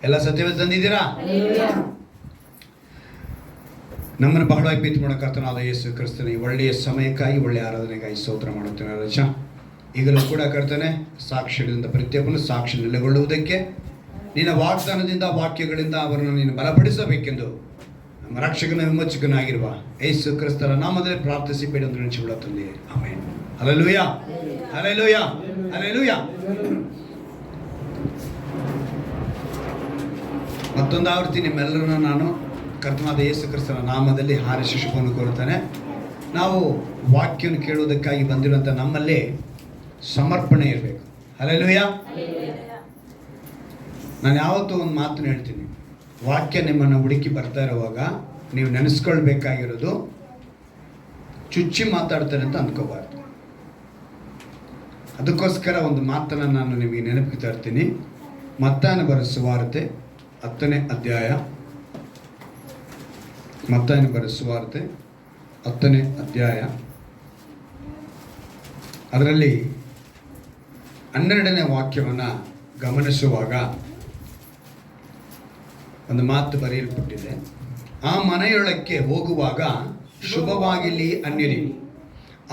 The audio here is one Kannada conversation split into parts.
ಎಲ್ಲ ಸತ್ಯವೇದ ತಂದಿದ್ದೀರಾ? ನಮ್ಮನ್ನು ಬಹಳವಾಗಿ ಪ್ರೀತಿ ಮಾಡೋ ಕರ್ತನಾದ ಯೇಸು ಕ್ರಿಸ್ತನ ಈ ಒಳ್ಳೆಯ ಸಮಯಕ್ಕಾಗಿ ಒಳ್ಳೆಯ ಆರಾಧನೆಗಾಗಿ ಸ್ತೋತ್ರ ಮಾಡುತ್ತೇನೆ ರಜ. ಈಗಲೂ ಕೂಡ ಕರ್ತನೆ ಸಾಕ್ಷಿಗಳಿಂದ ಪ್ರತಿಯೊಬ್ಬನು ಸಾಕ್ಷಿ ನೆಲೆಗೊಳ್ಳುವುದಕ್ಕೆ ನಿನ್ನ ವಾಗ್ದಾನದಿಂದ ವಾಕ್ಯಗಳಿಂದ ಅವರನ್ನು ನೀನು ಬಲಪಡಿಸಬೇಕೆಂದು ನಮ್ಮ ರಕ್ಷಕನ ವಿಮೋಚಕನಾಗಿರುವ ಯೇಸು ಕ್ರಿಸ್ತರ ನಾಮದಲ್ಲಿ ಪ್ರಾರ್ಥಿಸಿ ಬೇಡ ಎಂದು ನೆನೆಸಿಕೊಳ್ಳುತ್ತೇನೆ. ಆಮೆನ್. Hallelujah, hallelujah, hallelujah. ಮತ್ತೊಂದು ಆವೃತ್ತಿ ನಿಮ್ಮೆಲ್ಲರನ್ನು ನಾನು ಕರ್ತನಾದ ಯೇಸು ಕ್ರಿಸ್ತನ ನಾಮದಲ್ಲಿ ಹಾರೈಸಿ ಶುಭವನ್ನು ಕೋರುತ್ತಾನೆ. ನಾವು ವಾಕ್ಯವನ್ನು ಕೇಳುವುದಕ್ಕಾಗಿ ಬಂದಿರುವಂಥ ನಮ್ಮಲ್ಲಿ ಸಮರ್ಪಣೆ ಇರಬೇಕು. ಹಲ್ಲೆಲೂಯಾ. ನಾನು ಯಾವತ್ತೂ ಒಂದು ಮಾತನ್ನು ಹೇಳ್ತೀನಿ, ವಾಕ್ಯ ನಿಮ್ಮನ್ನು ಹುಡುಕಿ ಬರ್ತಾ ಇರುವಾಗ ನೀವು ನೆನೆಸ್ಕೊಳ್ಬೇಕಾಗಿರೋದು ಚುಚ್ಚಿ ಮಾತಾಡ್ತಾರೆ ಅಂತ ಅಂದ್ಕೋಬಾರ್ದು. ಅದಕ್ಕೋಸ್ಕರ ಒಂದು ಮಾತನ್ನು ನಾನು ನಿಮಗೆ ನೆನಪಿಗೆ ತರ್ತೀನಿ. ಮತ್ತಾಯನ ಬರೆದ ಸುವಾರ್ತೆ 10ನೇ ಅಧ್ಯಾಯ, ಮತ್ತಾಯನ ಬರೆದ ಸುವಾರ್ತೆ 10ನೇ ಅಧ್ಯಾಯ, ಅದರಲ್ಲಿ 12ನೇ ವಾಕ್ಯವನ್ನು ಗಮನಿಸುವಾಗ ಒಂದು ಮಾತು ಬರೆಯಲ್ಪಟ್ಟಿದೆ. ಆ ಮನೆಯೊಳಕ್ಕೆ ಹೋಗುವಾಗ ಶುಭವಾಗಿಲಿ ಅನ್ನಿರಿ.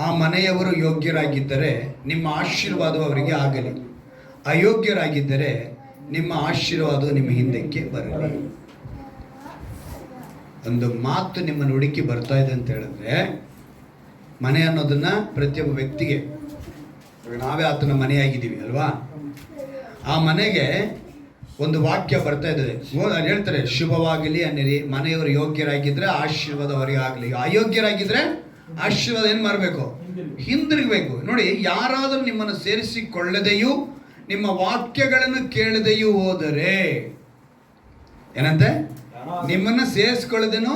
ಆ ಮನೆಯವರು ಯೋಗ್ಯರಾಗಿದ್ದರೆ ನಿಮ್ಮ ಆಶೀರ್ವಾದವು ಅವರಿಗೆ ಆಗಲಿ, ಅಯೋಗ್ಯರಾಗಿದ್ದರೆ ನಿಮ್ಮ ಆಶೀರ್ವಾದ ನಿಮ್ಮ ಹಿಂದಕ್ಕೆ ಬರಲಿ. ಒಂದು ಮಾತು ನಿಮ್ಮನ್ನು ಹುಡುಕಿ ಬರ್ತಾ ಇದೆ ಅಂತ ಹೇಳಿದ್ರೆ, ಮನೆ ಅನ್ನೋದನ್ನ ಪ್ರತಿಯೊಬ್ಬ ವ್ಯಕ್ತಿಗೆ, ನಾವೇ ಆತನ ಮನೆಯಾಗಿದ್ದೀವಿ ಅಲ್ವಾ, ಆ ಮನೆಗೆ ಒಂದು ವಾಕ್ಯ ಬರ್ತಾ ಇದ್ದಾರೆ. ಹೇಳ್ತಾರೆ ಶುಭವಾಗಲಿ ಅನ್ನಿರಿ. ಮನೆಯವರು ಯೋಗ್ಯರಾಗಿದ್ದರೆ ಆಶೀರ್ವಾದ ಅವರಿಗೆ ಆಗಲಿ, ಅಯೋಗ್ಯರಾಗಿದ್ದರೆ ಆಶೀರ್ವಾದ ಏನು ಮಾಡಬೇಕು? ಹಿಂದಿರುಗಬೇಕು. ನೋಡಿ, ಯಾರಾದರೂ ನಿಮ್ಮನ್ನು ಸೇರಿಸಿಕೊಳ್ಳದೆಯೂ ನಿಮ್ಮ ವಾಕ್ಯಗಳನ್ನು ಕೇಳದೆಯೂ ಹೋದರೆ, ಏನಂತೆ, ನಿಮ್ಮನ್ನು ಸೇರಿಸ್ಕೊಳ್ಳದೇನು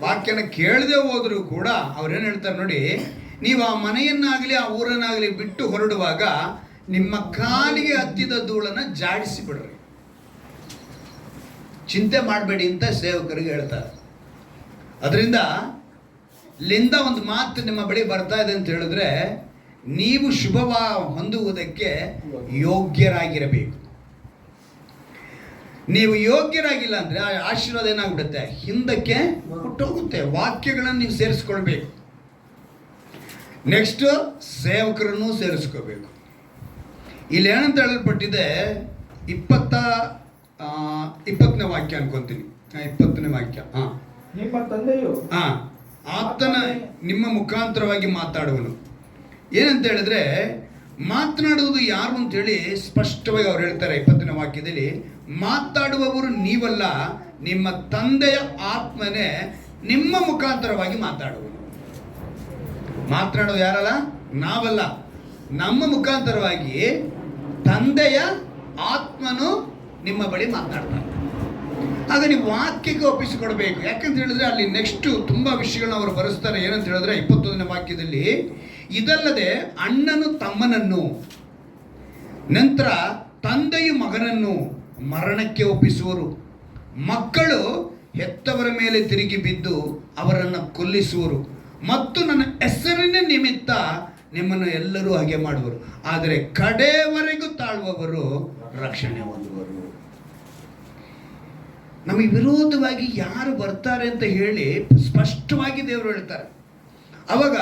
ವಾಕ್ಯನ ಕೇಳದೆ ಹೋದರೂ ಕೂಡ ಅವ್ರೇನು ಹೇಳ್ತಾರೆ ನೋಡಿ, ನೀವು ಆ ಮನೆಯನ್ನಾಗಲಿ ಆ ಊರನ್ನಾಗಲಿ ಬಿಟ್ಟು ಹೊರಡುವಾಗ ನಿಮ್ಮ ಕಾಲಿಗೆ ಹತ್ತಿದ ಧೂಳನ್ನು ಜಾಡಿಸಿ ಬಿಡ್ರಿ, ಚಿಂತೆ ಮಾಡಬೇಡಿ ಅಂತ ಸೇವಕರಿಗೆ ಹೇಳ್ತಾರೆ. ಅದರಿಂದ ಲಿಂದ ಒಂದು ಮಾತು ನಿಮ್ಮ ಬಳಿ ಬರ್ತಾ ಇದೆ ಅಂತ ಹೇಳಿದ್ರೆ, ನೀವು ಶುಭವ ಹೊಂದುವುದಕ್ಕೆ ಯೋಗ್ಯರಾಗಿರಬೇಕು. ನೀವು ಯೋಗ್ಯರಾಗಿಲ್ಲ ಅಂದರೆ ಆ ಆಶೀರ್ವಾದ ಏನಾಗ್ಬಿಡುತ್ತೆ? ಹಿಂದಕ್ಕೆ ಹುಟ್ಟೋಗುತ್ತೆ. ವಾಕ್ಯಗಳನ್ನು ನೀವು ಸೇರಿಸ್ಕೊಳ್ಬೇಕು. ನೆಕ್ಸ್ಟ್ ಸೇವಕರನ್ನು ಸೇರಿಸ್ಕೋಬೇಕು. ಇಲ್ಲಿ ಏನಂತ ಹೇಳಲ್ಪಟ್ಟಿದೆ, 20ನೇ ವಾಕ್ಯ ಅನ್ಕೊಂತೀನಿ, 20ನೇ ವಾಕ್ಯ. ನಿಮ್ಮ ತಂದೆಯು ಆತನ ನಿಮ್ಮ ಮುಖಾಂತರವಾಗಿ ಮಾತಾಡುವನು. ಏನಂತ ಹೇಳಿದ್ರೆ, ಮಾತನಾಡುವುದು ಯಾರು ಅಂತೇಳಿ ಸ್ಪಷ್ಟವಾಗಿ ಅವ್ರು ಹೇಳ್ತಾರೆ 20ನೇ ವಾಕ್ಯದಲ್ಲಿ. ಮಾತಾಡುವವರು ನೀವಲ್ಲ, ನಿಮ್ಮ ತಂದೆಯ ಆತ್ಮನೇ ನಿಮ್ಮ ಮುಖಾಂತರವಾಗಿ ಮಾತಾಡುವನು. ಮಾತನಾಡೋದು ಯಾರಲ್ಲ? ನಾವಲ್ಲ, ನಮ್ಮ ಮುಖಾಂತರವಾಗಿ ತಂದೆಯ ಆತ್ಮನು ನಿಮ್ಮ ಬಳಿ ಮಾತನಾಡ್ತಾರೆ. ಆಗ ನೀವು ವಾಕ್ಯಕ್ಕೆ ಒಪ್ಪಿಸಿಕೊಡ್ಬೇಕು. ಯಾಕಂತ ಹೇಳಿದ್ರೆ ಅಲ್ಲಿ ನೆಕ್ಸ್ಟ್ ತುಂಬಾ ವಿಷಯಗಳನ್ನ ಅವರು ಬರೆಸ್ತಾರೆ. ಏನಂತ ಹೇಳಿದ್ರೆ 21ನೇ ವಾಕ್ಯದಲ್ಲಿ, ಇದಲ್ಲದೆ ಅಣ್ಣನು ತಮ್ಮನನ್ನು, ನಂತರ ತಂದೆಯು ಮಗನನ್ನು ಮರಣಕ್ಕೆ ಒಪ್ಪಿಸುವರು. ಮಕ್ಕಳು ಹೆತ್ತವರ ಮೇಲೆ ತಿರುಗಿ ಬಿದ್ದು ಅವರನ್ನು ಕೊಲ್ಲಿಸುವರು ಮತ್ತು ನನ್ನ ಹೆಸರಿನ ನಿಮಿತ್ತ ನಿಮ್ಮನ್ನು ಎಲ್ಲರೂ ಹಾಗೆ ಮಾಡುವರು. ಆದರೆ ಕಡೆಯವರೆಗೂ ತಾಳುವವರು ರಕ್ಷಣೆ ಹೊಂದುವರು. ನಮಗೆ ವಿರೋಧವಾಗಿ ಯಾರು ಬರ್ತಾರೆ ಅಂತ ಹೇಳಿ ಸ್ಪಷ್ಟವಾಗಿ ದೇವರು ಹೇಳ್ತಾರೆ. ಅವಾಗ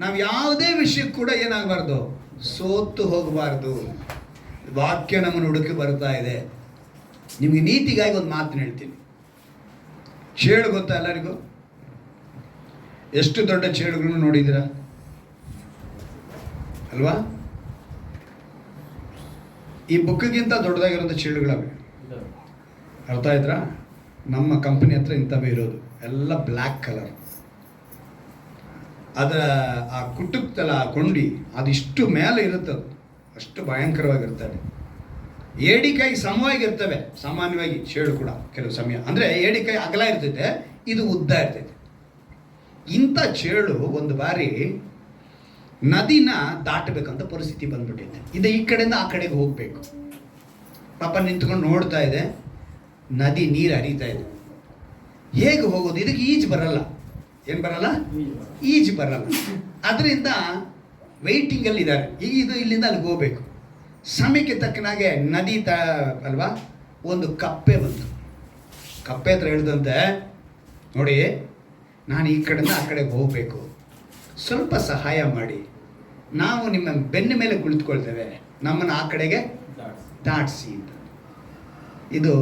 ನಾವು ಯಾವುದೇ ವಿಷಯಕ್ಕೆ ಕೂಡ ಏನಾಗಬಾರ್ದು, ಸೋತು ಹೋಗಬಾರ್ದು. ವಾಕ್ಯ ನಮ್ಮನ್ನು ಹುಡುಕಿ ಬರ್ತಾ ಇದೆ. ನಿಮಗೆ ನೀತಿಗಾಗಿ ಒಂದು ಮಾತನ್ನು ಹೇಳ್ತೀನಿ. ಚೇಳು ಗೊತ್ತಾ ಎಲ್ಲರಿಗೂ? ಎಷ್ಟು ದೊಡ್ಡ ಚೇಳುಗಳನ್ನು ನೋಡಿದ್ದೀರಾ ಅಲ್ವಾ? ಈ ಬುಕ್ಕಿಗಿಂತ ದೊಡ್ಡದಾಗಿರೋಂಥ ಚೇಳುಗಳವೆ. ಅರ್ಥ ಆಯ್ತಾ? ನಮ್ಮ ಕಂಪನಿ ಹತ್ರ ಇಂಥವೇ ಇರೋದು, ಎಲ್ಲ ಬ್ಲ್ಯಾಕ್ ಕಲರ್. ಅದರ ಆ ಕುಟುಕ್ತಲ್ಲ, ಆ ಕೊಂಡಿ ಅದಿಷ್ಟು ಮೇಲೆ ಇರುತ್ತದು, ಅಷ್ಟು ಭಯಂಕರವಾಗಿರ್ತವೆ. ಏಡಿಕಾಯಿ ಸಮವಾಗಿರ್ತವೆ ಸಾಮಾನ್ಯವಾಗಿ ಚೇಳು ಕೂಡ ಕೆಲವು ಸಮಯ. ಅಂದರೆ ಏಡಿಕಾಯಿ ಅಗಲ ಇರ್ತೈತೆ, ಇದು ಉದ್ದ ಇರ್ತೈತೆ. ಇಂಥ ಚೇಳು ಒಂದು ಬಾರಿ ನದಿನ ದಾಟಬೇಕಂತ ಪರಿಸ್ಥಿತಿ ಬಂದ್ಬಿಟ್ಟಿದೆ. ಇದು ಈ ಕಡೆಯಿಂದ ಆ ಕಡೆಗೆ ಹೋಗಬೇಕು. ಪಾಪ ನಿಂತ್ಕೊಂಡು ನೋಡ್ತಾ ಇದೆ, ನದಿ ನೀರು ಹರಿತಾ ಇದೆ. ಹೇಗೆ ಹೋಗೋದು? ಇದಕ್ಕೆ ಈಜು ಬರಲ್ಲ. ಏನು ಬರಲ್ಲ? ಈಜು ಬರಲ್ಲ. ಅದರಿಂದ ವೆಯ್ಟಿಂಗಲ್ಲಿ ಇದ್ದಾರೆ. ಈಗ ಇದು ಇಲ್ಲಿಂದ ಅಲ್ಲಿಗೆ ಹೋಗ್ಬೇಕು. ಸಮಯಕ್ಕೆ ತಕ್ಕನಾಗೆ ನದಿ ಅಲ್ವಾ, ಒಂದು ಕಪ್ಪೆ ಬಂತು. ಕಪ್ಪೆ ಹತ್ರ ಹೇಳ್ದಂತೆ, ನೋಡಿ ನಾನು ಈ ಕಡೆಯಿಂದ ಆ ಕಡೆಗೆ ಹೋಗಬೇಕು, ಸ್ವಲ್ಪ ಸಹಾಯ ಮಾಡಿ, ನಾವು ನಿಮ್ಮ ಬೆನ್ನ ಮೇಲೆ ಕುಳಿತುಕೊಳ್ತೇವೆ, ನಮ್ಮನ್ನು ಆ ಕಡೆಗೆ ದಾಟಿಸಿ ಅಂತ. ಇದು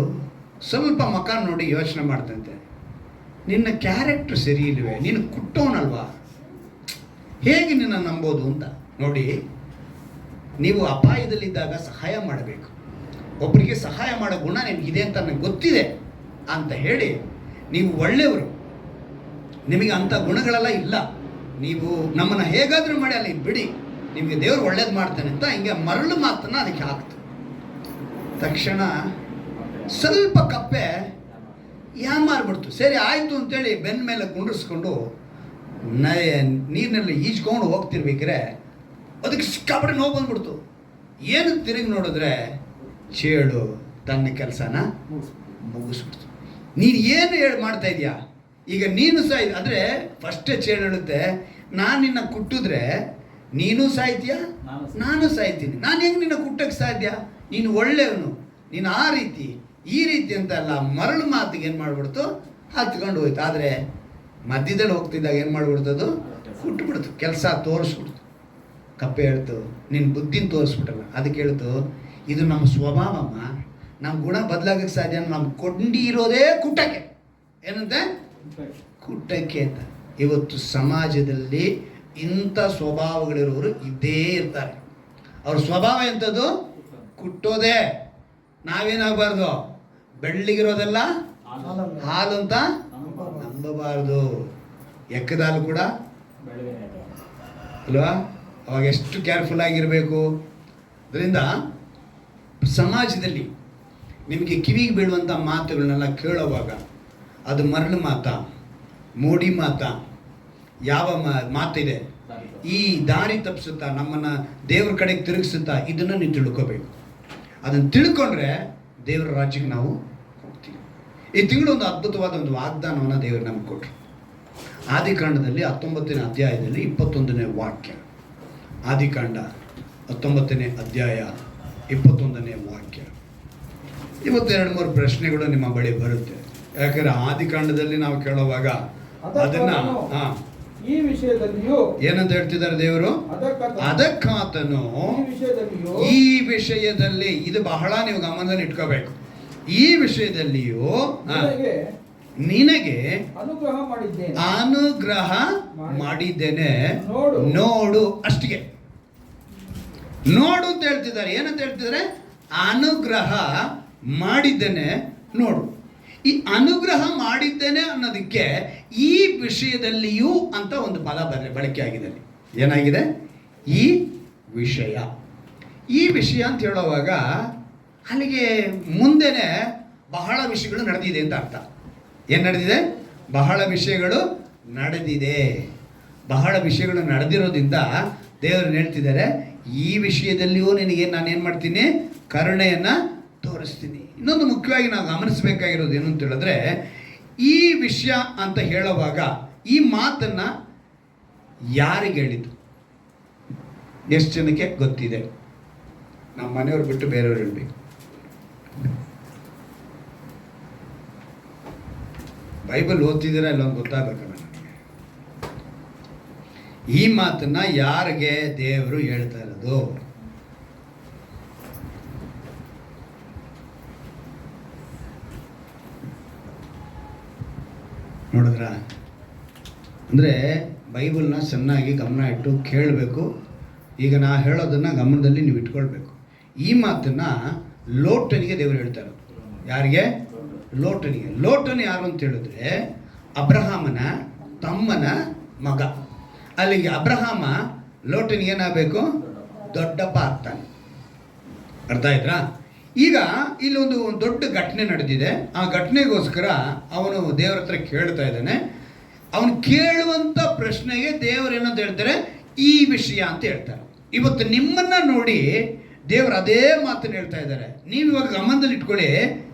ಸ್ವಲ್ಪ ಮಕ ನೋಡಿ ಯೋಚನೆ ಮಾಡ್ತಂತೆ, ನಿನ್ನ ಕ್ಯಾರೆಕ್ಟರ್ ಸರಿ ಇಲ್ವೇ, ನೀನು ಕುಟ್ಟೋನಲ್ವಾ, ಹೇಗೆ ನಿನ್ನ ನಂಬೋದು ಅಂತ. ನೋಡಿ, ನೀವು ಅಪಾಯದಲ್ಲಿದ್ದಾಗ ಸಹಾಯ ಮಾಡಬೇಕು, ಒಬ್ಬರಿಗೆ ಸಹಾಯ ಮಾಡೋ ಗುಣ ನಿಮಗಿದೆ ಅಂತ ನನಗೆ ಗೊತ್ತಿದೆ ಅಂತ ಹೇಳಿ ನೀವು ಒಳ್ಳೆಯವರು, ನಿಮಗೆ ಅಂಥ ಗುಣಗಳೆಲ್ಲ ಇಲ್ಲ, ನೀವು ನಮ್ಮನ್ನು ಹೇಗಾದರೂ ಮಾಡಿ ಅಲ್ಲಿ ಬಿಡಿ, ನಿಮಗೆ ದೇವರು ಒಳ್ಳೇದು ಮಾಡ್ತಾನೆ ಅಂತ ಹಿಂಗೆ ಮರಳು ಮಾತನ್ನು ಅದಕ್ಕೆ ಹಾಕ್ತು. ತಕ್ಷಣ ಸ್ವಲ್ಪ ಕಪ್ಪೆ ಯಾಮಾರ್ಬಿಡ್ತು. ಸರಿ ಆಯಿತು ಅಂತೇಳಿ ಬೆನ್ನ ಮೇಲೆ ಕುಂಡ್ರಿಸ್ಕೊಂಡು ನೀರಿನಲ್ಲಿ ಈಜ್ಕೊಂಡು ಹೋಗ್ತಿರ್ಬೇಕ್ರೆ ಅದಕ್ಕೆ ಸಿಕ್ಕಾಪಟ್ಟೆ ನೋವು ಬಂದ್ಬಿಡ್ತು. ಏನು ತಿರುಗಿ ನೋಡಿದ್ರೆ ಚೇಳು ತನ್ನ ಕೆಲಸನ ಮುಗಿಸ್ಬಿಡ್ತು. ನೀನು ಏನು ಮಾಡ್ತಾ ಇದೀಯಾ ಈಗ, ನೀನು ಅಂದರೆ ಫಸ್ಟೇ ಚೇಳು ಹೇಳುತ್ತೆ, ನಾನು ನಿನ್ನ ಕುಟ್ಟಿದ್ರೆ ನೀನು ಸಾಯ್ತೀಯ, ನಾನು ಸಾಯ್ತೀನಿ, ನಾನು ಹೆಂಗೆ ನಿನ್ನ ಕುಟ್ಟಕ್ಕೆ ಸಾಧ್ಯ, ನೀನು ಒಳ್ಳೆಯವನು, ನೀನು ಆ ರೀತಿ ಈ ರೀತಿ ಅಂತೆಲ್ಲ ಮರಳು ಮಾತಿಗೆ ಏನು ಮಾಡಿಬಿಡ್ತು, ಹತ್ಕೊಂಡು ಹೋಯ್ತು. ಆದರೆ ಮಧ್ಯದಲ್ಲಿ ಹೋಗ್ತಿದ್ದಾಗ ಏನು ಮಾಡಿಬಿಡ್ತದು, ಕುಟ್ಬಿಡ್ತು, ಕೆಲಸ ತೋರಿಸ್ಬಿಡ್ತು. ಕಪ್ಪೆ ಹೇಳ್ತು, ನಿನ್ನ ಬುದ್ಧಿನ ತೋರಿಸ್ಬಿಟ್ಟಲ್ಲ, ಅದಕ್ಕೆ ಹೇಳ್ತು, ಇದು ನಮ್ಮ ಸ್ವಭಾವಮ್ಮ, ನಮ್ಮ ಗುಣ ಬದಲಾಗಕ್ಕೆ ಸಾಧ್ಯ, ನಮ್ಮ ಕೊಂಡಿರೋದೇ ಕುಟ್ಟಕ್ಕೆ, ಏನಂತೆ ಕುಟ್ಟಕ್ಕೆ ಅಂತ. ಇವತ್ತು ಸಮಾಜದಲ್ಲಿ ಇಂಥ ಸ್ವಭಾವಗಳಿರೋರು ಇದ್ದೇ ಇರ್ತಾರೆ. ಅವ್ರ ಸ್ವಭಾವ ಎಂಥದ್ದು, ಕುಟ್ಟೋದೇ. ನಾವೇನಾಗಬಾರ್ದು, ಬೆಳ್ಳಿಗಿರೋದೆಲ್ಲ ಹಾಲು ಅಂತ ನಂಬಬಾರ್ದು, ಎಕ್ಕದ ಹಾಲು ಕೂಡ ಅಲ್ವಾ, ಅವಾಗ ಎಷ್ಟು ಕೇರ್ಫುಲ್ ಆಗಿರಬೇಕು. ಅದರಿಂದ ಸಮಾಜದಲ್ಲಿ ನಿಮಗೆ ಕಿವಿಗೆ ಬೀಳುವಂಥ ಮಾತುಗಳನ್ನೆಲ್ಲ ಕೇಳುವಾಗ ಅದು ಮರಳು ಮಾತಾ, ಮೋಡಿ ಮಾತಾ, ಯಾವ ಮಾತಿದೆ, ಈ ದಾರಿ ತಪ್ಪಿಸುತ್ತಾ, ನಮ್ಮನ್ನು ದೇವ್ರ ಕಡೆಗೆ ತಿರುಗಿಸುತ್ತಾ, ಇದನ್ನು ನೀವು ತಿಳ್ಕೋಬೇಕು. ಅದನ್ನು ತಿಳ್ಕೊಂಡ್ರೆ ದೇವರ ರಾಜ್ಯಕ್ಕೆ ನಾವು ಹೋಗ್ತೀವಿ. ಈ ತಿಂಗಳು ಒಂದು ಅದ್ಭುತವಾದ ಒಂದು ವಾಗ್ದಾನವನ್ನು ದೇವರು ನಮ್ಗೆ ಕೊಟ್ಟರು. ಆದಿಕಾಂಡದಲ್ಲಿ 19ನೇ ಅಧ್ಯಾಯದಲ್ಲಿ 21ನೇ ವಾಕ್ಯ. ಆದಿಕಾಂಡ 19ನೇ ಅಧ್ಯಾಯ 21ನೇ ವಾಕ್ಯ. ಇವತ್ತು 2-3 ಪ್ರಶ್ನೆಗಳು ನಿಮ್ಮ ಬಳಿ ಬರುತ್ತೆ. ಯಾಕಂದ್ರೆ ಆದಿಕಾಂಡದಲ್ಲಿ ನಾವು ಕೇಳುವಾಗ ಅದನ್ನ ಈ ವಿಷಯದಲ್ಲಿಯೂ ಏನಂತ ಹೇಳ್ತಿದ್ದಾರೆ ದೇವರು, ಅದಕ್ಕಾತನು ಈ ವಿಷಯದಲ್ಲಿ, ಇದು ಬಹಳ ನೀವು ಗಮನದಲ್ಲಿ ಇಟ್ಕೋಬೇಕು, ಈ ವಿಷಯದಲ್ಲಿಯೂ ನಿನಗೆ ಅನುಗ್ರಹ ಮಾಡಿದ್ದೇನೆ, ನೋಡು. ಅಷ್ಟಿಗೆ ನೋಡು ಅಂತ ಹೇಳ್ತಿದ್ದಾರೆ. ಏನಂತ ಹೇಳ್ತಿದ್ದಾರೆ, ಅನುಗ್ರಹ ಮಾಡಿದ್ದೇನೆ ನೋಡು. ಈ ಅನುಗ್ರಹ ಮಾಡಿದ್ದೇನೆ ಅನ್ನೋದಕ್ಕೆ ಈ ವಿಷಯದಲ್ಲಿಯೂ ಅಂತ ಒಂದು ಪದ ಬಳಕೆ ಆಗಿದೆ. ಏನಾಗಿದೆ, ಈ ವಿಷಯ. ಈ ವಿಷಯ ಅಂತ ಹೇಳುವಾಗ ಅಲ್ಲಿಗೆ ಮುಂದೆನೆ ಬಹಳ ವಿಷಯಗಳು ನಡೆದಿದೆ ಅಂತ ಅರ್ಥ. ಏನು ನಡೆದಿದೆ, ಬಹಳ ವಿಷಯಗಳು ನಡೆದಿದೆ. ಬಹಳ ವಿಷಯಗಳು ನಡೆದಿರೋದ್ರಿಂದ ದೇವರು ಹೇಳ್ತಿದ್ದಾರೆ, ಈ ವಿಷಯದಲ್ಲಿಯೂ ನಿನಗೆ ನಾನೇನು ಮಾಡ್ತೀನಿ, ಕರುಣೆಯನ್ನು ತೋರಿಸ್ತೀನಿ. ಇನ್ನೊಂದು ಮುಖ್ಯವಾಗಿ ನಾವು ಗಮನಿಸಬೇಕಾಗಿರೋದು ಏನು ಅಂತ ಹೇಳಿದ್ರೆ, ಈ ವಿಷಯ ಅಂತ ಹೇಳುವಾಗ ಈ ಮಾತನ್ನು ಯಾರಿಗೆ ಹೇಳಿದ್ದು, ಎಷ್ಟು ಜನಕ್ಕೆ ಗೊತ್ತಿದೆ? ನಮ್ಮ ಮನೆಯವ್ರು ಬಿಟ್ಟು ಬೇರೆಯವ್ರು ಹೇಳ್ಬೇಕು. ಬೈಬಲ್ ಓದ್ತಿದ್ದೀರಾ ಇಲ್ಲ ಗೊತ್ತಾಗಬೇಕಲ್ಲ ನನಗೆ. ಈ ಮಾತನ್ನ ಯಾರಿಗೆ ದೇವರು ಹೇಳ್ತಾ ಇರೋದು? ನೋಡಿದ್ರ? ಅಂದರೆ ಬೈಬಲ್ನ ಚೆನ್ನಾಗಿ ಗಮನ ಇಟ್ಟು ಕೇಳಬೇಕು. ಈಗ ನಾ ಹೇಳೋದನ್ನು ಗಮನದಲ್ಲಿ ನೀವು ಇಟ್ಕೊಳ್ಬೇಕು. ಈ ಮಾತನ್ನು ಲೋಟನಿಗೆ ದೇವರು ಹೇಳ್ತಾರೆ. ಯಾರಿಗೆ? ಲೋಟನಿಗೆ. ಲೋಟನ್ ಯಾರು ಅಂತ ಹೇಳಿದ್ರೆ ಅಬ್ರಹಾಮನ ತಮ್ಮನ ಮಗ. ಅಲ್ಲಿಗೆ ಅಬ್ರಹಾಮ ಲೋಟನಿಗೆ ಏನಾಗಬೇಕು? ದೊಡ್ಡಪ್ಪ ಆಗ್ತಾನೆ. ಅರ್ಥ ಆಯ್ತಾ? ಈಗ ಇಲ್ಲೊಂದು ದೊಡ್ಡ ಘಟನೆ ನಡೆದಿದೆ. ಆ ಘಟನೆಗೋಸ್ಕರ ಅವನು ದೇವರ ಹತ್ರ ಕೇಳ್ತಾ ಇದ್ದಾನೆ. ಅವನು ಕೇಳುವಂಥ ಪ್ರಶ್ನೆಗೆ ದೇವರು ಏನಂತ ಹೇಳ್ತಾರೆ, ಈ ವಿಷಯ ಅಂತ ಹೇಳ್ತಾರೆ. ಇವತ್ತು ನಿಮ್ಮನ್ನ ನೋಡಿ ದೇವರು ಅದೇ ಮಾತನ್ನು ಹೇಳ್ತಾ ಇದ್ದಾರೆ. ನೀವು ಇವಾಗ ಗಮನದಲ್ಲಿ ಇಟ್ಕೊಳ್ಳಿ.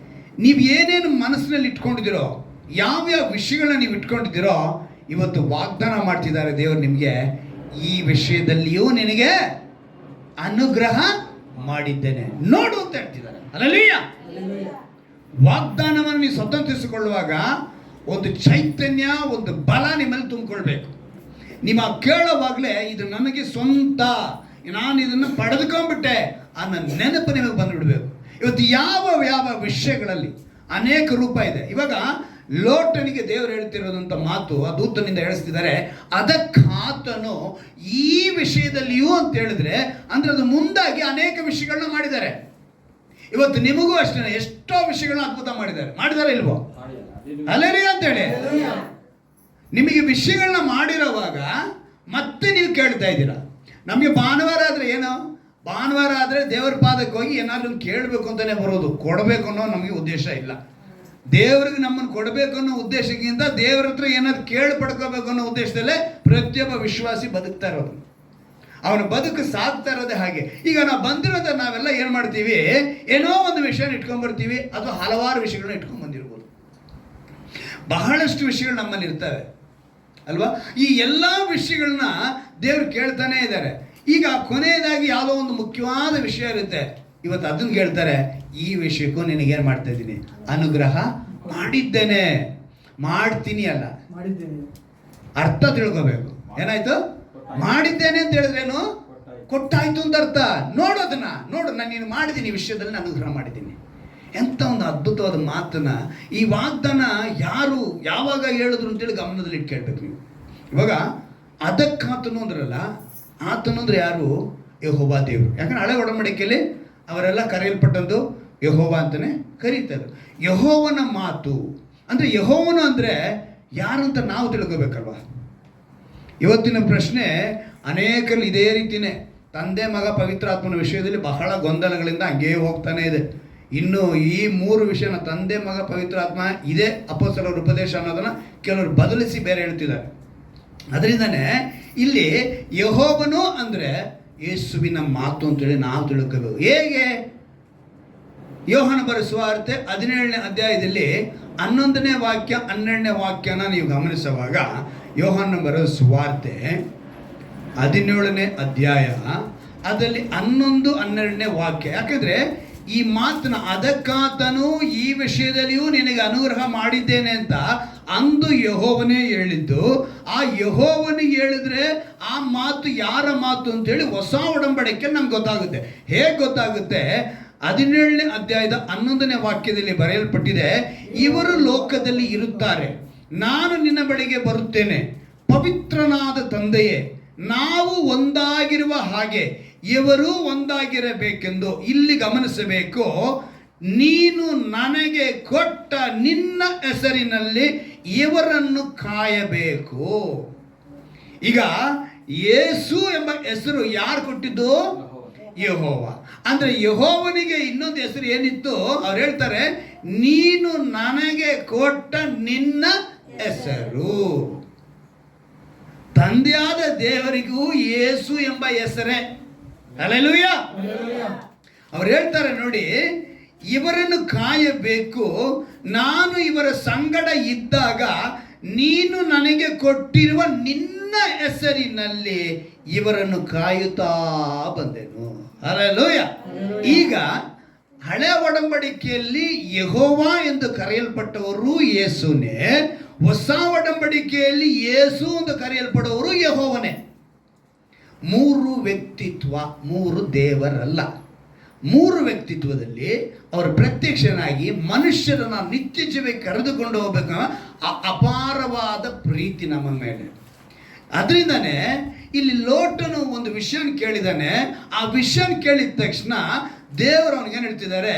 ನೀವು ಏನೇನು ಮನಸ್ಸಿನಲ್ಲಿ ಇಟ್ಕೊಂಡಿದ್ದೀರೋ, ಯಾವ್ಯಾವ ವಿಷಯಗಳನ್ನ ನೀವು ಇಟ್ಕೊಂಡಿದ್ದೀರೋ, ಇವತ್ತು ವಾಗ್ದಾನ ಮಾಡ್ತಿದ್ದಾರೆ ದೇವರು ನಿಮಗೆ, ಈ ವಿಷಯದಲ್ಲಿಯೂ ನಿನಗೆ ಅನುಗ್ರಹ ಮಾಡಿದ್ದೇನೆ ನೋಡು ಅಂತ ಹೇಳ್ತಿದ್ದಾರೆ. ಅಲ್ಲಲ್ಲಿಯ ವಾಗ್ದಾನವನ್ನು ನೀವು ಸ್ವತಂತ್ರಿಸಿಕೊಳ್ಳುವಾಗ ಒಂದು ಚೈತನ್ಯ, ಒಂದು ಬಲ ನಿಮ್ಮಲ್ಲಿ ತುಂಬಿಕೊಳ್ಬೇಕು. ನಿಮ್ಮ ಕೇಳುವಾಗಲೇ ಇದು ನನಗೆ ಸ್ವಂತ, ನಾನು ಇದನ್ನು ಪಡೆದುಕೊಂಡ್ಬಿಟ್ಟೆ ಅನ್ನೋ ನೆನಪು ನಿಮಗೆ ಬಂದುಬಿಡಬೇಕು. ಇವತ್ತು ಯಾವ ಯಾವ ವಿಷಯಗಳಲ್ಲಿ ಅನೇಕ ರೂಪ ಇದೆ. ಇವಾಗ ಲೋಟನಿಗೆ ದೇವರು ಹೇಳ್ತಿರೋದಂಥ ಮಾತು ಆ ದೂತನಿಂದ ಹೇಳಿಸ್ತಿದ್ದಾರೆ, ಅದಕ್ಕಾತನು ಈ ವಿಷಯದಲ್ಲಿಯೂ ಅಂತ ಹೇಳಿದ್ರೆ ಅಂದ್ರೆ ಅದು ಮುಂದಾಗಿ ಅನೇಕ ವಿಷಯಗಳನ್ನ ಮಾಡಿದ್ದಾರೆ. ಇವತ್ತು ನಿಮಗೂ ಅಷ್ಟೇ ಎಷ್ಟೋ ವಿಷಯಗಳನ್ನ ಅದ್ಭುತ ಮಾಡಿದ್ದಾರೆ ಇಲ್ವೋ? ಅಲ್ಲೇರಿ ಅಂತೇಳಿ ನಿಮಗೆ ವಿಷಯಗಳನ್ನ ಮಾಡಿರೋವಾಗ ಮತ್ತೆ ನೀವು ಕೇಳ್ತಾ ಇದ್ದೀರಾ. ನಮಗೆ ಭಾನುವಾರ ಆದರೆ ಏನೋ, ಭಾನುವಾರ ಆದರೆ ದೇವರ ಪಾದಕ್ಕೆ ಹೋಗಿ ಏನಾದ್ರೂ ಕೇಳಬೇಕು ಅಂತಲೇ ಬರೋದು, ಕೊಡಬೇಕು ಅನ್ನೋ ನಮಗೆ ಉದ್ದೇಶ ಇಲ್ಲ. ದೇವರಿಗೆ ನಮ್ಮನ್ನು ಕೊಡಬೇಕು ಅನ್ನೋ ಉದ್ದೇಶಕ್ಕಿಂತ ದೇವರ ಹತ್ರ ಏನಾದ್ರು ಕೇಳಿ ಪಡ್ಕೋಬೇಕು ಅನ್ನೋ ಉದ್ದೇಶದಲ್ಲೇ ಪ್ರತಿಯೊಬ್ಬ ವಿಶ್ವಾಸಿ ಬದುಕ್ತಾ ಇರೋದು. ಅವನ ಬದುಕು ಸಾಗ್ತಾ ಇರೋದೇ ಹಾಗೆ. ಈಗ ನಾವು ಬಂದಿರೋದ ನಾವೆಲ್ಲ ಏನು ಮಾಡ್ತೀವಿ, ಏನೋ ಒಂದು ವಿಷಯನ ಇಟ್ಕೊಂಡ್ಬರ್ತೀವಿ, ಅದು ಹಲವಾರು ವಿಷಯಗಳನ್ನ ಇಟ್ಕೊಂಡ್ಬಂದಿರ್ಬೋದು. ಬಹಳಷ್ಟು ವಿಷಯಗಳು ನಮ್ಮಲ್ಲಿ ಇರ್ತವೆ ಅಲ್ವಾ? ಈ ಎಲ್ಲ ವಿಷಯಗಳನ್ನ ದೇವರು ಕೇಳ್ತಾನೆ ಇದ್ದಾರೆ. ಈಗ ಕೊನೆಯದಾಗಿ ಯಾವುದೋ ಒಂದು ಮುಖ್ಯವಾದ ವಿಷಯ ಇರುತ್ತೆ, ಇವತ್ತು ಅದನ್ನು ಕೇಳ್ತಾರೆ, ಈ ವಿಷಯಕ್ಕೂ ನಿನಗೇನು ಮಾಡ್ತಾ ಇದ್ದೀನಿ, ಅನುಗ್ರಹ ಮಾಡಿದ್ದೇನೆ, ಮಾಡ್ತೀನಿ ಅಲ್ಲ, ಅರ್ಥ ತಿಳ್ಕೋಬೇಕು. ಏನಾಯ್ತು? ಮಾಡಿದ್ದೇನೆ ಅಂತ ಹೇಳಿದ್ರೇನು? ಕೊಟ್ಟಾಯ್ತು ಅಂತ ಅರ್ಥ. ನೋಡೋದನ್ನ ನೋಡು, ನಾನು ನೀನು ಮಾಡಿದ್ದೀನಿ, ಈ ವಿಷಯದಲ್ಲಿ ನಾನು ಅನುಗ್ರಹ ಮಾಡಿದ್ದೀನಿ. ಎಂಥ ಒಂದು ಅದ್ಭುತವಾದ ಮಾತನ್ನ ಈ ವಾಗ್ದಾನ ಯಾರು ಯಾವಾಗ ಹೇಳಿದ್ರು ಅಂತೇಳಿ ಗಮನದಲ್ಲಿ ಇಟ್ಟು ಕೇಳ್ಬೇಕು ನೀವು. ಇವಾಗ ಅದಕ್ಕಾತನು ಅಂದ್ರಲ್ಲ, ಆತನು ಅಂದ್ರೆ ಯಾರು? ಯೆಹೋವ ದೇವರು. ಯಾಕಂದ್ರೆ ಹಳೆ ಒಡಂಬಡಿಕೆಯಲ್ಲಿ ಅವರೆಲ್ಲ ಕರೆಯಲ್ಪಟ್ಟದ್ದು ಯೆಹೋವ ಅಂತಾನೆ ಕರೀತಾರೆ. ಯೆಹೋವನ ಮಾತು ಅಂದ್ರೆ, ಯೆಹೋವನು ಅಂದ್ರೆ ಯಾರಂತ ನಾವು ತಿಳ್ಕೋಬೇಕಲ್ವಾ? ಇವತ್ತಿನ ಪ್ರಶ್ನೆ ಅನೇಕರಲ್ಲಿ ಇದೇ ರೀತಿಯೇ, ತಂದೆ ಮಗ ಪವಿತ್ರಾತ್ಮನ ವಿಷಯದಲ್ಲಿ ಬಹಳ ಗೊಂದಲಗಳಿಂದ ಹಂಗೇ ಹೋಗ್ತಾನೆ ಇದೆ. ಇನ್ನು ಈ 3 ವಿಷಯನ, ತಂದೆ ಮಗ ಪವಿತ್ರಾತ್ಮ, ಇದೇ ಅಪೊಸ್ತಲರ ಉಪದೇಶ ಅನ್ನೋದನ್ನ ಕೆಲವರು ಬದಲಿಸಿ ಬೇರೆ ಹೇಳ್ತಿದ್ದಾರೆ. ಅದರಿಂದನೇ ಇಲ್ಲಿ ಯೆಹೋವನು ಅಂದ್ರೆ ಯೇಸುವಿನ ಮಾತು ಅಂತೇಳಿ ನಾವು ತಿಳ್ಕೋಬೇಕು. ಹೇಗೆ? ಯೋಹಾನ ಬರೆದ ಸುವಾರ್ತೆ 17ನೇ ಅಧ್ಯಾಯದಲ್ಲಿ 11ನೇ ವಾಕ್ಯ 12ನೇ ವಾಕ್ಯನ ನೀವು ಗಮನಿಸುವಾಗ, ಯೋಹಾನ ಬರೆದ ಸುವಾರ್ತೆ 17ನೇ ಅಧ್ಯಾಯ ಅದರಲ್ಲಿ 11, 12ನೇ ವಾಕ್ಯ. ಯಾಕಂದ್ರೆ ಈ ಮಾತನ್ನ, ಅದಕ್ಕಾತನು ಈ ವಿಷಯದಲ್ಲಿಯೂ ನಿನಗೆ ಅನುಗ್ರಹ ಮಾಡಿದ್ದೇನೆ ಅಂತ ಅಂದು ಯೆಹೋವನೇ ಹೇಳಿದ್ದು. ಆ ಯೆಹೋವನಿಗೆ ಹೇಳಿದ್ರೆ ಆ ಮಾತು ಯಾರ ಮಾತು ಅಂತೇಳಿ ಹೊಸ ಒಡಂಬಡಿಕೆ ನಮ್ಗೆ ಗೊತ್ತಾಗುತ್ತೆ. ಹೇಗೆ ಗೊತ್ತಾಗುತ್ತೆ? 17ನೇ ಅಧ್ಯಾಯದ 11ನೇ ವಾಕ್ಯದಲ್ಲಿ ಬರೆಯಲ್ಪಟ್ಟಿದೆ, ಇವರು ಲೋಕದಲ್ಲಿ ಇರುತ್ತಾರೆ, ನಾನು ನಿನ್ನ ಬಳಿಗೆ ಬರುತ್ತೇನೆ, ಪವಿತ್ರನಾದ ತಂದೆಯೇ, ನಾವು ಒಂದಾಗಿರುವ ಹಾಗೆ ಇವರು ಒಂದಾಗಿರಬೇಕೆಂದು. ಇಲ್ಲಿ ಗಮನಿಸಬೇಕು, ನೀನು ನನಗೆ ಕೊಟ್ಟ ನಿನ್ನ ಹೆಸರಿನಲ್ಲಿ ಇವರನ್ನು ಕಾಯಬೇಕು. ಈಗ ಯೇಸು ಎಂಬ ಹೆಸರು ಯಾರು ಕೊಟ್ಟಿದ್ದು? ಯೆಹೋವ. ಅಂದ್ರೆ ಯೆಹೋವನಿಗೆ ಇನ್ನೊಂದು ಹೆಸರು ಏನಿತ್ತು? ಅವ್ರು ಹೇಳ್ತಾರೆ, ನೀನು ನನಗೆ ಕೊಟ್ಟ ನಿನ್ನ ಹೆಸರು. ತಂದೆಯಾದ ದೇವರಿಗೂ ಯೇಸು ಎಂಬ ಹೆಸರೇ. ಹಲ್ಲೆಲೂಯಾ. ಅವ್ರು ಹೇಳ್ತಾರೆ ನೋಡಿ, ಇವರನ್ನು ಕಾಯಬೇಕು, ನಾನು ಇವರ ಸಂಗಡ ಇದ್ದಾಗ ನೀನು ನನಗೆ ಕೊಟ್ಟಿರುವ ನಿನ್ನ ಹೆಸರಿನಲ್ಲಿ ಇವರನ್ನು ಕಾಯುತ್ತಾ ಬಂದೆನು. ಹಲ್ಲೆಲೂಯಾ. ಈಗ ಹಳೆ ಒಡಂಬಡಿಕೆಯಲ್ಲಿ ಯೆಹೋವ ಎಂದು ಕರೆಯಲ್ಪಟ್ಟವರು ಯೇಸುನೇ, ಹೊಸ ಒಡಂಬಡಿಕೆಯಲ್ಲಿ ಯೇಸು ಎಂದು ಕರೆಯಲ್ಪಡುವವರು ಯೆಹೋವನೇ. 3 ವ್ಯಕ್ತಿತ್ವ, 3 ದೇವರಲ್ಲ. 3 ವ್ಯಕ್ತಿತ್ವದಲ್ಲಿ ಅವರು ಪ್ರತ್ಯಕ್ಷನಾಗಿ ಮನುಷ್ಯರನ್ನ ನಿತ್ಯ ಜೀವಕ್ಕೆ ಕರೆದುಕೊಂಡು ಹೋಗ್ಬೇಕು. ಅಪಾರವಾದ ಪ್ರೀತಿ ನಮ್ಮ ಮೇಲೆ. ಅದರಿಂದನೇ ಇಲ್ಲಿ ಲೋಟನು ಒಂದು ವಿಷಯ ಕೇಳಿದಾನೆ. ಆ ವಿಷಯ ಕೇಳಿದ ತಕ್ಷಣ ದೇವರು ಅವನಿಗೇನು ಹೇಳ್ತಿದ್ದಾರೆ?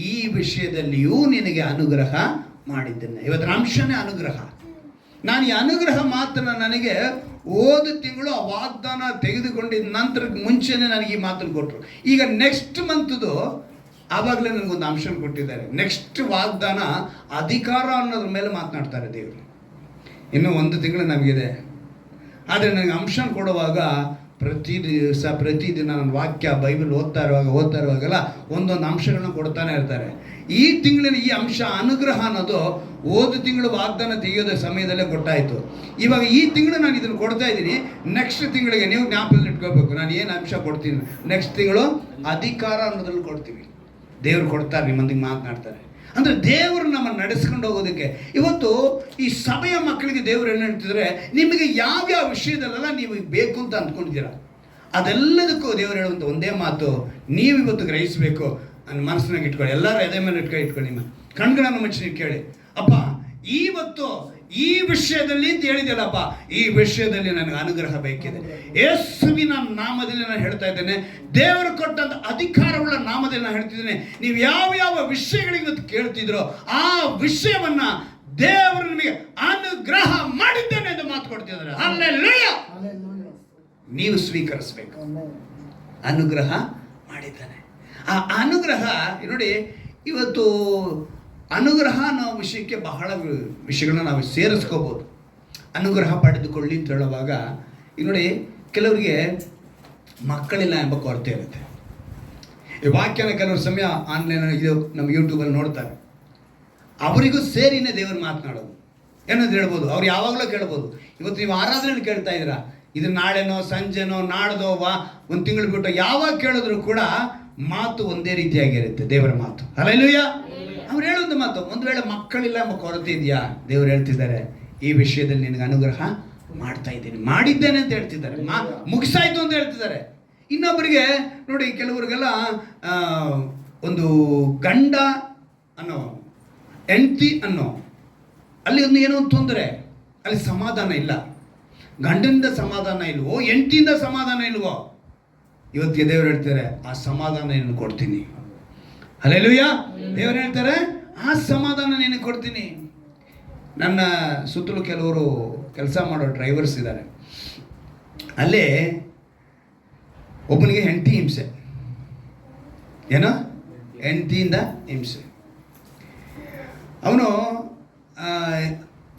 ಈ ವಿಷಯದಲ್ಲಿಯೂ ನಿನಗೆ ಅನುಗ್ರಹ ಮಾಡಿದ್ದೇನೆ. ಇವತ್ತಿನ ಅಂಶನೇ ಅನುಗ್ರಹ. ನಾನು ಈ ಅನುಗ್ರಹ ಮಾತನ್ನ ನನಗೆ ಹೋದ ತಿಂಗಳು ಆ ವಾಗ್ದಾನ ತೆಗೆದುಕೊಂಡಿದ್ದ ನಂತರಕ್ಕೆ ಮುಂಚೆನೇ ನನಗೆ ಈ ಮಾತನ್ನು ಕೊಟ್ಟರು. ಈಗ ನೆಕ್ಸ್ಟ್ ಮಂತ್ದು ಆವಾಗಲೇ ನನಗೊಂದು ಅಂಶ ಕೊಟ್ಟಿದ್ದಾರೆ. ನೆಕ್ಸ್ಟ್ ವಾಗ್ದಾನ ಅಧಿಕಾರ ಅನ್ನೋದ್ರ ಮೇಲೆ ಮಾತನಾಡ್ತಾರೆ ದೇವರು. ಇನ್ನೂ 1 ತಿಂಗಳು ನಮಗಿದೆ. ಆದರೆ ನನಗೆ ಅಂಶ ಕೊಡುವಾಗ ಪ್ರತಿದಿನ ನನ್ನ ವಾಕ್ಯ ಬೈಬಲ್ ಓದ್ತಾ ಇರುವಾಗೆಲ್ಲ ಒಂದೊಂದು ಅಂಶಗಳನ್ನ ಕೊಡ್ತಾನೆ ಇರ್ತಾರೆ. ಈ ತಿಂಗಳಿನ ಈ ಅಂಶ ಅನುಗ್ರಹ ಅನ್ನೋದು ಹೋದ ತಿಂಗಳು ವಾಗ್ದಾನ ತೆಗೆಯೋದ ಸಮಯದಲ್ಲೇ ಕೊಟ್ಟಾಯಿತು. ಇವಾಗ ಈ ತಿಂಗಳು ನಾನು ಇದನ್ನು ಕೊಡ್ತಾ ಇದ್ದೀನಿ. ನೆಕ್ಸ್ಟ್ ತಿಂಗಳಿಗೆ ನೀವು ಜ್ಞಾಪಕದಲ್ಲಿ ಇಟ್ಕೋಬೇಕು, ನಾನು ಏನು ಅಂಶ ಕೊಡ್ತೀನಿ. ನೆಕ್ಸ್ಟ್ ತಿಂಗಳು ಅಧಿಕಾರ ಅನ್ನೋದ್ರಲ್ಲಿ ಕೊಡ್ತೀವಿ. ದೇವ್ರು ಕೊಡ್ತಾರೆ, ನಿಮ್ಮೊಂದಿಗೆ ಮಾತನಾಡ್ತಾರೆ. ಅಂದರೆ ದೇವರು ನಮ್ಮನ್ನು ನಡೆಸ್ಕೊಂಡು ಹೋಗೋದಕ್ಕೆ. ಇವತ್ತು ಈ ಸಭೆಯ ಮಕ್ಕಳಿಗೆ ದೇವರು ಏನು ಹೇಳ್ತಿದ್ರೆ, ನಿಮಗೆ ಯಾವ್ಯಾವ ವಿಷಯದಲ್ಲೆಲ್ಲ ನೀವು ಬೇಕು ಅಂತ ಅಂದ್ಕೊಂಡಿದ್ದೀರಾ ಅದೆಲ್ಲದಕ್ಕೂ ದೇವರು ಹೇಳುವಂಥ ಒಂದೇ ಮಾತು, ನೀವು ಇವತ್ತು ಗ್ರಹಿಸಬೇಕು. ನನ್ನ ಮನಸ್ಸಿನಾಗ ಇಟ್ಕೊಳ್ಳಿ, ಎಲ್ಲರೂ ಎದೆ ಮೇಲೆ ಇಟ್ಕೊಳ್ಳಿ, ನಿಮ್ಮ ಕಣ್ಗಳನ್ನು ಮುಚ್ಚಿ ಕೇಳಿ, ಅಪ್ಪ ಇವತ್ತು ಈ ವಿಷಯದಲ್ಲಿ ಅಂತ ಹೇಳಿದೆಯಲ್ಲಪ್ಪ, ಈ ವಿಷಯದಲ್ಲಿ ನನಗೆ ಅನುಗ್ರಹ ಬೇಕಿದೆ. ಯೇಸುವಿನ ನಾಮದಲ್ಲಿ ನಾನು ಹೇಳ್ತಾ ಇದ್ದೇನೆ, ದೇವರು ಕೊಟ್ಟಂತ ಅಧಿಕಾರವುಳ್ಳ ನಾಮದಲ್ಲಿ ನಾನು ಹೇಳ್ತಿದ್ದೇನೆ, ನೀವು ಯಾವ ವಿಷಯಗಳಿಗೆ ಇವತ್ತು ಕೇಳ್ತಿದ್ರೋ ಆ ವಿಷಯವನ್ನ ದೇವರು ನಿಮಗೆ ಅನುಗ್ರಹ ಮಾಡಿದ್ದೇನೆ ಎಂದು ಮಾತು ಕೊಡ್ತಿದ್ದಾರೆ. ಹಲ್ಲೆಲೂಯಾ. ನೀವು ಸ್ವೀಕರಿಸಬೇಕು. ಅನುಗ್ರಹ ಮಾಡಿದ್ದಾನೆ. ಆ ಅನುಗ್ರಹ ನೋಡಿ, ಇವತ್ತು ಅನುಗ್ರಹ ಅನ್ನೋ ವಿಷಯಕ್ಕೆ ಬಹಳ ವಿಷಯಗಳನ್ನ ನಾವು ಸೇರಿಸ್ಕೋಬೋದು. ಅನುಗ್ರಹ ಪಡೆದುಕೊಳ್ಳಿ ಅಂತ ಹೇಳುವಾಗ ಈಗ ನೋಡಿ, ಕೆಲವರಿಗೆ ಮಕ್ಕಳಿಲ್ಲ ಎಂಬ ಕೊರತೆ ಇರುತ್ತೆ. ಈ ವಾಕ್ಯನ ಕೆಲವರು ಸಮಯ ಆನ್ಲೈನ್ ಇದು ನಮ್ಮ ಯೂಟ್ಯೂಬಲ್ಲಿ ನೋಡ್ತಾರೆ. ಅವರಿಗೂ ಸೇರಿನೇ ದೇವರು ಮಾತನಾಡೋದು ಏನಂತ ಹೇಳ್ಬೋದು. ಅವ್ರು ಯಾವಾಗಲೂ ಕೇಳ್ಬೋದು. ಇವತ್ತು ನೀವು ಆರಾಧನೆ ಕೇಳ್ತಾ ಇದ್ದೀರಾ, ಇದು ನಾಳೆನೋ ಸಂಜೆನೋ ನಾಡ್ದೋ ಒಂದು ತಿಂಗಳು ಬಿಟ್ಟು ಯಾವಾಗ ಕೇಳಿದ್ರು ಕೂಡ ಮಾತು ಒಂದೇ ರೀತಿಯಾಗಿರುತ್ತೆ, ದೇವರ ಮಾತು. ಹಲ್ಲೆಲೂಯಾ. ಅವ್ರು ಹೇಳೋದು ಮಾತು. ಒಂದು ವೇಳೆ ಮಕ್ಕಳಿಲ್ಲ ಎಂಬ ಕೊರತೆ ಇದೆಯಾ, ದೇವರು ಹೇಳ್ತಿದ್ದಾರೆ, ಈ ವಿಷಯದಲ್ಲಿ ನಿನಗೆ ಅನುಗ್ರಹ ಮಾಡ್ತಾ ಇದ್ದೀನಿ, ಮಾಡಿದ್ದೇನೆ ಅಂತ ಹೇಳ್ತಿದ್ದಾರೆ. ಮುಗಿಸಾಯ್ತು ಅಂತ ಹೇಳ್ತಿದ್ದಾರೆ. ಇನ್ನೊಬ್ಬರಿಗೆ ನೋಡಿ, ಕೆಲವರಿಗೆಲ್ಲ ಒಂದು ಗಂಡ ಅನ್ನೋ ಹೆಂಡತಿ ಅನ್ನೋ ಅಲ್ಲಿ ಒಂದು ಏನೋ ಒಂದು ತೊಂದರೆ, ಅಲ್ಲಿ ಸಮಾಧಾನ ಇಲ್ಲ. ಗಂಡನಿಂದ ಸಮಾಧಾನ ಇಲ್ವೋ, ಹೆಂಡತಿಯಿಂದ ಸಮಾಧಾನ ಇಲ್ವೋ, ಇವತ್ತಿಗೆ ದೇವರು ಹೇಳ್ತಾರೆ ಆ ಸಮಾಧಾನ ನೀನು ಕೊಡ್ತೀನಿ. ಹಲ್ಲೆಲೂಯಾ. ದೇವರು ಹೇಳ್ತಾರೆ ಆ ಸಮಾಧಾನ ನಿನಗೆ ಕೊಡ್ತೀನಿ. ನನ್ನ ಸುತ್ತಲೂ ಕೆಲವರು ಕೆಲಸ ಮಾಡೋ ಡ್ರೈವರ್ಸ್ ಇದ್ದಾರೆ. ಅಲ್ಲೇ ಒಬ್ಬನಿಗೆ ಹೆಂಡತಿ ಹಿಂಸೆ, ಏನೋ ಹೆಂಡತಿಯಿಂದ ಹಿಂಸೆ. ಅವನು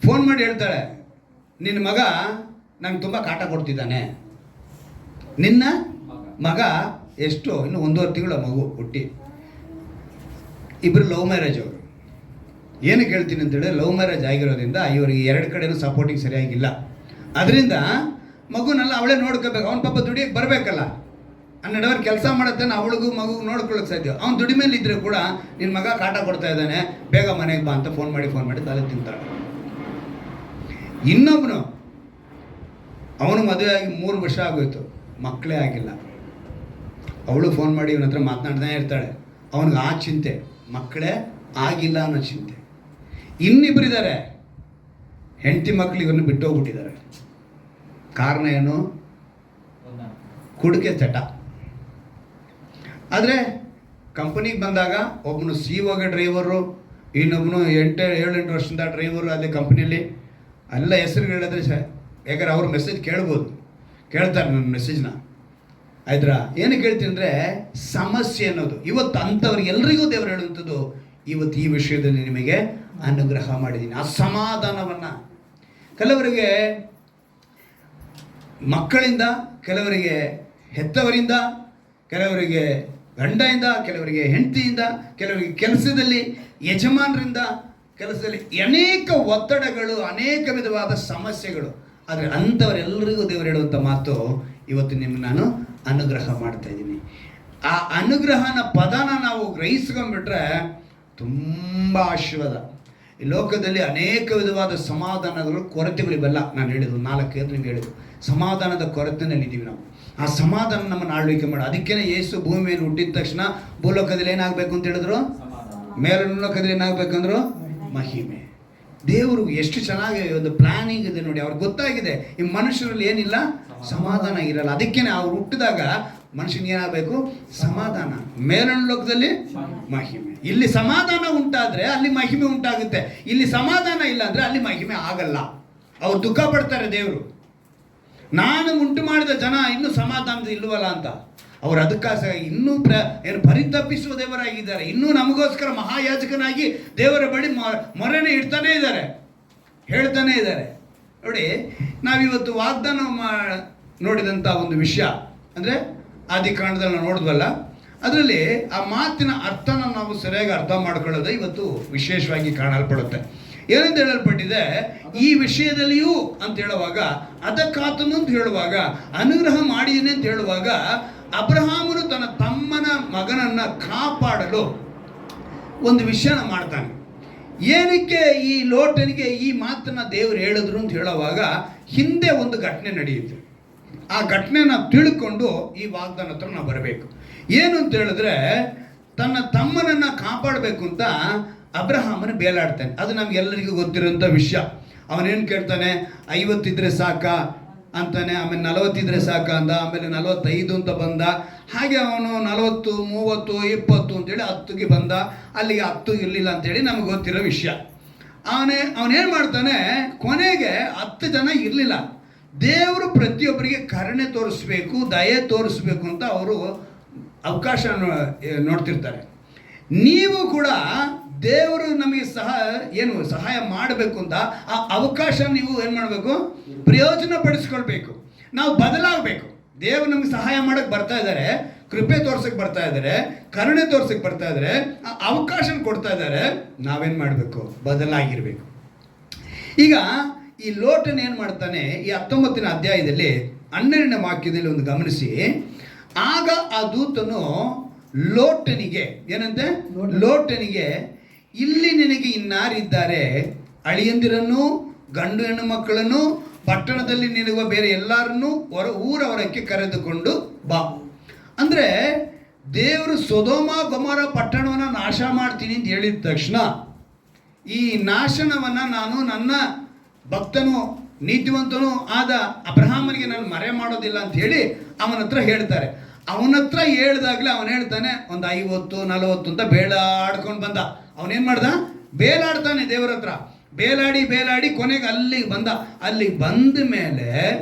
ಫೋನ್ ಮಾಡಿ ಹೇಳ್ತಾಳೆ, ನಿನ್ನ ಮಗ ನಂಗೆ ತುಂಬ ಕಾಟ ಕೊಡ್ತಿದ್ದಾನೆ. ನಿನ್ನ ಮಗ ಎಷ್ಟು, ಇನ್ನು 1.5 ತಿಂಗಳ ಮಗು ಹುಟ್ಟಿ. ಇಬ್ಬರು ಲವ್ ಮ್ಯಾರೇಜ್. ಅವರು ಏನಕ್ಕೆ ಹೇಳ್ತೀನಿ ಅಂತೇಳಿ, ಲವ್ ಮ್ಯಾರೇಜ್ ಆಗಿರೋದ್ರಿಂದ ಇವರಿಗೆ 2 ಕಡೆನೂ ಸಪೋರ್ಟಿಂಗ್ ಸರಿಯಾಗಿಲ್ಲ. ಅದರಿಂದ ಮಗುನೆಲ್ಲ ಅವಳೇ ನೋಡ್ಕೋಬೇಕು. ಅವನ ಪಾಪ ದುಡಿಯಕ್ಕೆ ಬರಬೇಕಲ್ಲ, 12 ಅವರ್ ಕೆಲಸ ಮಾಡತ್ತೇನೆ, ಅವಳಿಗೂ ಮಗುಗೆ ನೋಡ್ಕೊಳ್ಳೋಕೆ ಸಾಧ್ಯ. ಅವ್ನು ದುಡಿ ಮೇಲೆ ಇದ್ದರೆ ಕೂಡ ನಿನ್ನ ಮಗ ಕಾಟ ಕೊಡ್ತಾ ಇದ್ದಾನೆ, ಬೇಗ ಮನೆಗೆ ಬಾ ಅಂತ ಫೋನ್ ಮಾಡಿ ತಲೆ ತಿಂತಾಳೆ. ಇನ್ನೊಬ್ಬನು, ಅವನು ಮದುವೆ ಆಗಿ 3 ವರ್ಷ ಆಗೋಯ್ತು, ಮಕ್ಕಳೇ ಆಗಿಲ್ಲ. ಅವಳು ಫೋನ್ ಮಾಡಿ ಇವನ ಹತ್ರ ಮಾತನಾಡ್ತಾನೆ ಇರ್ತಾಳೆ. ಅವನಿಗೆ ಆ ಚಿಂತೆ, ಮಕ್ಕಳೇ ಆಗಿಲ್ಲ ಅನ್ನೋ ಚಿಂತೆ. ಇನ್ನಿಬ್ಬರಿದ್ದಾರೆ, ಹೆಂಡತಿ ಮಕ್ಕಳು ಇವನ್ನ ಬಿಟ್ಟು ಹೋಗ್ಬಿಟ್ಟಿದ್ದಾರೆ. ಕಾರಣ ಏನು? ಕುಡಿಕೆ ಚಟ. ಆದರೆ ಕಂಪನಿಗೆ ಬಂದಾಗ ಒಬ್ಬನು CO ಡ್ರೈವರು, ಇನ್ನೊಬ್ಬನು 7-8 ವರ್ಷದಿಂದ ಡ್ರೈವರು ಅದೇ ಕಂಪ್ನಿಯಲ್ಲಿ. ಎಲ್ಲ ಹೆಸರುಗಳು ಹೇಳಿದ್ರೆ ಯಾಕಂದ್ರೆ ಅವ್ರ ಮೆಸೇಜ್ ಕೇಳ್ತಾರೆ ನನ್ನ ಮೆಸೇಜ್ನ. ಆಯ್ತಾ? ಏನಕ್ಕೆ ಹೇಳ್ತೀನಿ ಅಂದರೆ, ಸಮಸ್ಯೆ ಅನ್ನೋದು ಇವತ್ತು ಅಂಥವ್ರಿಗೆ ಎಲ್ರಿಗೂ ದೇವರು ಹೇಳುವಂಥದ್ದು, ಇವತ್ತು ಈ ವಿಷಯದಲ್ಲಿ ನಿಮಗೆ ಅನುಗ್ರಹ ಮಾಡಿದ್ದೀನಿ. ಆ ಸಮಾಧಾನವನ್ನು ಕೆಲವರಿಗೆ ಮಕ್ಕಳಿಂದ, ಕೆಲವರಿಗೆ ಹೆತ್ತವರಿಂದ, ಕೆಲವರಿಗೆ ಗಂಡದಿಂದ, ಕೆಲವರಿಗೆ ಹೆಂಡತಿಯಿಂದ, ಕೆಲವರಿಗೆ ಕೆಲಸದಲ್ಲಿ ಯಜಮಾನರಿಂದ, ಕೆಲಸದಲ್ಲಿ ಅನೇಕ ಒತ್ತಡಗಳು, ಅನೇಕ ವಿಧವಾದ ಸಮಸ್ಯೆಗಳು. ಆದರೆ ಅಂಥವರೆಲ್ಲರಿಗೂ ದೇವರು ಹೇಳುವಂಥ ಮಾತು, ಇವತ್ತು ನಿಮ್ಗೆ ನಾನು ಅನುಗ್ರಹ ಮಾಡ್ತಾ ಇದ್ದೀನಿ. ಆ ಅನುಗ್ರಹನ ಪದನ ನಾವು ಗ್ರಹಿಸ್ಕೊಂಡ್ಬಿಟ್ರೆ ತುಂಬ ಆಶೀರ್ವಾದ. ಈ ಲೋಕದಲ್ಲಿ ಅನೇಕ ವಿಧವಾದ ಸಮಾಧಾನಗಳು, ಕೊರತೆಗಳಿವೆಲ್ಲ. ನಾನು ಹೇಳಿದ್ದು 4 ನಿಮ್ಗೆ ಹೇಳಿದ್ದು, ಸಮಾಧಾನದ ಕೊರತೆನಲ್ಲಿದ್ದೀವಿ ನಾವು. ಆ ಸಮಾಧಾನ ನಮ್ಮನ್ನು ಆಳ್ವಿಕೆ ಮಾಡೋ. ಅದಕ್ಕೇನೆ ಯೇಸು ಭೂಮಿ ಮೇಲೆ ಹುಟ್ಟಿದ ತಕ್ಷಣ ಭೂಲೋಕದಲ್ಲಿ ಏನಾಗಬೇಕು ಅಂತ ಹೇಳಿದ್ರು, ಮೇಲಿನ ಲೋಕದಲ್ಲಿ ಏನಾಗಬೇಕಂದ್ರು ಮಹಿಮೆ. ದೇವರು ಎಷ್ಟು ಚೆನ್ನಾಗಿ ಒಂದು ಪ್ಲಾನಿಂಗ್ ಇದೆ ನೋಡಿ. ಅವ್ರಿಗೆ ಗೊತ್ತಾಗಿದೆ ಈ ಮನುಷ್ಯರಲ್ಲಿ ಏನಿಲ್ಲ, ಸಮಾಧಾನ ಇರಲ್ಲ. ಅದಕ್ಕೇನೆ ಅವ್ರು ಹುಟ್ಟಿದಾಗ ಮನುಷ್ಯನಿಗೆ ಏನಾಗಬೇಕು, ಸಮಾಧಾನ. ಮೇಲಿನ ಲೋಕದಲ್ಲಿ ಮಹಿಮೆ. ಇಲ್ಲಿ ಸಮಾಧಾನ ಉಂಟಾದ್ರೆ ಅಲ್ಲಿ ಮಹಿಮೆ ಉಂಟಾಗುತ್ತೆ. ಇಲ್ಲಿ ಸಮಾಧಾನ ಇಲ್ಲ ಅಂದ್ರೆ ಅಲ್ಲಿ ಮಹಿಮೆ ಆಗಲ್ಲ. ಅವ್ರು ದುಃಖ ಪಡ್ತಾರೆ. ದೇವರು, ನಾನು ಉಂಟು ಮಾಡಿದ ಜನ ಇನ್ನೂ ಸಮಾಧಾನದ ಇಲ್ವಲ್ಲ ಅಂತ. ಅವರು ಅದಕ್ಕಾಗಿ ಇನ್ನೂ ಪರಿತಪ್ಪಿಸುವ ದೇವರಾಗಿದ್ದಾರೆ. ಇನ್ನೂ ನಮಗೋಸ್ಕರ ಮಹಾಯಾಜಕನಾಗಿ ದೇವರ ಬಳಿ ಮೊರೆನೇ ಇಡ್ತಾನೇ ಇದ್ದಾರೆ, ಹೇಳ್ತಾನೇ ಇದ್ದಾರೆ. ನೋಡಿ, ನಾವಿವತ್ತು ವಾಗ್ದಾನ ನೋಡಿದಂಥ ಒಂದು ವಿಷಯ ಅಂದರೆ ಆದಿಕಾಂಡದಲ್ಲಿ ನಾವು ನೋಡಿದ್ವಲ್ಲ, ಅದರಲ್ಲಿ ಆ ಮಾತಿನ ಅರ್ಥನ ನಾವು ಸರಿಯಾಗಿ ಅರ್ಥ ಮಾಡ್ಕೊಳ್ಳೋದು ಇವತ್ತು ವಿಶೇಷವಾಗಿ ಕಾಣಲ್ಪಡುತ್ತೆ. ಏನಂತ ಹೇಳಲ್ಪಟ್ಟಿದೆ, ಈ ವಿಷಯದಲ್ಲಿಯೂ ಅಂತ ಹೇಳುವಾಗ, ಅದಕ್ಕಾತನು ಅಂತ ಹೇಳುವಾಗ, ಅನುಗ್ರಹ ಮಾಡಿದ್ದೀನಿ ಅಂತ ಹೇಳುವಾಗ, ಅಬ್ರಹಾಮನು ತನ್ನ ತಮ್ಮನ ಮಗನನ್ನು ಕಾಪಾಡಲು ಒಂದು ವಿಷಯನ ಮಾಡ್ತಾನೆ. ಏನಕ್ಕೆ ಈ ಲೋಟನಿಗೆ ಈ ಮಾತನ್ನ ದೇವರು ಹೇಳಿದ್ರು ಅಂತ ಹೇಳುವಾಗ ಹಿಂದೆ ಒಂದು ಘಟನೆ ನಡೆಯುತ್ತೆ. ಆ ಘಟನೆನ ತಿಳ್ಕೊಂಡು ಈ ವಾಗ್ದಾನ ಹತ್ರ ನಾವು ಬರಬೇಕು. ಏನು ಅಂತ ಹೇಳಿದ್ರೆ, ತನ್ನ ತಮ್ಮನನ್ನು ಕಾಪಾಡಬೇಕು ಅಂತ ಅಬ್ರಹಾಮನ ಬೇಲಾಡ್ತಾನೆ. ಅದು ನಮ್ಗೆಲ್ಲರಿಗೂ ಗೊತ್ತಿರೋಂಥ ವಿಷಯ. ಅವನೇನು ಕೇಳ್ತಾನೆ, 50 ಇದ್ರೆ ಸಾಕ ಅಂತಾನೆ, ಆಮೇಲೆ 40 ಇದ್ರೆ ಸಾಕ ಅಂದ, ಆಮೇಲೆ 45 ಅಂತ ಬಂದ. ಹಾಗೆ ಅವನು 40, 30, 20 ಅಂತೇಳಿ 10ಗೆ ಬಂದ. ಅಲ್ಲಿಗೆ 10 ಇರಲಿಲ್ಲ ಅಂತೇಳಿ ನಮಗೆ ಗೊತ್ತಿರೋ ವಿಷಯ. ಅವನೇನು ಮಾಡ್ತಾನೆ, ಕೊನೆಗೆ 10 ಜನ ಇರಲಿಲ್ಲ. ದೇವರು ಪ್ರತಿಯೊಬ್ಬರಿಗೆ ಕರುಣೆ ತೋರಿಸ್ಬೇಕು, ದಯೆ ತೋರಿಸ್ಬೇಕು ಅಂತ ಅವರು ಅವಕಾಶ ನೋಡ್ತಿರ್ತಾರೆ. ನೀವು ಕೂಡ ದೇವರು ನಮಗೆ ಸಹಾಯ ಮಾಡಬೇಕು ಅಂತ ಆ ಅವಕಾಶ ನೀವು ಏನು ಮಾಡಬೇಕು, ಪ್ರಯೋಜನ ಪಡಿಸ್ಕೊಳ್ಬೇಕು. ನಾವು ಬದಲಾಗಬೇಕು. ದೇವರು ನಮಗೆ ಸಹಾಯ ಮಾಡೋಕ್ಕೆ ಬರ್ತಾ ಇದ್ದಾರೆ, ಕೃಪೆ ತೋರ್ಸಕ್ಕೆ ಬರ್ತಾ ಇದ್ದಾರೆ, ಕರುಣೆ ತೋರ್ಸಕ್ಕೆ ಬರ್ತಾ ಇದ್ದಾರೆ, ಆ ಅವಕಾಶ ಕೊಡ್ತಾ ಇದ್ದಾರೆ. ನಾವೇನು ಮಾಡಬೇಕು, ಬದಲಾಗಿರಬೇಕು. ಈಗ ಈ ಲೋಟನ್ ಏನು ಮಾಡ್ತಾನೆ, ಈ 19ನೇ ಅಧ್ಯಾಯದಲ್ಲಿ 12ನೇ ವಾಕ್ಯದಲ್ಲಿ ಒಂದು ಗಮನಿಸಿ. ಆಗ ಆ ದೂತನು ಲೋಟನಿಗೆ ಏನಂತೆ, ಲೋಟನಿಗೆ, ಇಲ್ಲಿ ನಿನಗೆ ಇನ್ನಾರಿದ್ದಾರೆ, ಅಳಿಯಂದಿರನ್ನು, ಗಂಡು ಹೆಣ್ಣು ಮಕ್ಕಳನ್ನು, ಪಟ್ಟಣದಲ್ಲಿ ನಿಲ್ಲುವ ಬೇರೆ ಎಲ್ಲರನ್ನೂ ಊರವರಕ್ಕೆ ಕರೆದುಕೊಂಡು ಬಾ. ಅಂದರೆ ದೇವರು ಸೊದೋಮ ಗೊಮೋರ ಪಟ್ಟಣವನ್ನು ನಾಶ ಮಾಡ್ತೀನಿ ಅಂತ ಹೇಳಿದ ತಕ್ಷಣ, ಈ ನಾಶನವನ್ನು ನಾನು ನನ್ನ ಭಕ್ತನು ನೀತಿವಂತನೂ ಆದ ಅಬ್ರಹಾಮನಿಗೆ ನಾನು ಮರೆ ಮಾಡೋದಿಲ್ಲ ಅಂತ ಹೇಳಿ ಅವನ ಹತ್ರ ಹೇಳ್ತಾರೆ. ಅವನ ಹತ್ರ ಹೇಳ್ದಾಗಲೇ ಅವನು ಹೇಳ್ತಾನೆ, ಒಂದು 50, 40 ಅಂತ ಬೇಲಾಡ್ಕೊಂಡು ಬಂದ. ಅವನೇನು ಮಾಡ್ದ, ಬೇಲಾಡ್ತಾನೆ ದೇವರ ಹತ್ರ. ಬೇಲಾಡಿ ಕೊನೆಗೆ ಅಲ್ಲಿಗೆ ಬಂದ. ಅಲ್ಲಿಗೆ ಬಂದ ಮೇಲೆ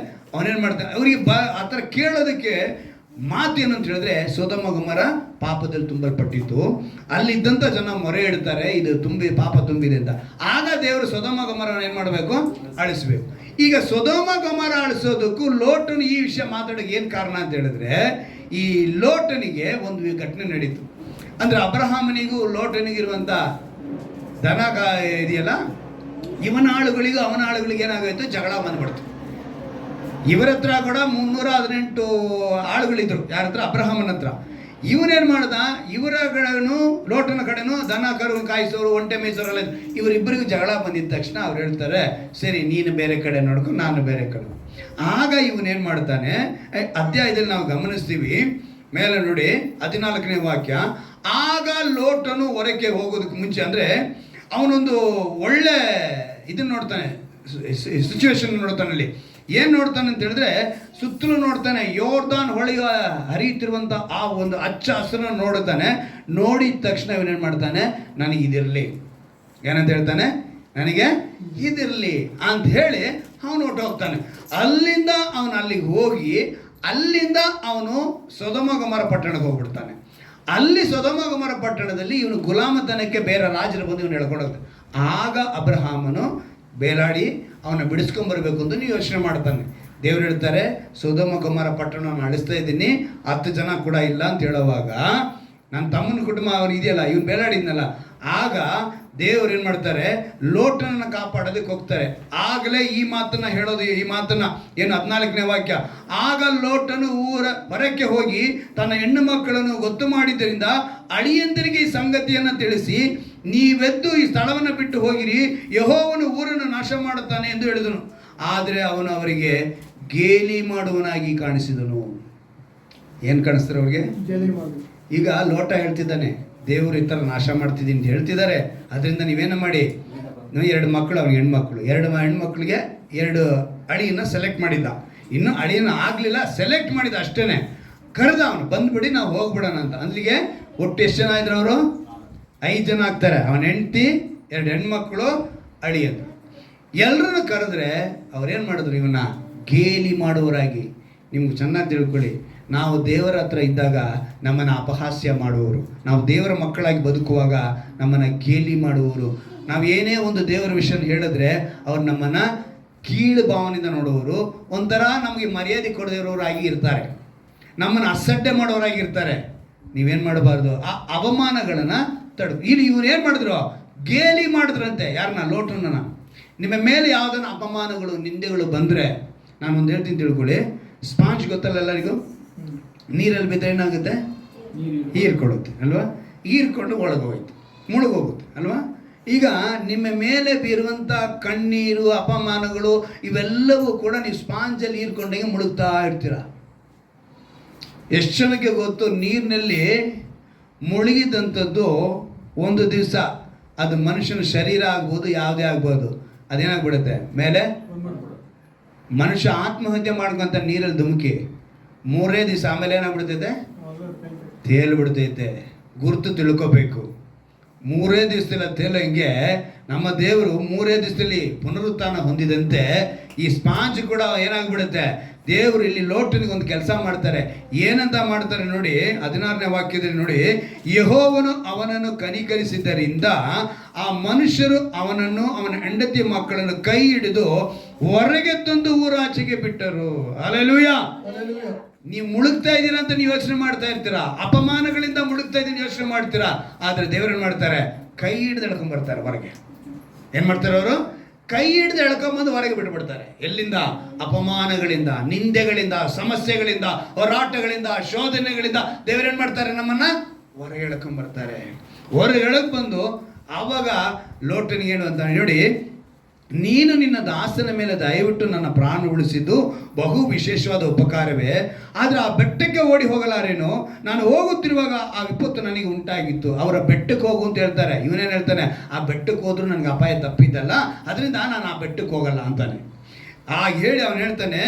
ಅವನೇನು ಮಾಡ್ತಾನೆ, ಅವರಿಗೆ ಆ ಥರ ಕೇಳೋದಕ್ಕೆ ಮಾತು ಏನು ಅಂತ ಹೇಳಿದ್ರೆ, ಸೊದೋಮ ಗೊಮೋರ ಪಾಪದಲ್ಲಿ ತುಂಬಲ್ಪಟ್ಟಿತ್ತು, ಅಲ್ಲಿದ್ದಂಥ ಜನ ಮೊರೆ ಇಡ್ತಾರೆ, ಇದು ಪಾಪ ತುಂಬಿದೆ ಅಂತ. ಆಗ ದೇವರು ಸೊದೋಮ ಗೊಮೋರವನ್ನು ಏನು ಮಾಡಬೇಕು, ಅಳಿಸ್ಬೇಕು. ಈಗ ಸೊದೋಮ ಗೊಮೋರ ಅಳಿಸೋದಕ್ಕೂ ಲೋಟನು ಈ ವಿಷಯ ಮಾತಾಡೋಕೆ ಏನು ಕಾರಣ ಅಂತ ಹೇಳಿದ್ರೆ, ಈ ಲೋಟನಿಗೆ ಒಂದು ಘಟನೆ ನಡೀತು. ಅಂದರೆ ಅಬ್ರಹಾಮನಿಗೂ ಲೋಟನಿಗಿರುವಂಥ ದನ ಇದೆಯಲ್ಲ, ಇವನ ಆಳುಗಳಿಗೂ ಅವನ ಆಳುಗಳಿಗೆ ಏನಾಗೋಯ್ತು, ಜಗಳ ಬಂದ್ಬಿಡ್ತು. ಇವರ ಹತ್ರ ಕೂಡ 318 ಆಳುಗಳಿದ್ರು. ಯಾರ ಹತ್ರ, ಅಬ್ರಹಾಮನ ಹತ್ರ. ಇವನೇನು ಮಾಡ್ದ, ಇವರ ಕಡೆನೂ ಲೋಟನ ಕಡೆನೂ ದನ ಕರು ಕಾಯಿಸೋರು, ಒಂಟೆ ಮೇಯಿಸೋರೆಲ್ಲ. ಇವರಿಬ್ಬರಿಗೂ ಜಗಳ ಬಂದಿದ್ದ ತಕ್ಷಣ ಅವ್ರು ಹೇಳ್ತಾರೆ, ಸರಿ ನೀನು ಬೇರೆ ಕಡೆ ನೋಡ್ಕೊಂಡು ನಾನು ಬೇರೆ ಕಡೆ. ಆಗ ಇವನೇನು ಮಾಡ್ತಾನೆ, ಅಧ್ಯಾಯದಲ್ಲಿ ನಾವು ಗಮನಿಸ್ತೀವಿ ಮೇಲೆ ನೋಡಿ 14ನೇ ವಾಕ್ಯ. ಆಗ ಲೋಟನು ಹೊರಕ್ಕೆ ಹೋಗೋದಕ್ಕೆ ಮುಂಚೆ, ಅಂದರೆ ಅವನೊಂದು ಒಳ್ಳೆ ಇದನ್ನು ನೋಡ್ತಾನೆ, ಸಿಚುವೇಶನ್ ನೋಡ್ತಾನೆ. ಅಲ್ಲಿ ಏನು ನೋಡ್ತಾನೆ ಅಂತ ಹೇಳಿದ್ರೆ, ಸುತ್ತಲೂ ನೋಡ್ತಾನೆ, ಯೋರ್ದಾನ್ ಹೊಳೆಯ ಹರಿಯುತ್ತಿರುವಂಥ ಆ ಒಂದು ಹಚ್ಚ ಹಸಿರನ್ನು ನೋಡುತ್ತಾನೆ. ನೋಡಿದ ತಕ್ಷಣ ಇವನೇನು ಮಾಡ್ತಾನೆ, ನನಗೆ ಇದಿರಲಿ, ಏನಂತ ಹೇಳ್ತಾನೆ, ನನಗೆ ಇದಿರಲಿ ಅಂತ ಹೇಳಿ ಅವನು ಹೊರಟೋಗ್ತಾನೆ. ಅಲ್ಲಿಂದ ಅವನು ಅಲ್ಲಿಗೆ ಹೋಗಿ, ಅಲ್ಲಿಂದ ಅವನು ಸೊದೋಮ ಗೊಮೋರ ಪಟ್ಟಣಕ್ಕೆ ಹೋಗ್ಬಿಡ್ತಾನೆ. ಅಲ್ಲಿ ಸೊದೋಮ ಗೊಮೋರ ಪಟ್ಟಣದಲ್ಲಿ ಇವನು ಗುಲಾಮತನಕ್ಕೆ ಬೇರೆ ರಾಜರು ಬಂದು ಇವನು ಹೇಳ್ಕೊಂಡೋಗ್ತಾನೆ. ಆಗ ಅಬ್ರಹಾಮನು ಬೇಲಾಡಿ ಅವನ್ನ ಬಿಡಿಸ್ಕೊಂಬರ್ಬೇಕು ಅಂತ ನೀವು ಯೋಚನೆ ಮಾಡ್ತಾನೆ. ದೇವ್ರು ಹೇಳ್ತಾರೆ, ಸೊದೋಮ ಗೊಮೋರ ಪಟ್ಟಣವನ್ನು ಅಳಿಸ್ತಾ ಇದ್ದೀನಿ, 10 ಜನ ಕೂಡ ಇಲ್ಲ ಅಂತ ಹೇಳುವಾಗ, ನನ್ನ ತಮ್ಮನ ಕುಟುಂಬ ಅವ್ರು ಇದೆಯಲ್ಲ, ಇವನು ಬೇಲಾಡಿದ್ನಲ್ಲ, ಆಗ ದೇವ್ರು ಏನು ಮಾಡ್ತಾರೆ, ಲೋಟನನ್ನು ಕಾಪಾಡೋದಕ್ಕೆ ಹೋಗ್ತಾರೆ. ಆಗಲೇ ಈ ಮಾತನ್ನು ಹೇಳೋದು, ಈ ಮಾತನ್ನು ಏನು 14ನೇ ವಾಕ್ಯ. ಆಗ ಲೋಟನು ಹೊರಕ್ಕೆ ಹೋಗಿ ತನ್ನ ಹೆಣ್ಣು ಮಕ್ಕಳನ್ನು ಗೊತ್ತು ಮಾಡಿದ್ದರಿಂದ ಅಳಿಯಂದರಿಗೆ ಈ ಸಂಗತಿಯನ್ನು ತಿಳಿಸಿ, ನೀವೆದ್ದು ಈ ಸ್ಥಳವನ್ನು ಬಿಟ್ಟು ಹೋಗಿರಿ, ಯೆಹೋವನು ಊರನ್ನು ನಾಶ ಮಾಡುತ್ತಾನೆ ಎಂದು ಹೇಳಿದನು. ಆದರೆ ಅವನು ಅವರಿಗೆ ಗೇಲಿ ಮಾಡುವನಾಗಿ ಕಾಣಿಸಿದನು. ಏನು ಕಾಣಿಸ್ತಾರೆ ಅವ್ರಿಗೆ? ಈಗ ಲೋಟ ಹೇಳ್ತಿದ್ದಾನೆ, ದೇವರು ಈ ಥರ ನಾಶ ಮಾಡ್ತಿದ್ದೀನಿ ಅಂತ ಹೇಳ್ತಿದ್ದಾರೆ, ಅದರಿಂದ ನೀವೇನು ಮಾಡಿ, 2 ಮಕ್ಕಳು, ಅವ್ನಿಗೆ ಹೆಣ್ಮಕ್ಳು, 2 ಹೆಣ್ಮಕ್ಳಿಗೆ 2 ಅಳಿಯನ್ನು ಸೆಲೆಕ್ಟ್ ಮಾಡಿದ್ದ. ಇನ್ನೂ ಅಳಿಯನ್ನು ಆಗಲಿಲ್ಲ, ಸೆಲೆಕ್ಟ್ ಮಾಡಿದ ಅಷ್ಟೇ. ಕರೆದ ಅವನು, ಬಂದ್ಬಿಡಿ ನಾವು ಹೋಗ್ಬಿಡೋಣ ಅಂತ. ಅಲ್ಲಿಗೆ ಒಟ್ಟು ಎಷ್ಟು ಜನ ಇದ್ರು ಅವರು? 5 ಜನ ಆಗ್ತಾರೆ. ಅವನ ಹೆಂಡತಿ, 2 ಹೆಣ್ಮಕ್ಳು, ಅಳಿ ಅಂತ ಎಲ್ಲರನ್ನು ಕರೆದ್ರೆ ಅವ್ರೇನು ಮಾಡಿದ್ರು, ಇವನ್ನ ಗೇಲಿ ಮಾಡುವರಾಗಿ. ನಿಮ್ಗೆ ಚೆನ್ನಾಗಿ ತಿಳ್ಕೊಳ್ಳಿ, ನಾವು ದೇವರ ಹತ್ರ ಇದ್ದಾಗ ನಮ್ಮನ್ನು ಅಪಹಾಸ್ಯ ಮಾಡುವವರು, ನಾವು ದೇವರ ಮಕ್ಕಳಾಗಿ ಬದುಕುವಾಗ ನಮ್ಮನ್ನು ಗೇಲಿ ಮಾಡುವವರು, ನಾವು ಏನೇ ಒಂದು ದೇವರ ವಿಷಯ ಹೇಳಿದ್ರೆ ಅವ್ರು ನಮ್ಮನ್ನು ಕೀಳು ಭಾವನೆಯಿಂದ ನೋಡುವವರು, ಒಂಥರ ನಮಗೆ ಮರ್ಯಾದೆ ಕೊಡದಿರೋರಾಗಿ ಇರ್ತಾರೆ, ನಮ್ಮನ್ನು ಅಸಡ್ಡೆ ಮಾಡೋರಾಗಿರ್ತಾರೆ. ನೀವೇನು ಮಾಡಬಾರ್ದು, ಆ ಅವಮಾನಗಳನ್ನು ಇಲ್ಲಿ ಇವ್ರು ಏನು ಮಾಡಿದ್ರು, ಗೇಲಿ ಮಾಡಿದ್ರಂತೆ. ಯಾರನ್ನ? ಲೋಟನನ್ನ. ನಿಮ್ಮ ಮೇಲೆ ಯಾವುದನ್ನ ಅಪಮಾನಗಳು, ನಿಂದೆಗಳು ಬಂದರೆ, ನಾನು ಒಂದು ಹೇಳ್ತೀನಿ ತಿಳ್ಕೊಳ್ಳಿ. ಸ್ಪಾಂಜ್ ಗೊತ್ತಲ್ಲ ಎಲ್ಲರಿಗೂ, ನೀರಲ್ಲಿ ಬಿದ್ದರೆ ಏನಾಗುತ್ತೆ, ಹೀರ್ಕೊಳ್ಳುತ್ತೆ ಅಲ್ವಾ? ಹೀರ್ಕೊಂಡು ಒಳಗೆ ಹೋಯ್ತು. ಮುಳುಗೋಗುತ್ತೆ ಅಲ್ವಾ? ಈಗ ನಿಮ್ಮ ಮೇಲೆ ಬೀರುವಂಥ ಕಣ್ಣೀರು, ಅಪಮಾನಗಳು ಇವೆಲ್ಲವೂ ಕೂಡ ನೀವು ಸ್ಪಾಂಜಲ್ಲಿ ಹೀರ್ಕೊಂಡಾಗ ಮುಳುಗ್ತಾ ಇರ್ತೀರ. ಎಷ್ಟು ಜನಕ್ಕೆ ಗೊತ್ತು, ನೀರಿನಲ್ಲಿ ಮುಳುಗಿದಂಥದ್ದು ಒಂದು ದಿವಸ ಅದು ಮನುಷ್ಯನ ಶರೀರ ಆಗ್ಬೋದು, ಯಾವುದೇ ಆಗ್ಬೋದು, ಅದೇನಾಗ್ಬಿಡುತ್ತೆ ಮೇಲೆ. ಮನುಷ್ಯ ಆತ್ಮಹತ್ಯೆ ಮಾಡ್ಕೊಂತ ನೀರಲ್ಲಿ ಧುಮುಕಿ 3 ದಿವಸ ಆಮೇಲೆ ಏನಾಗ್ಬಿಡ್ತೈತೆ, ತೇಲ್ಬಿಡ್ತೈತೆ. ಗುರುತು ತಿಳ್ಕೋಬೇಕು. 3 ದಿವಸದಲ್ಲಿ ತೇಲಂಗೆ ನಮ್ಮ ದೇವರು 3 ದಿವಸದಲ್ಲಿ ಪುನರುತ್ಥಾನ ಹೊಂದಿದಂತೆ ಈ ಸ್ಪಾಂಜ್ ಕೂಡ ಏನಾಗ್ಬಿಡುತ್ತೆ. ದೇವರು ಇಲ್ಲಿ ಲೋಟನಿಗೆ ಒಂದು ಕೆಲಸ ಮಾಡ್ತಾರೆ. ಏನಂತ ಮಾಡ್ತಾರೆ ನೋಡಿ, 16ನೇ ವಾಕ್ಯದಲ್ಲಿ ನೋಡಿ, ಯೆಹೋವನು ಅವನನ್ನು ಕನಿಕರಿಸಿದ್ದರಿಂದ ಆ ಮನುಷ್ಯರು ಅವನನ್ನು ಅವನ ಹೆಂಡತಿ ಮಕ್ಕಳನ್ನು ಕೈ ಹಿಡಿದು ಹೊರಗೆ ತಂದು ಊರಾಚೆಗೆ ಬಿಟ್ಟರು. ಹಲ್ಲೆಲೂಯಾ. ನೀವು ಮುಳುಗ್ತಾ ಇದ್ದೀರಾ ಅಂತ ನೀವು ಯೋಚನೆ ಮಾಡ್ತಾ ಇರ್ತೀರಾ, ಅಪಮಾನಗಳಿಂದ ಮುಳುಗ್ತಾ ಇದ್ದೀನಿ ಯೋಚನೆ ಮಾಡ್ತೀರಾ. ಆದ್ರೆ ದೇವರು ಏನ್ ಮಾಡ್ತಾರೆ, ಕೈ ಹಿಡಿದು ಎಳ್ಕೊಂಡ್ ಬರ್ತಾರೆ ಹೊರಗೆ. ಏನ್ ಮಾಡ್ತಾರೆ ಅವರು? ಕೈ ಹಿಡಿದು ಎಳ್ಕೊಂಬಂದು ಹೊರಗೆ ಬಿಟ್ಬಿಡ್ತಾರೆ. ಎಲ್ಲಿಂದ? ಅಪಮಾನಗಳಿಂದ, ನಿಂದೆಗಳಿಂದ, ಸಮಸ್ಯೆಗಳಿಂದ, ಹೋರಾಟಗಳಿಂದ, ಶೋಧನೆಗಳಿಂದ ದೇವರೇನ್ ಮಾಡ್ತಾರೆ, ನಮ್ಮನ್ನ ಹೊರಗೆ ಎಳ್ಕೊಂಡ್ ಬರ್ತಾರೆ. ಹೊರಗೆ ಎಳಕ್ ಬಂದು ಆವಾಗ ಲೋಟನಿಗೆ ಏನು ಅಂತ ನೋಡಿ, ನೀನು ನಿನ್ನ ದಾಸನ ಮೇಲೆ ದಯವಿಟ್ಟು ನನ್ನ ಪ್ರಾಣ ಉಳಿಸಿದ್ದು ಬಹು ವಿಶೇಷವಾದ ಉಪಕಾರವೇ. ಆದರೆ ಆ ಬೆಟ್ಟಕ್ಕೆ ಓಡಿ ಹೋಗಲಾರೇನು, ನಾನು ಹೋಗುತ್ತಿರುವಾಗ ಆ ವಿಪತ್ತು ನನಗೆ ಉಂಟಾಗಿತ್ತು. ಅವರ ಬೆಟ್ಟಕ್ಕೆ ಹೋಗು ಅಂತ ಹೇಳ್ತಾರೆ. ಇವನೇನು ಹೇಳ್ತಾನೆ, ಆ ಬೆಟ್ಟಕ್ಕೆ ಹೋದ್ರೂ ನನಗೆ ಅಪಾಯ ತಪ್ಪಿದ್ದಲ್ಲ, ಅದರಿಂದ ನಾನು ಆ ಬೆಟ್ಟಕ್ಕೆ ಹೋಗಲ್ಲ ಅಂತಾನೆ. ಹೇಳಿ ಅವನು ಹೇಳ್ತಾನೆ,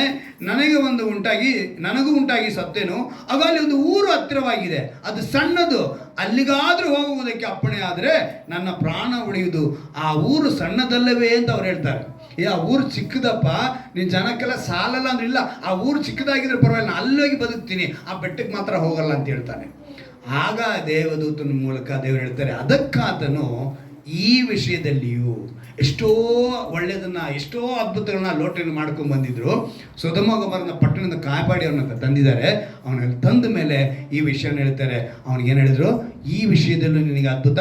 ನನಗೂ ಉಂಟಾಗಿ ಸತ್ತೇನು. ಆಗ ಅಲ್ಲಿ ಒಂದು ಊರು ಹತ್ತಿರವಾಗಿದೆ, ಅದು ಸಣ್ಣದು, ಅಲ್ಲಿಗಾದ್ರೂ ಹೋಗುವುದಕ್ಕೆ ಅಪ್ಪಣೆ ಆದರೆ ನನ್ನ ಪ್ರಾಣ ಉಳಿಯುವುದು. ಆ ಊರು ಸಣ್ಣದಲ್ಲವೇ ಅಂತ ಅವ್ರು ಹೇಳ್ತಾರೆ. ಆ ಊರು ಚಿಕ್ಕದಪ್ಪ, ನಿನ್ನ ಜನಕ್ಕೆಲ್ಲ ಸಾಲಲ್ಲ ಅಂದ್ರೆ ಇಲ್ಲ, ಆ ಊರು ಚಿಕ್ಕದಾಗಿದ್ರೆ ಪರವಾಗಿಲ್ಲ, ನಾನು ಅಲ್ಲೋಗಿ ಬದುಕ್ತೀನಿ, ಆ ಬೆಟ್ಟಕ್ಕೆ ಮಾತ್ರ ಹೋಗಲ್ಲ ಅಂತ ಹೇಳ್ತಾನೆ. ಆಗ ದೇವದೂತನ ಮೂಲಕ ದೇವರು ಹೇಳ್ತಾರೆ, ಅದಕ್ಕಾತನು ಈ ವಿಷಯದಲ್ಲಿಯೂ ಎಷ್ಟೋ ಒಳ್ಳೆಯದನ್ನ, ಎಷ್ಟೋ ಅದ್ಭುತಗಳನ್ನ ಲೋಟನ್ನು ಮಾಡ್ಕೊಂಡು ಬಂದಿದ್ರು. ಸೊದೋಮ ಗೊಮೋರನ ಪಟ್ಟಣದ ಕಾಪಾಡಿ ಅವನ್ನ ತಂದಿದ್ದಾರೆ. ಅವನಲ್ಲಿ ತಂದ ಮೇಲೆ ಈ ವಿಷಯನ ಹೇಳ್ತಾರೆ. ಅವನಿಗೇನು ಹೇಳಿದ್ರು, ಈ ವಿಷಯದಲ್ಲೂ ನಿನಗೆ ಅದ್ಭುತ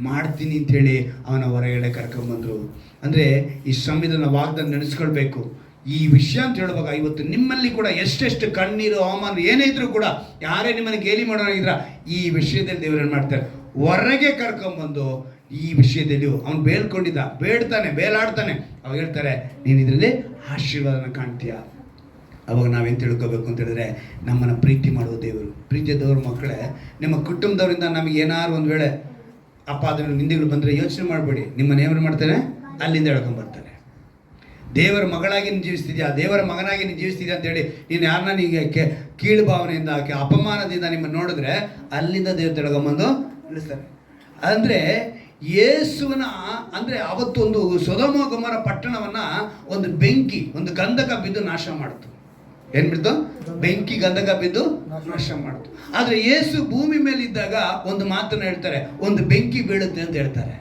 ಮಾಡ್ತೀನಿ ಅಂಥೇಳಿ ಅವನ ಹೊರಗಡೆ ಕರ್ಕೊಂಬಂದರು. ಅಂದರೆ ಈ ಸಂವಿಧಾನ ವಾಗ್ದಾನ ನೆನೆಸ್ಕೊಳ್ಬೇಕು. ಈ ವಿಷಯ ಅಂತ ಹೇಳುವಾಗ ಇವತ್ತು ನಿಮ್ಮಲ್ಲಿ ಕೂಡ ಎಷ್ಟೆಷ್ಟು ಕಣ್ಣೀರು, ಅವಮಾನ ಏನೇ ಇದ್ರು ಕೂಡ, ಯಾರೇ ನಿಮ್ಮನ್ನು ಗೇಲಿ ಮಾಡೋನಿದ್ರ, ಈ ವಿಷಯದಲ್ಲಿ ದೇವರು ಏನು ಮಾಡ್ತಾರೆ, ಹೊರಗೆ ಕರ್ಕೊಂಬಂದು ಈ ವಿಷಯದಲ್ಲಿ ಅವನು ಬೇಲಾಡ್ತಾನೆ. ಅವಾಗ ಹೇಳ್ತಾರೆ, ನೀನು ಇದರಲ್ಲಿ ಆಶೀರ್ವಾದನ ಕಾಣ್ತೀಯ. ಅವಾಗ ನಾವೇನು ತಿಳ್ಕೊಬೇಕು ಅಂತ ಹೇಳಿದ್ರೆ, ನಮ್ಮನ್ನು ಪ್ರೀತಿ ಮಾಡುವ ದೇವರು, ಪ್ರೀತಿಯ ದೇವ್ರ ಮಕ್ಕಳೇ, ನಿಮ್ಮ ಕುಟುಂಬದವರಿಂದ ನಮಗೆ ಏನಾದ್ರು ಒಂದು ವೇಳೆ ಅಪ್ಪ ಅದನ್ನು ನಿಂದೆಗಳು ಬಂದರೆ ಯೋಚನೆ ಮಾಡಬೇಡಿ, ನಿಮ್ಮನ್ನು ಏನು ಮಾಡ್ತಾನೆ, ಅಲ್ಲಿಂದ ಹೇಳ್ಕೊಂಬರ್ತಾನೆ. ದೇವರ ಮಗಳಾಗಿ ನೀನು ಜೀವಿಸ್ತಿದ್ಯಾ, ದೇವರ ಮಗನಾಗಿ ನೀನು ಜೀವಿಸ್ತಿದ್ಯಾ ಅಂತೇಳಿ ನೀನು ಯಾರನ್ನ ನೀಗೆ ಕೀಳು ಭಾವನೆಯಿಂದ, ಅಪಮಾನದಿಂದ ನಿಮ್ಮನ್ನು ನೋಡಿದ್ರೆ ಅಲ್ಲಿಂದ ದೇವ್ರು ತೆಳಗೊಂಬಂದು ನಿಲ್ಲಿಸ್ತಾರೆ. ಅಂದರೆ ಯೇಸುವನ ಅಂದರೆ ಅವತ್ತೊಂದು ಸೊದೋಮ ಗೊಮೋರ ಪಟ್ಟಣವನ್ನ ಒಂದು ಬೆಂಕಿ, ಒಂದು ಗಂಧಕ ಬಿದ್ದು ನಾಶ ಮಾಡಿತು. ಏನ್ ಬಿಡ್ತು? ಬೆಂಕಿ, ಗಂಧಕ ಬಿದ್ದು ನಾಶ ಮಾಡಿತು. ಆದ್ರೆ ಯೇಸು ಭೂಮಿ ಮೇಲೆ ಇದ್ದಾಗ ಒಂದು ಮಾತನ್ನು ಹೇಳ್ತಾರೆ, ಒಂದು ಬೆಂಕಿ ಬೀಳುತ್ತೆ ಅಂತ ಹೇಳ್ತಾರೆ.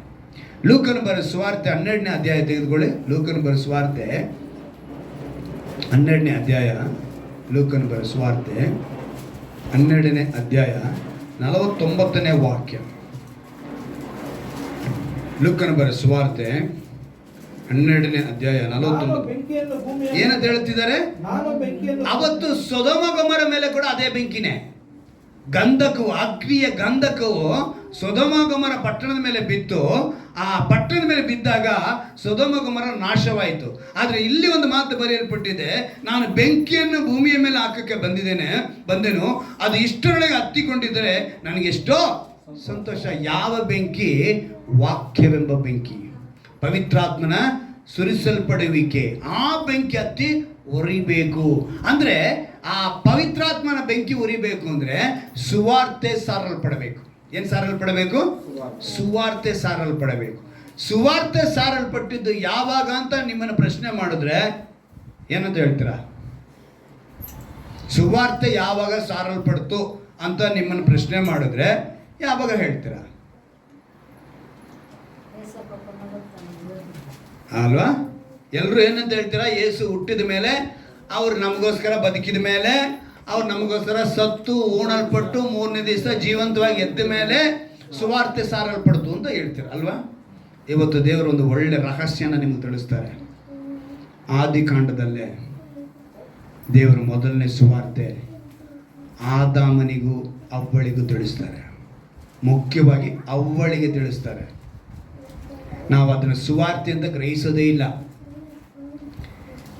ಲೂಕನ ಬರೆದ ಸುವಾರ್ತೆ 12ನೇ ಅಧ್ಯಾಯ ತೆಗೆದುಕೊಳ್ಳಿ. ಲೂಕನ ಬರೆದ ಸುವಾರ್ತೆ 12ನೇ ಅಧ್ಯಾಯ, ಲೂಕನ ಬರೆದ ಸುವಾರ್ತೆ 12ನೇ ಅಧ್ಯಾಯ 49ನೇ ವಾಕ್ಯ. ಲೂಕನ ಬರೆದ ಸುವಾರ್ತೆ 12ನೇ ಅಧ್ಯಾಯ 49. ಏನಂತ ಹೇಳ್ತಿದ್ದಾರೆ? ಅವತ್ತು ಸೊದೋಮ ಗೊಮೋರ ಮೇಲೆ ಕೂಡ ಅದೇ ಬೆಂಕಿನೇ, ಗಂಧಕವು, ಅಗ್ನಿಯ ಗಂಧಕವು ಸೊದೋಮ ಗೊಮೋರ ಪಟ್ಟಣದ ಮೇಲೆ ಬಿತ್ತು. ಆ ಪಟ್ಟಣದ ಮೇಲೆ ಬಿದ್ದಾಗ ಸೊದೋಮ ಗೊಮೋರ ನಾಶವಾಯಿತು. ಆದರೆ ಇಲ್ಲಿ ಒಂದು ಮಾತು ಬರೆಯಲ್ಪಟ್ಟಿದೆ, ನಾನು ಬೆಂಕಿಯನ್ನು ಭೂಮಿಯ ಮೇಲೆ ಹಾಕಕ್ಕೆ ಬಂದೆನು, ಅದು ಇಷ್ಟರೊಳಗೆ ಹತ್ತಿಕೊಂಡಿದ್ದರೆ ನನಗೆಷ್ಟೋ ಸಂತೋಷ. ಯಾವ ಬೆಂಕಿ? ವಾಕ್ಯವೆಂಬ ಬೆಂಕಿ, ಪವಿತ್ರಾತ್ಮನ ಸುರಿಸಲ್ಪಡುವಿಕೆ. ಆ ಬೆಂಕಿ ಹತ್ತಿ ಉರಿಬೇಕು. ಅಂದ್ರೆ ಆ ಪವಿತ್ರಾತ್ಮನ ಬೆಂಕಿ ಉರಿಬೇಕು ಅಂದ್ರೆ ಸುವಾರ್ತೆ ಸಾರಲ್ಪಡಬೇಕು. ಏನ್ ಸಾರಲ್ಪಡಬೇಕು? ಸುವಾರ್ತೆ ಸಾರಲ್ಪಡಬೇಕು. ಸುವಾರ್ತೆ ಸಾರಲ್ಪಟ್ಟಿದ್ದು ಯಾವಾಗ ಅಂತ ನಿಮ್ಮನ್ನು ಪ್ರಶ್ನೆ ಮಾಡಿದ್ರೆ ಏನಂತ ಹೇಳ್ತೀರಾ? ಸುವಾರ್ತೆ ಯಾವಾಗ ಸಾರಲ್ಪಡ್ತು ಅಂತ ನಿಮ್ಮನ್ನು ಪ್ರಶ್ನೆ ಮಾಡಿದ್ರೆ ಯಾವಾಗ ಹೇಳ್ತೀರಾ? ಅಲ್ವಾ? ಎಲ್ಲರೂ ಏನಂತ ಹೇಳ್ತೀರಾ? ಯೇಸು ಹುಟ್ಟಿದ ಮೇಲೆ, ಅವ್ರು ನಮಗೋಸ್ಕರ ಬದುಕಿದ ಮೇಲೆ, ಅವ್ರು ನಮಗೋಸ್ಕರ ಸತ್ತು ಊಣಲ್ಪಟ್ಟು 3ನೇ ದಿವಸ ಜೀವಂತವಾಗಿ ಎದ್ದ ಮೇಲೆ ಸುವಾರ್ತೆ ಸಾರಲ್ಪಡ್ತು ಅಂತ ಹೇಳ್ತೀರ ಅಲ್ವಾ? ಇವತ್ತು ದೇವರು ಒಂದು ಒಳ್ಳೆ ರಹಸ್ಯನ ನಿಮಗೆ ತಿಳಿಸ್ತಾರೆ. ಆದಿಕಾಂಡದಲ್ಲೇ ದೇವರು ಮೊದಲನೇ ಸುವಾರ್ತೆ ಆದಾಮನಿಗೂ ಅವ್ವಳಿಗೂ ತಿಳಿಸ್ತಾರೆ. ಮುಖ್ಯವಾಗಿ ಅವ್ವಳಿಗೆ ತಿಳಿಸ್ತಾರೆ. ನಾವು ಅದನ್ನು ಸುವಾರ್ತೆ ಅಂತ ಗ್ರಹಿಸೋದೇ ಇಲ್ಲ.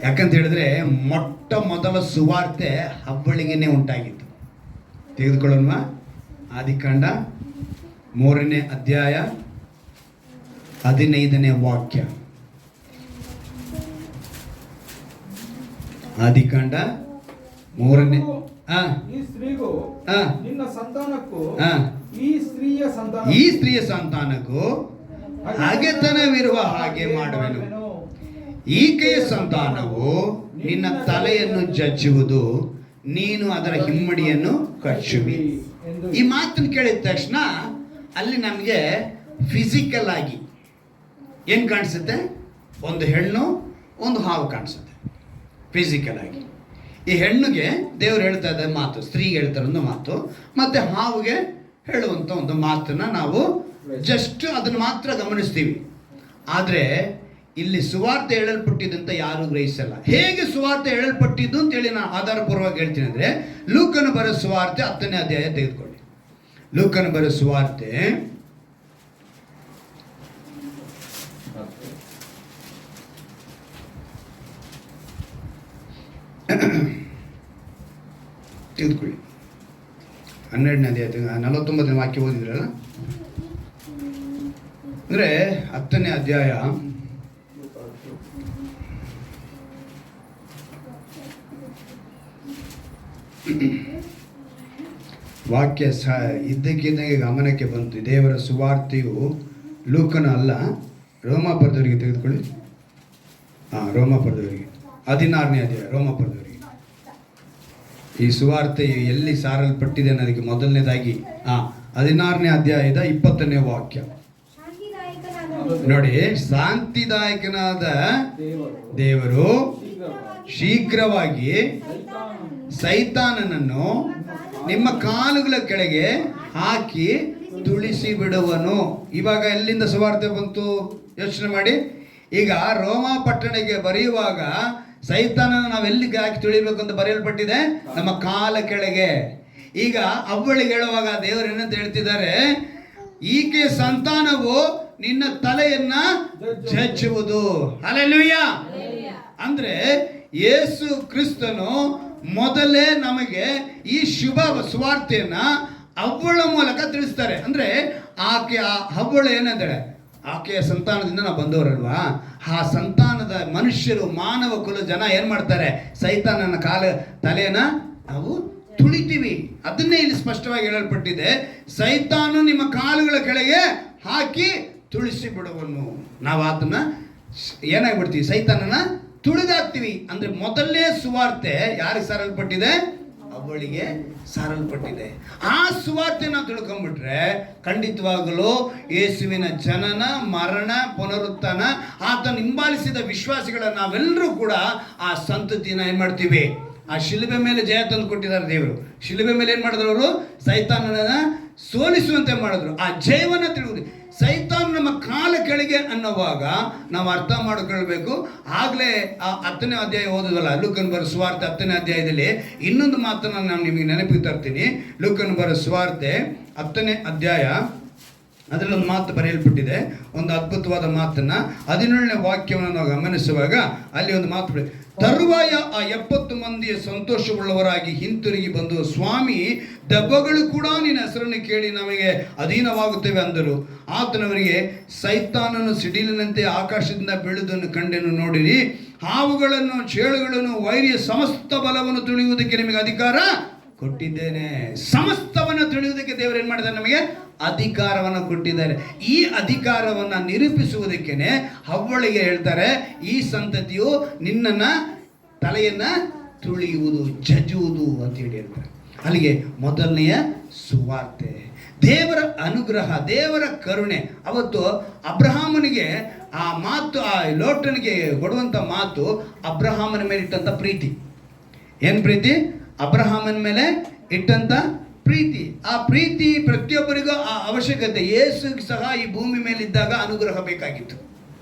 ಯಾಕಂತ ಹೇಳಿದ್ರೆ ಮೊಟ್ಟ ಮೊದಲ ಸುವಾರ್ತೆ ಅವ್ವಳಿಗೆನೇ ಉಂಟಾಗಿತ್ತು. ತೆಗೆದುಕೊಳ್ಳೋಣ, ಆದಿಕಾಂಡ 3ನೇ ಅಧ್ಯಾಯ 15ನೇ ವಾಕ್ಯ. ಆದಿಕಾಂಡ 3ನೇ ಈ ಸ್ತ್ರೀಗೂ ನಿನ್ನ ಸಂತಾನಕ್ಕೂ ಈ ಸ್ತ್ರೀಯ ಸಂತಾನಕ್ಕೂ ಹಾಗೆತನವಿರುವ ಹಾಗೆ ಮಾಡುವೆನು. ಈಕೆಯ ಸಂತಾನವು ನಿನ್ನ ತಲೆಯನ್ನು ಜಜ್ಜುವುದು, ನೀನು ಅದರ ಹಿಮ್ಮಡಿಯನ್ನು ಕಚ್ಚುವಿ. ಈ ಮಾತನ್ನು ಕೇಳಿದ ತಕ್ಷಣ ಅಲ್ಲಿ ನಮಗೆ ಫಿಸಿಕಲ್ ಆಗಿ ಏನು ಕಾಣಿಸುತ್ತೆ? ಒಂದು ಹೆಣ್ಣು, ಒಂದು ಹಾವು ಕಾಣಿಸುತ್ತೆ ಫಿಸಿಕಲ್ ಆಗಿ. ಈ ಹೆಣ್ಣಿಗೆ ದೇವರು ಹೇಳ್ತಾ ಇದ್ದ ಮಾತು, ಸ್ತ್ರೀಗೆ ಹೇಳ್ತಾರೆ ಒಂದು ಮಾತು, ಮತ್ತೆ ಹಾವಿಗೆ ಹೇಳುವಂಥ ಒಂದು ಮಾತನ್ನ ನಾವು ಜಸ್ಟ್ ಅದನ್ನು ಮಾತ್ರ ಗಮನಿಸ್ತೀವಿ. ಆದರೆ ಇಲ್ಲಿ ಸುವಾರ್ತೆ ಹೇಳಲ್ಪಟ್ಟಿದ್ದಂತ ಯಾರು ಗ್ರಹಿಸಲ್ಲ. ಹೇಗೆ ಸುವಾರ್ತೆ ಹೇಳಲ್ಪಟ್ಟಿದ್ದು ಅಂತೇಳಿ ನಾನು ಆಧಾರಪೂರ್ವವಾಗಿ ಹೇಳ್ತೀನಿ ಅಂದರೆ, ಲೂಕನ ಬರೋ ಸುವಾರ್ತೆ 10ನೇ ಅಧ್ಯಾಯ ತೆಗೆದುಕೊಳ್ಳಿ. ಲೂಕನ ಬರೋ ಸುವಾರ್ತೆ ತೆಗೆದುಕೊಳ್ಳಿ. 12ನೇ ಅಧ್ಯಾಯ 49ನೇ ವಾಕ್ಯ ಓದಿದ್ರಲ್ಲ, ಅಂದರೆ 10ನೇ ಅಧ್ಯಾಯ ವಾಕ್ಯ ಇದ್ದಕ್ಕಿದ್ದಂಗೆ ಗಮನಕ್ಕೆ ಬಂತು. ದೇವರ ಸುವಾರ್ತೆಯು ಲೂಕನ ಅಲ್ಲ, ರೋಮಾಪುರದವರಿಗೆ ತೆಗೆದುಕೊಳ್ಳಿ. ರೋಮಾಪುರದವರಿಗೆ 16ನೇ ಅಧ್ಯಾಯ, ರೋಮಾಪುರದವರಿಗೆ ಈ ಸುವಾರ್ತೆಯು ಎಲ್ಲಿ ಸಾರಲ್ಪಟ್ಟಿದೆ ಅನ್ನೋದಕ್ಕೆ ಮೊದಲನೇದಾಗಿ 16ನೇ ಅಧ್ಯಾಯದ 20ನೇ ವಾಕ್ಯ ನೋಡಿ. ಶಾಂತಿದಾಯಕನಾದ ದೇವರು ಶೀಘ್ರವಾಗಿ ಸೈತಾನನನ್ನು ನಿಮ್ಮ ಕಾಲುಗಳ ಕೆಳಗೆ ಹಾಕಿ ತುಳಿಸಿ ಬಿಡುವನು. ಇವಾಗ ಎಲ್ಲಿಂದ ಸುವಾರ್ತೆ ಬಂತು ಯೋಚನೆ ಮಾಡಿ. ಈಗ ರೋಮಾ ಪಟ್ಟಣಕ್ಕೆ ಬರೆಯುವಾಗ ಸೈತಾನನ ನಾವೆಲ್ಲಿಗೆ ಹಾಕಿ ತುಳಿಬೇಕು ಅಂತ ಬರೆಯಲ್ಪಟ್ಟಿದೆ? ನಮ್ಮ ಕಾಲ ಕೆಳಗೆ. ಈಗ ಅವ್ವಳಿಗೆ ಹೇಳುವಾಗ ದೇವರು ಏನಂತ ಹೇಳ್ತಿದ್ದಾರೆ? ಈಕೆ ಸಂತಾನವು ನಿನ್ನ ತಲೆಯನ್ನ ಜಜ್ಜುವುದು. ಹಲ್ಲೆಲೂಯಾ. ಅಂದ್ರೆ ಯೇಸು ಕ್ರಿಸ್ತನು ಮೊದಲೇ ನಮಗೆ ಈ ಶುಭ ಸುವಾರ್ತೆಯನ್ನ ಅವ್ವಳ ಮೂಲಕ ತಿಳಿಸ್ತಾರೆ. ಅಂದ್ರೆ ಆಕೆ ಅವ್ವಳು ಏನಂದ್ರೆ ಆಕೆಯ ಸಂತಾನದಿಂದ ನಾವು ಬಂದವರಲ್ವಾ, ಆ ಸಂತಾನದ ಮನುಷ್ಯರು, ಮಾನವ ಕುಲ ಜನ ಏನ್ ಮಾಡ್ತಾರೆ? ಸೈತಾನನ ತಲೆಯನ್ನ ನಾವು ತುಳಿತೀವಿ. ಅದನ್ನೇ ಇಲ್ಲಿ ಸ್ಪಷ್ಟವಾಗಿ ಹೇಳಲ್ಪಟ್ಟಿದೆ. ಸೈತಾನು ನಿಮ್ಮ ಕಾಲುಗಳ ಕೆಳಗೆ ಹಾಕಿ ತುಳಿಸಿ ಬಿಡುವನು. ನಾವು ಅದನ್ನ ಏನಾಗ್ಬಿಡ್ತೀವಿ? ಸೈತಾನನ ತುಳಿದಾಕ್ತೀವಿ. ಅಂದ್ರೆ ಮೊದಲನೇ ಸುವಾರ್ತೆ ಯಾರಿಗೆ ಸಾರಲ್ಪಟ್ಟಿದೆ? ಅವಳಿಗೆ ಸಾರಲ್ಪಟ್ಟಿದೆ. ಆ ಸುವಾರ್ತೆ ನಾವು ತಿಳ್ಕೊಂಡ್ಬಿಟ್ರೆ ಖಂಡಿತವಾಗಲೂ ಯೇಸುವಿನ ಜನನ, ಮರಣ, ಪುನರುತ್ಥಾನ, ಆತನ ಹಿಂಬಾಲಿಸಿದ ವಿಶ್ವಾಸಿಗಳ ನಾವೆಲ್ಲರೂ ಕೂಡ ಆ ಸಂತತಿನ ಏನ್ ಮಾಡ್ತೀವಿ? ಆ ಶಿಲುಬೆ ಮೇಲೆ ಜಯ ತಂದು ಕೊಟ್ಟಿದ್ದಾರೆ ದೇವರು. ಶಿಲುಬೆ ಮೇಲೆ ಏನ್ ಮಾಡಿದ್ರು? ಅವರು ಸೈತಾನನ ಸೋಲಿಸುವಂತೆ ಮಾಡಿದ್ರು. ಆ ಜಯವನ್ನ ತಿಳಿಯುವುದು. ಸೈತಾನ್ ನಮ್ಮ ಕಾಲ ಕೆಳಗೆ ಅನ್ನುವಾಗ ನಾವು ಅರ್ಥ ಮಾಡಿಕೊಳ್ಬೇಕು. ಆಗ್ಲೇ ಆ 10ನೇ ಅಧ್ಯಾಯ ಓದುದಲ್ಲ, ಲೂಕನ್ ಬರೋ ಸುವಾರ್ತೆ 10ನೇ ಅಧ್ಯಾಯದಲ್ಲಿ ಇನ್ನೊಂದು ಮಾತನ್ನು ನಾನು ನಿಮಗೆ ನೆನಪಿಗೆ ತರ್ತೀನಿ. ಲೂಕನ್ ಬರೋ ಸುವಾರ್ತೆ 10ನೇ ಅಧ್ಯಾಯ, ಅದರಲ್ಲಿ ಒಂದು ಮಾತು ಬರೆಯಲ್ಪಟ್ಟಿದೆ, ಒಂದು ಅದ್ಭುತವಾದ ಮಾತನ್ನ. 17ನೇ ವಾಕ್ಯವನ್ನು ನಾವು ಗಮನಿಸುವಾಗ ಅಲ್ಲಿ ಒಂದು ಮಾತು, ತರುವಾಯ ಆ 70 ಮಂದಿಯ ಸಂತೋಷವುಳ್ಳವರಾಗಿ ಹಿಂತಿರುಗಿ ಬಂದು, ಸ್ವಾಮಿ, ದೆವ್ವಗಳು ಕೂಡ ನಿನ್ನ ಹೆಸರನ್ನು ಕೇಳಿ ನಮಗೆ ಅಧೀನವಾಗುತ್ತವೆ ಅಂದರು. ಆತನವರಿಗೆ, ಸೈತಾನನು ಸಿಡಿಲಿನಂತೆ ಆಕಾಶದಿಂದ ಬೀಳುವುದನ್ನು ಕಂಡೆನು ನೋಡಿರಿ. ಹಾವುಗಳನ್ನು, ಚೇಳುಗಳನ್ನು, ವೈರಿಯ ಸಮಸ್ತ ಬಲವನ್ನು ತುಳಿಯುವುದಕ್ಕೆ ನಿಮಗೆ ಅಧಿಕಾರ ಕೊಟ್ಟಿದ್ದೇನೆ. ಸಮಸ್ತವನ್ನು ತಿಳಿಯುವುದಕ್ಕೆ ದೇವರು ಏನ್ ಮಾಡಿದ್ದಾರೆ? ನಮಗೆ ಅಧಿಕಾರವನ್ನು ಕೊಟ್ಟಿದ್ದಾರೆ. ಈ ಅಧಿಕಾರವನ್ನ ನಿರೂಪಿಸುವುದಕ್ಕೇನೆ ಅವ್ವಳಿಗೆ ಹೇಳ್ತಾರೆ, ಈ ಸಂತತಿಯು ನಿನ್ನನ್ನ ತಲೆಯನ್ನ ತುಳಿಯುವುದು, ಜಜ್ಜುವುದು ಅಂತ ಹೇಳಿ ಹೇಳ್ತಾರೆ. ಅಲ್ಲಿಗೆ ಮೊದಲನೆಯ ಸುವಾರ್ತೆ, ದೇವರ ಅನುಗ್ರಹ, ದೇವರ ಕರುಣೆ. ಅವತ್ತು ಅಬ್ರಹಾಮನಿಗೆ ಆ ಮಾತು, ಆ ಲೋಟನಿಗೆ ಕೊಡುವಂತ ಮಾತು ಅಬ್ರಹಾಮನ ಮೇಲೆ ಇಟ್ಟಂತ ಪ್ರೀತಿ. ಏನ್ ಪ್ರೀತಿ? ಅಬ್ರಹಾಮನ ಮೇಲೆ ಇಟ್ಟಂತ ಪ್ರೀತಿ. ಆ ಪ್ರೀತಿ ಪ್ರತಿಯೊಬ್ಬರಿಗೂ ಆ ಅವಶ್ಯಕತೆ. ಯೇಸು ಸಹ ಈ ಭೂಮಿ ಮೇಲಿದ್ದಾಗ ಅನುಗ್ರಹ ಬೇಕಾಗಿತ್ತು.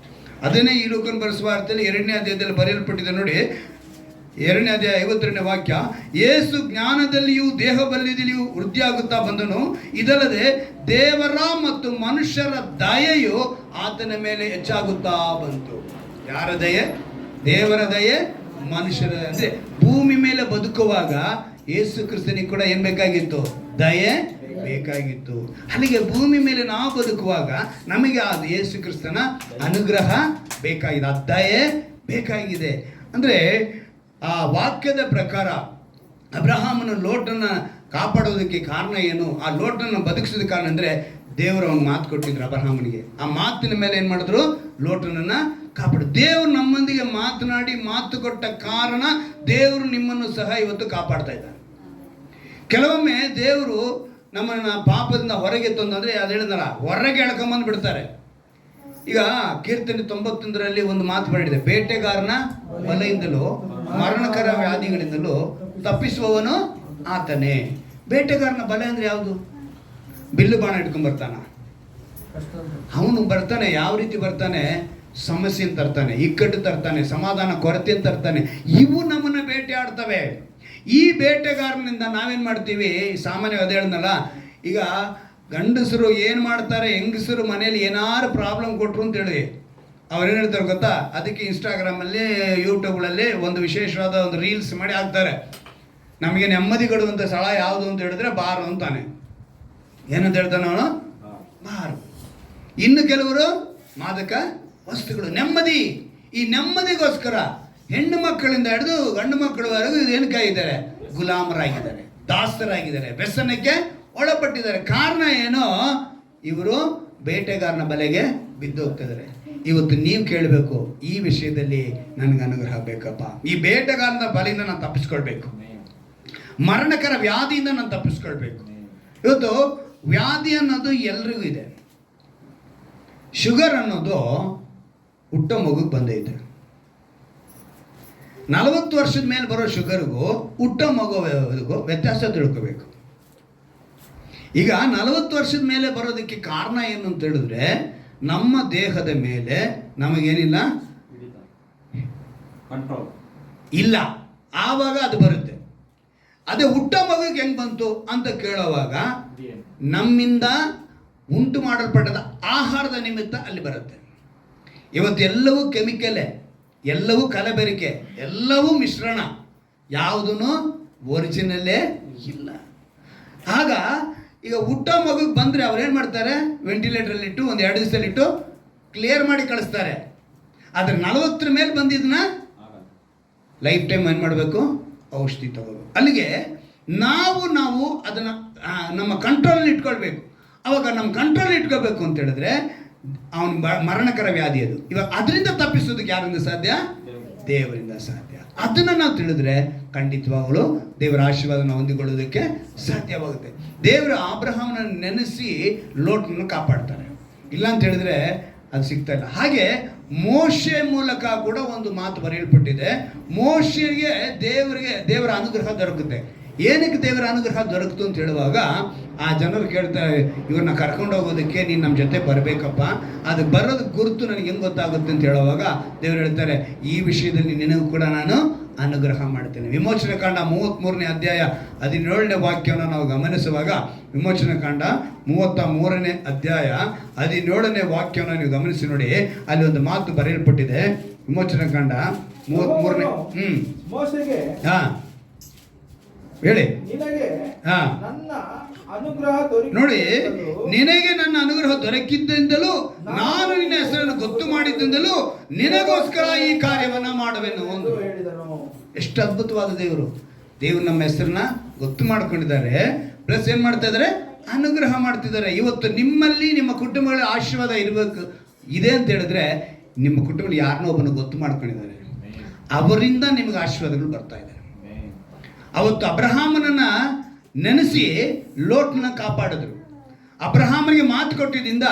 ಅದನ್ನೇ ಈ ಲೂಕನ ಬರೆಸುವ ಅರ್ಥದಲ್ಲಿ 2ನೇ ಅಧ್ಯಾಯದಲ್ಲಿ ಬರೆಯಲ್ಪಟ್ಟಿದೆ ನೋಡಿ. 2ನೇ ಅಧ್ಯಾಯ 52ನೇ ವಾಕ್ಯ. ಯೇಸು ಜ್ಞಾನದಲ್ಲಿಯೂ ದೇಹಬಲದಲ್ಲಿಯೂ ವೃದ್ಧಿಯಾಗುತ್ತಾ ಬಂದನು. ಇದಲ್ಲದೆ ದೇವರ ಮತ್ತು ಮನುಷ್ಯರ ದಯೆಯು ಆತನ ಮೇಲೆ ಹೆಚ್ಚಾಗುತ್ತಾ ಬಂತು. ಯಾರ ದಯೆ? ದೇವರ ದಯೆ, ಮನುಷ್ಯರ ಅಂದ್ರೆ ಭೂಮಿ ಮೇಲೆ ಬದುಕುವಾಗ ಯೇಸು ಕ್ರಿಸ್ತನಿಗೆ ಕೂಡ ಏನ್ ಬೇಕಾಗಿತ್ತು? ದಯೆ ಬೇಕಾಗಿತ್ತು. ಅಲ್ಲಿಗೆ ಭೂಮಿ ಮೇಲೆ ನಾವು ಬದುಕುವಾಗ ನಮಗೆ ಆ ಯೇಸು ಕ್ರಿಸ್ತನ ಅನುಗ್ರಹ ಬೇಕಾಗಿದೆ, ಆ ದಯೆ ಬೇಕಾಗಿದೆ. ಅಂದ್ರೆ ಆ ವಾಕ್ಯದ ಪ್ರಕಾರ ಅಬ್ರಹಾಮನ ಲೋಟನ್ನ ಕಾಪಾಡೋದಕ್ಕೆ ಕಾರಣ ಏನು? ಆ ಲೋಟನ್ನು ಬದುಕಿಸಿದ ಕಾರಣ ಅಂದ್ರೆ ದೇವರು ಅವನು ಮಾತು ಕೊಟ್ಟಿದ್ರು ಅಬ್ರಹಾಮನಿಗೆ. ಆ ಮಾತಿನ ಮೇಲೆ ಏನ್ ಮಾಡಿದ್ರು? ಲೋಟನನ್ನ ಕಾಪಾಡು. ದೇವರು ನಮ್ಮೊಂದಿಗೆ ಮಾತನಾಡಿ ಮಾತು ಕೊಟ್ಟ ಕಾರಣ ದೇವರು ನಿಮ್ಮನ್ನು ಸಹ ಇವತ್ತು ಕಾಪಾಡ್ತಾ ಇದ್ದಾರೆ. ಕೆಲವೊಮ್ಮೆ ದೇವರು ನಮ್ಮನ್ನ ಪಾಪದಿಂದ ಹೊರಗೆ ತಂದಂದ್ರೆ ಅದು ಹೇಳಿದಲ್ಲ, ಹೊರಗೆ ಎಳ್ಕೊಂಬಂದು ಬಿಡ್ತಾರೆ. ಈಗ ಕೀರ್ತನೆ 91ರಲ್ಲಿ ಒಂದು ಮಾತು ಮಾಡಿದೆ, ಬೇಟೆಗಾರನ ಬಲೆಯಿಂದಲೂ ಮರಣಕರ ವ್ಯಾಧಿಗಳಿಂದಲೂ ತಪ್ಪಿಸುವವನು ಆತನೇ. ಬೇಟೆಗಾರನ ಬಲೆ ಅಂದ್ರೆ ಯಾವುದು? ಬಿಲ್ಲು ಬಾಣ ಇಟ್ಕೊಂಡ್ ಬರ್ತಾನ ಅವನು. ಬರ್ತಾನೆ ಯಾವ ರೀತಿ ಬರ್ತಾನೆ? ಸಮಸ್ಯೆ ತರ್ತಾನೆ, ಇಕ್ಕಟ್ಟು ತರ್ತಾನೆ, ಸಮಾಧಾನ ಕೊರತೆ ತರ್ತಾನೆ. ಇವು ನಮ್ಮನ್ನ ಬೇಟೆ ಆಡ್ತವೆ. ಈ ಬೇಟೆಗಾರನಿಂದ ನಾವೇನ್ ಮಾಡ್ತೀವಿ? ಸಾಮಾನ್ಯವಾದ ಹೇಳಿದ್ನಲ್ಲ, ಈಗ ಗಂಡಸರು ಏನು ಮಾಡ್ತಾರೆ, ಹೆಂಗಸರು ಮನೇಲಿ ಏನಾರು ಪ್ರಾಬ್ಲಮ್ ಕೊಟ್ರು ಅಂತ ಹೇಳಿ ಅವ್ರೇನು ಹೇಳ್ತಾರೆ ಗೊತ್ತಾ? ಅದಕ್ಕೆ ಇನ್ಸ್ಟಾಗ್ರಾಮಲ್ಲಿ ಯೂಟ್ಯೂಬ್ಗಳಲ್ಲಿ ಒಂದು ವಿಶೇಷವಾದ ಒಂದು ರೀಲ್ಸ್ ಮಾಡಿ ಹಾಕ್ತಾರೆ. ನಮಗೆ ನೆಮ್ಮದಿ ಕೊಡುವಂಥ ಸ್ಥಳ ಯಾವುದು ಅಂತ ಹೇಳಿದ್ರೆ ಬಾರು ಅಂತಾನೆ. ಏನಂತ ಹೇಳ್ತಾನೆ ಅವನು? ಬಾರು. ಇನ್ನು ಕೆಲವರು ಮಾದಕ ವಸ್ತುಗಳು. ನೆಮ್ಮದಿ. ಈ ನೆಮ್ಮದಿಗೋಸ್ಕರ ಹೆಣ್ಣು ಮಕ್ಕಳಿಂದ ಹಿಡಿದು ಗಂಡು ಮಕ್ಕಳವರೆಗೂ ಏನಕ್ಕಾಗಿದ್ದಾರೆ? ಗುಲಾಮರಾಗಿದ್ದಾರೆ, ದಾಸರಾಗಿದ್ದಾರೆ, ವ್ಯಸನಕ್ಕೆ ಒಳಪಟ್ಟಿದ್ದಾರೆ. ಕಾರಣ ಏನೋ? ಇವರು ಬೇಟೆಗಾರನ ಬಲೆಗೆ ಬಿದ್ದು ಹೋಗ್ತಿದ್ದಾರೆ. ಇವತ್ತು ನೀವು ಕೇಳಬೇಕು, ಈ ವಿಷಯದಲ್ಲಿ ನನಗೆ ಅನುಗ್ರಹ ಬೇಕಪ್ಪ, ಈ ಬೇಟೆಗಾರನ ಬಲೆಯಿಂದ ನಾನು ತಪ್ಪಿಸ್ಕೊಳ್ಬೇಕು, ಮರಣಕರ ವ್ಯಾಧಿಯಿಂದ ನಾನು ತಪ್ಪಿಸ್ಕೊಳ್ಬೇಕು. ಇವತ್ತು ವ್ಯಾಧಿ ಅನ್ನೋದು ಎಲ್ರಿಗೂ ಇದೆ. ಶುಗರ್ ಅನ್ನೋದು ಹುಟ್ಟೋ ಮಗುಗೆ ಬಂದೈತೆ. 40 ವರ್ಷದ ಮೇಲೆ ಬರೋ ಶುಗರ್ಗೂ ಹುಟ್ಟೋ ಮಗುವಿಗೂ ವ್ಯತ್ಯಾಸ ತಿಳ್ಕೋಬೇಕು. ಈಗ 40 ವರ್ಷದ ಮೇಲೆ ಬರೋದಕ್ಕೆ ಕಾರಣ ಏನು ಅಂತ ಹೇಳಿದ್ರೆ, ನಮ್ಮ ದೇಹದ ಮೇಲೆ ನಮಗೇನಿಲ್ಲ, ಇಲ್ಲ, ಆವಾಗ ಅದು ಬರುತ್ತೆ. ಅದೇ ಹುಟ್ಟೋ ಮಗುಗೆ ಹೆಂಗ್ ಬಂತು ಅಂತ ಕೇಳೋವಾಗ ನಮ್ಮಿಂದ ಉಂಟು ಮಾಡಲ್ಪಟ್ಟದ ಆಹಾರದ ನಿಮಿತ್ತ ಅಲ್ಲಿ ಬರುತ್ತೆ. ಇವತ್ತು ಎಲ್ಲವೂ ಕೆಮಿಕಲೇ, ಎಲ್ಲವೂ ಕಲಬೆರಿಕೆ, ಎಲ್ಲವೂ ಮಿಶ್ರಣ, ಯಾವುದೂ ಒರಿಜಿನಲ್ಲೇ ಇಲ್ಲ. ಆಗ ಈಗ ಹುಟ್ಟೋ ಮಗುಗೆ ಬಂದರೆ ಅವ್ರೇನು ಮಾಡ್ತಾರೆ? ವೆಂಟಿಲೇಟರಲ್ಲಿಟ್ಟು ಒಂದು 2 ದಿವಸದಲ್ಲಿಟ್ಟು ಕ್ಲಿಯರ್ ಮಾಡಿ ಕಳಿಸ್ತಾರೆ. ಆದರೆ 40 ಮೇಲೆ ಬಂದಿದ್ದನ್ನ ಲೈಫ್ ಟೈಮ್ ಏನು ಮಾಡಬೇಕು? ಔಷಧಿ ತಗೋಬೇಕು. ಅಲ್ಲಿಗೆ ನಾವು ಅದನ್ನು ನಮ್ಮ ಕಂಟ್ರೋಲಲ್ಲಿ ಇಟ್ಕೊಳ್ಬೇಕು. ಅವಾಗ ನಮ್ಮ ಕಂಟ್ರೋಲ್ ಇಟ್ಕೋಬೇಕು ಅಂತ ಹೇಳಿದ್ರೆ ಅವನು ಮರಣಕರ ವ್ಯಾಧಿ ಅದು. ಇವಾಗ ಅದರಿಂದ ತಪ್ಪಿಸೋದಕ್ಕೆ ಯಾರಿಂದ ಸಾಧ್ಯ? ದೇವರಿಂದ ಸಾಧ್ಯ. ಅದನ್ನು ನಾವು ತಿಳಿದ್ರೆ ಖಂಡಿತವಾಗಲು ದೇವರ ಆಶೀರ್ವಾದನ ಹೊಂದಿಕೊಳ್ಳೋದಕ್ಕೆ ಸಾಧ್ಯವಾಗುತ್ತೆ. ದೇವರು ಅಬ್ರಹಾಮನ ನೆನೆಸಿ ಲೋಟನ್ನು ಕಾಪಾಡ್ತಾರೆ. ಇಲ್ಲ ಅಂತ ಹೇಳಿದ್ರೆ ಅದು ಸಿಗ್ತಾ ಇಲ್ಲ. ಹಾಗೆ ಮೋಶೆ ಮೂಲಕ ಕೂಡ ಒಂದು ಮಾತು ಬರೆಯಲ್ಪಟ್ಟಿದೆ. ಮೋಶೆಗೆ ದೇವರ ಅನುಗ್ರಹ ದೊರಕುತ್ತೆ. ಏನಕ್ಕೆ ದೇವರ ಅನುಗ್ರಹ ದೊರಕಿತು ಅಂತ ಹೇಳುವಾಗ ಆ ಜನರು ಕೇಳ್ತಾರೆ, ಇವ್ರನ್ನ ಕರ್ಕೊಂಡು ಹೋಗೋದಕ್ಕೆ ನೀನು ನಮ್ಮ ಜೊತೆ ಬರಬೇಕಪ್ಪ, ಅದು ಬರೋದು ಗುರುತು ನನಗೆ ಹೆಂಗೆ ಗೊತ್ತಾಗುತ್ತೆ ಅಂತ ಹೇಳುವಾಗ ದೇವರು ಹೇಳ್ತಾರೆ, ಈ ವಿಷಯದಲ್ಲಿ ನಿನಗೂ ಕೂಡ ನಾನು ಅನುಗ್ರಹ ಮಾಡ್ತೇನೆ. ವಿಮೋಚನೆ ಕಾಂಡ 33ನೇ ಅಧ್ಯಾಯ 17ನೇ ವಾಕ್ಯವನ್ನು ನಾವು ಗಮನಿಸುವಾಗ, ವಿಮೋಚನೆ ಕಾಂಡ 33ನೇ ಅಧ್ಯಾಯ 17ನೇ ವಾಕ್ಯವನ್ನು ನೀವು ಗಮನಿಸಿ ನೋಡಿ. ಅಲ್ಲಿ ಒಂದು ಮಾತು ಬರೆಯಲ್ಪಟ್ಟಿದೆ. ವಿಮೋಚನೆ ಕಾಂಡ 33ನೇ ಮೋಶೆಗೆ ಹೇಳಿ ನೋಡಿ, ನಿನಗೆ ನನ್ನ ಅನುಗ್ರಹ ದೊರಕಿದ್ದೆಂದಲೂ ನಾನು ನಿನ್ನ ಹೆಸರನ್ನು ಗೊತ್ತು ಮಾಡಿದ್ದೆಂದಲೂ ನಿನಗೋಸ್ಕರ ಈ ಕಾರ್ಯವನ್ನ ಮಾಡುವೆನು ಎಂದು ಹೇಳಿದನು. ಎಷ್ಟು ಅದ್ಭುತವಾದ ದೇವರು! ದೇವರು ನಮ್ಮ ಹೆಸರನ್ನ ಗೊತ್ತು ಮಾಡ್ಕೊಂಡಿದ್ದಾರೆ, ಪ್ಲಸ್ ಏನ್ ಮಾಡ್ತಾ ಇದ್ದಾರೆ? ಅನುಗ್ರಹ ಮಾಡ್ತಿದ್ದಾರೆ. ಇವತ್ತು ನಿಮ್ಮಲ್ಲಿ ನಿಮ್ಮ ಕುಟುಂಬಗಳ ಆಶೀರ್ವಾದ ಇರಬೇಕು ಇದೆ ಅಂತ ಹೇಳಿದ್ರೆ, ನಿಮ್ಮ ಕುಟುಂಬದಲ್ಲಿ ಯಾರನ್ನೋ ಒಬ್ಬನ ಗೊತ್ತು ಮಾಡ್ಕೊಂಡಿದ್ದಾರೆ, ಅವರಿಂದ ನಿಮಗೆ ಆಶೀರ್ವಾದಗಳು ಬರ್ತಾ ಇದೆ. ಅವತ್ತು ಅಬ್ರಹಾಮನನ್ನ ನೆನೆಸಿ ಲೋಟನ ಕಾಪಾಡಿದ್ರು. ಅಬ್ರಹಾಮನಿಗೆ ಮಾತು ಕೊಟ್ಟಿದ್ದರಿಂದ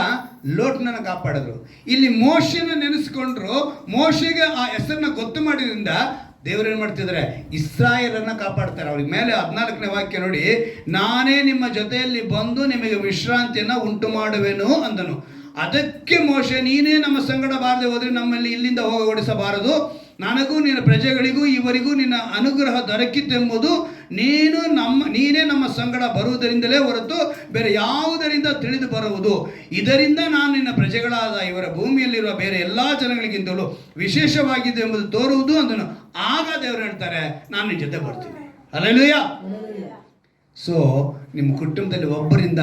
ಲೋಟನನ್ನು ಕಾಪಾಡಿದ್ರು. ಇಲ್ಲಿ ಮೋಶೆನ ನೆನೆಸ್ಕೊಂಡ್ರು. ಮೋಶೆಗೆ ಆ ಹೆಸರನ್ನ ಗೊತ್ತು ಮಾಡಿದ್ರಿಂದ ದೇವರು ಏನು ಮಾಡ್ತಿದ್ದಾರೆ? ಇಸ್ರಾಯೇಲನ್ನ ಕಾಪಾಡ್ತಾರೆ. ಅವ್ರಿಗೆ ಮೇಲೆ 14ನೇ ವಾಕ್ಯ ನೋಡಿ, ನಾನೇ ನಿಮ್ಮ ಜೊತೆಯಲ್ಲಿ ಬಂದು ನಿಮಗೆ ವಿಶ್ರಾಂತಿಯನ್ನು ಉಂಟು ಮಾಡುವೆನು ಅಂದನು. ಅದಕ್ಕೆ ಮೋಶೆ, ನೀನೇ ನಮ್ಮ ಸಂಗಡ ಬಾರದೆ ಹೋದರೆ ನಮ್ಮಲ್ಲಿ ಇಲ್ಲಿಂದ ಹೋಗಗೊಡಿಸಬಾರದು, ನನಗೂ ನಿನ್ನ ಪ್ರಜೆಗಳಿಗೂ ಇವರಿಗೂ ನಿನ್ನ ಅನುಗ್ರಹ ದೊರಕಿತೆಂಬುದು ನೀನೇ ನಮ್ಮ ಸಂಗಡ ಬರುವುದರಿಂದಲೇ ಹೊರತು ಬೇರೆ ಯಾವುದರಿಂದ ತಿಳಿದು ಬರುವುದು. ಇದರಿಂದ ನಾನು ನಿನ್ನ ಪ್ರಜೆಗಳಾದ ಇವರ ಭೂಮಿಯಲ್ಲಿರುವ ಬೇರೆ ಎಲ್ಲ ಜನಗಳಿಗಿಂತಲೂ ವಿಶೇಷವಾಗಿದೆ ಎಂಬುದು ತೋರುವುದು ಅಂದನು. ಆಗ ದೇವರು ಹೇಳ್ತಾರೆ, ನಾನು ನಿನ್ನ ಜೊತೆ ಬರ್ತೀನಿ. ಹಲ್ಲೆಲೂಯಾ. ಸೊ ನಿಮ್ಮ ಕುಟುಂಬದಲ್ಲಿ ಒಬ್ಬರಿಂದ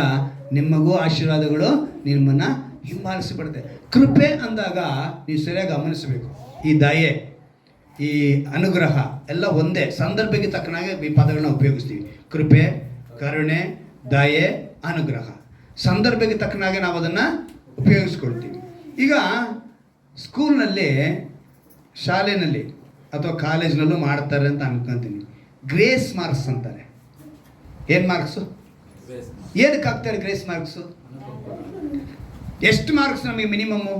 ನಿಮಗೂ ಆಶೀರ್ವಾದಗಳು ನಿಮ್ಮನ್ನು ಹಿಂಬಾಲಿಸಬಾರ್ದೆ. ಕೃಪೆ ಅಂದಾಗ ನೀವು ಸರಿಯಾಗಿ ಗಮನಿಸಬೇಕು. ಈ ದಯೆ, ಈ ಅನುಗ್ರಹ ಎಲ್ಲ ಒಂದೇ, ಸಂದರ್ಭಕ್ಕೆ ತಕ್ಕನಾಗೆ ಈ ಪದಗಳನ್ನ ಉಪಯೋಗಿಸ್ತೀವಿ. ಕೃಪೆ, ಕರುಣೆ, ದಯೆ, ಅನುಗ್ರಹ ಸಂದರ್ಭಕ್ಕೆ ತಕ್ಕನಾಗೆ ನಾವು ಅದನ್ನು ಉಪಯೋಗಿಸ್ಕೊಳ್ತೀವಿ. ಈಗ ಸ್ಕೂಲ್ನಲ್ಲಿ, ಶಾಲೆಯಲ್ಲಿ ಅಥವಾ ಕಾಲೇಜ್ನಲ್ಲೂ ಮಾಡ್ತಾರೆ ಅಂತ ಅನ್ಕೊಂತೀನಿ. ಗ್ರೇಸ್ ಮಾರ್ಕ್ಸ್ ಅಂತಾರೆ. ಏನು ಮಾರ್ಕ್ಸು? ಏನಕ್ಕೆ ಹಾಕ್ತಾರೆ ಗ್ರೇಸ್ ಮಾರ್ಕ್ಸು? ಎಷ್ಟು ಮಾರ್ಕ್ಸ್ ನಮಗೆ ಮಿನಿಮಮ್ಮು?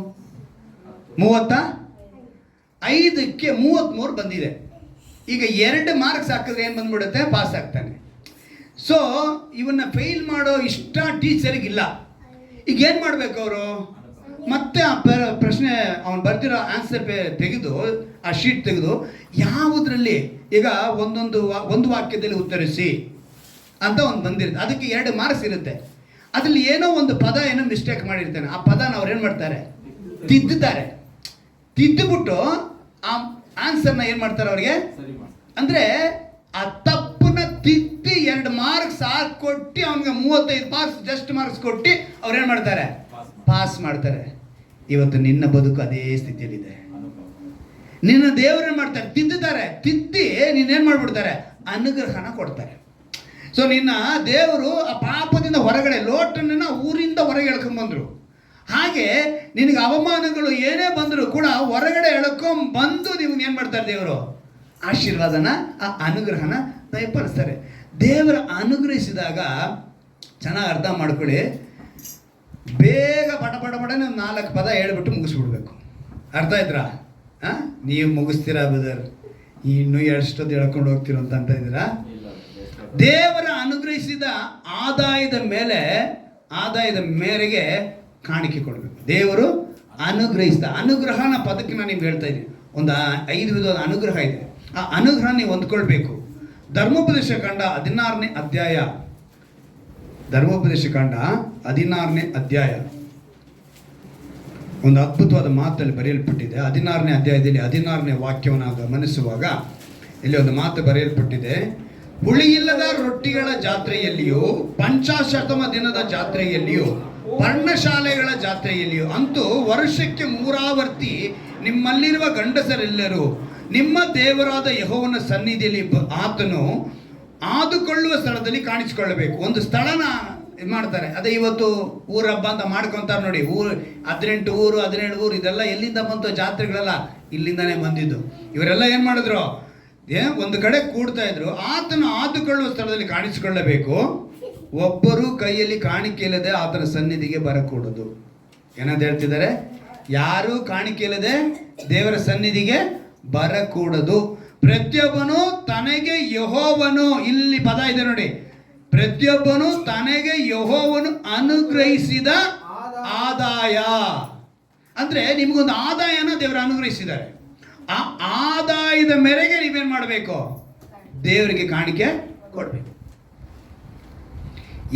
35ಕ್ಕೆ 33 ಬಂದಿದೆ. ಈಗ 2 ಮಾರ್ಕ್ಸ್ ಹಾಕಿದ್ರೆ ಏನು ಬಂದ್ಬಿಡುತ್ತೆ? ಪಾಸ್ ಆಗ್ತಾನೆ. ಸೊ ಇವನ್ನ ಫೇಲ್ ಮಾಡೋ ಇಷ್ಟ ಟೀಚರಿಗಿಲ್ಲ. ಈಗ ಏನು ಮಾಡಬೇಕು ಅವರು? ಮತ್ತೆ ಆ ಪ್ರಶ್ನೆ ಅವನು ಬರ್ತಿರೋ ಆನ್ಸರ್ ತೆಗೆದು, ಆ ಶೀಟ್ ತೆಗೆದು ಯಾವುದರಲ್ಲಿ ಈಗ ಒಂದು ವಾಕ್ಯದಲ್ಲಿ ಉತ್ತರಿಸಿ ಅಂತ ಒಂದು ಬಂದಿರುತ್ತೆ. ಅದಕ್ಕೆ 2 ಮಾರ್ಕ್ಸ್ ಇರುತ್ತೆ. ಅದರಲ್ಲಿ ಏನೋ ಒಂದು ಪದ ಏನೋ ಮಿಸ್ಟೇಕ್ ಮಾಡಿರ್ತಾನೆ. ಆ ಪದನ ಅವ್ರು ಏನು ಮಾಡ್ತಾರೆ? ತಿದ್ದುತ್ತಾರೆ. ತಿದ್ದುಬಿಟ್ಟು ಆ ಆನ್ಸರ್ನ ಏನು ಮಾಡ್ತಾರೆ ಅವ್ರಿಗೆ? ಅಂದರೆ ಆ ತಪ್ಪನ್ನ ತಿದ್ದಿ 2 ಮಾರ್ಕ್ಸ್ ಕೊಟ್ಟು ಅವನಿಗೆ 35 ಮಾರ್ಕ್ಸ್ ಜಸ್ಟ್ ಮಾರ್ಕ್ಸ್ ಕೊಟ್ಟು ಅವ್ರು ಏನು ಮಾಡ್ತಾರೆ? ಪಾಸ್ ಮಾಡ್ತಾರೆ. ಇವತ್ತು ನಿನ್ನ ಬದುಕು ಅದೇ ಸ್ಥಿತಿಯಲ್ಲಿದೆ. ನಿನ್ನ ದೇವರೇನು ಮಾಡ್ತಾರೆ? ತಿದ್ದುತ್ತಾರೆ. ತಿದ್ದಿ ನೀನೇನು ಮಾಡಿಬಿಡ್ತಾರೆ? ಅನುಗ್ರಹನ ಕೊಡ್ತಾರೆ. ಸೊ ನಿನ್ನ ದೇವರು ಆ ಪಾಪದಿಂದ ಹೊರಗಡೆ, ಲೋಟನನ್ನ ಊರಿಂದ ಹೊರಗೆ ಎಳ್ಕೊಂಡ್ಬಂದರು. ಹಾಗೆ ನಿನಗೆ ಅವಮಾನಗಳು ಏನೇ ಬಂದರೂ ಕೂಡ ಹೊರಗಡೆ ಎಳ್ಕೊಂಬಂದು ನಿಮ್ಗೆ ಏನು ಮಾಡ್ತಾರೆ? ದೇವರು ಆಶೀರ್ವಾದನ, ಆ ಅನುಗ್ರಹನ ದಯಪಾಲಿಸ್ತಾರೆ. ದೇವರ ಅನುಗ್ರಹಿಸಿದಾಗ ಚೆನ್ನಾಗಿ ಅರ್ಥ ಮಾಡ್ಕೊಳ್ಳಿ. ಬೇಗ ಪಟ 4 ಪದ ಹೇಳ್ಬಿಟ್ಟು ಮುಗಿಸ್ಬಿಡ್ಬೇಕು. ಅರ್ಥ ಆಯ್ತಾ? ನೀವು ಮುಗಿಸ್ತೀರಾ ಬ್ರದರ್, ಇನ್ನೂ ಎಷ್ಟೊತ್ತು ಹೇಳ್ಕೊಂಡು ಹೋಗ್ತೀರೋ ಅಂತ ಇದ್ದೀರಾ? ದೇವರ ಅನುಗ್ರಹಿಸಿದ ಆದಾಯದ ಮೇರೆಗೆ ಕಾಣಿಕೆ ಕೊಡಬೇಕು. ದೇವರು ಅನುಗ್ರಹಿಸಿದ ಅನುಗ್ರಹನ ಪದಕ್ಕೆ ನಾನು ನಿಮ್ಗೆ ಹೇಳ್ತಾ ಇದ್ದೀನಿ. ಒಂದು 5 ವಿಧವಾದ ಅನುಗ್ರಹ ಇದೆ. ಆ ಅನುಗ್ರಹ ನೀವು ಹೊಂದ್ಕೊಳ್ಬೇಕು. ಧರ್ಮೋಪದೇಶ ಕಾಂಡ 16ನೇ ಅಧ್ಯಾಯ, ಧರ್ಮೋಪದೇಶ ಕಾಂಡ 16ನೇ ಅಧ್ಯಾಯ ಒಂದು ಅದ್ಭುತವಾದ ಮಾತಲ್ಲಿ ಬರೆಯಲ್ಪಟ್ಟಿದೆ. 16ನೇ ಅಧ್ಯಾಯದಲ್ಲಿ 16ನೇ ವಾಕ್ಯವನ್ನು ಗಮನಿಸುವಾಗ ಇಲ್ಲಿ ಒಂದು ಮಾತು ಬರೆಯಲ್ಪಟ್ಟಿದೆ. ಹುಳಿಯಿಲ್ಲದ ರೊಟ್ಟಿಗಳ ಜಾತ್ರೆಯಲ್ಲಿಯೂ, ಪಂಚಾಶತಮ ದಿನದ ಜಾತ್ರೆಯಲ್ಲಿಯೂ, ಪರ್ಣಶಾಲೆಗಳ ಜಾತ್ರೆಯಲ್ಲಿಯೂ, ಅಂತೂ ವರ್ಷಕ್ಕೆ 3 ಆವರ್ತಿ ನಿಮ್ಮಲ್ಲಿರುವ ಗಂಡಸರೆಲ್ಲರೂ ನಿಮ್ಮ ದೇವರಾದ ಯೆಹೋವನ ಸನ್ನಿಧಿಯಲ್ಲಿ ಆತನು ಆದುಕೊಳ್ಳುವ ಸ್ಥಳದಲ್ಲಿ ಕಾಣಿಸಿಕೊಳ್ಳಬೇಕು. ಒಂದು ಸ್ಥಳನ ಇದು ಮಾಡ್ತಾರೆ. ಅದೇ ಇವತ್ತು ಊರ ಹಬ್ಬ ಅಂತ ಮಾಡ್ಕೊತಾರೆ ನೋಡಿ. 18 ಊರು 17 ಊರು ಇದೆಲ್ಲ ಎಲ್ಲಿಂದ ಬಂತು? ಜಾತ್ರೆಗಳೆಲ್ಲ ಇಲ್ಲಿಂದಾನೇ ಬಂದಿದ್ದು. ಇವರೆಲ್ಲ ಏನು ಮಾಡಿದ್ರು? ಒಂದು ಕಡೆ ಕೂಡ್ತಾ ಇದ್ರು. ಆತನು ಆದುಕೊಳ್ಳುವ ಸ್ಥಳದಲ್ಲಿ ಕಾಣಿಸಿಕೊಳ್ಳಬೇಕು. ಒಬ್ಬರು ಕೈಯಲ್ಲಿ ಕಾಣಿಕೆ ಇಲ್ಲದೆ ಆತನ ಸನ್ನಿಧಿಗೆ ಬರಕೂಡದು. ಏನಂತ ಹೇಳ್ತಿದ್ದಾರೆ? ಯಾರು ಕಾಣಿಕೆ ಇಲ್ಲದೆ ದೇವರ ಸನ್ನಿಧಿಗೆ ಬರಕೂಡದು. ಪ್ರತಿಯೊಬ್ಬನು ತನಗೆ ಯೆಹೋವನು, ಇಲ್ಲಿ ಪದ ಇದೆ ನೋಡಿ, ಪ್ರತಿಯೊಬ್ಬನು ತನಗೆ ಯೆಹೋವನು ಅನುಗ್ರಹಿಸಿದ ಆದಾಯ. ಅಂದ್ರೆ ನಿಮಗೊಂದು ಆದಾಯನ ದೇವರು ಅನುಗ್ರಹಿಸಿದ್ದಾರೆ. ಆ ಆದಾಯದ ಮೇರೆಗೆ ನೀವೇನು ಮಾಡಬೇಕು? ದೇವರಿಗೆ ಕಾಣಿಕೆ ಕೊಡಬೇಕು.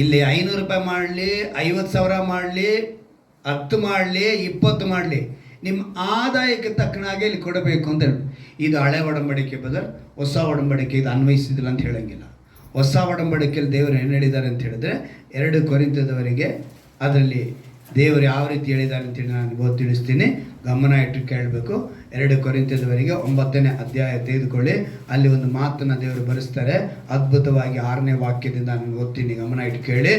ಇಲ್ಲಿ 500 ರೂಪಾಯಿ ಮಾಡಲಿ, 50,000 ಮಾಡಲಿ, 10 ಮಾಡಲಿ, 20 ಮಾಡಲಿ, ನಿಮ್ಮ ಆದಾಯಕ್ಕೆ ತಕ್ಕನಾಗೆ ಇಲ್ಲಿ ಕೊಡಬೇಕು ಅಂತ ಹೇಳಿ. ಇದು ಹಳೆ ಒಡಂಬಡಿಕೆ ಬದಲು ಹೊಸ ಒಡಂಬಡಿಕೆ ಇದು ಅನ್ವಯಿಸಿದಿಲ್ಲ ಅಂತ ಹೇಳಂಗಿಲ್ಲ. ಹೊಸ ಒಡಂಬಡಿಕೆಯಲ್ಲಿ ದೇವರು ಏನು ಹೇಳಿದ್ದಾರೆ ಅಂತ ಹೇಳಿದ್ರೆ 2 ಕೊರಿಂಥದವರಿಗೆ ಅದರಲ್ಲಿ ದೇವರು ಯಾವ ರೀತಿ ಹೇಳಿದ್ದಾರೆ ಅಂತೇಳಿ ನಾನು ತಿಳಿಸ್ತೀನಿ. ಗಮನ ಇಟ್ಟು ಕೇಳಬೇಕು. 2 ಕೊರಿಂಥದವರಿಗೆ 9ನೇ ಅಧ್ಯಾಯ ತೆಗೆದುಕೊಳ್ಳಿ. ಅಲ್ಲಿ ಒಂದು ಮಾತನ್ನು ದೇವರು ಬರೆಸ್ತಾರೆ ಅದ್ಭುತವಾಗಿ. 6ನೇ ವಾಕ್ಯದಿಂದ ನಾನು ಓದ್ತೀನಿ, ಗಮನ ಇಟ್ಟು ಕೇಳಿ.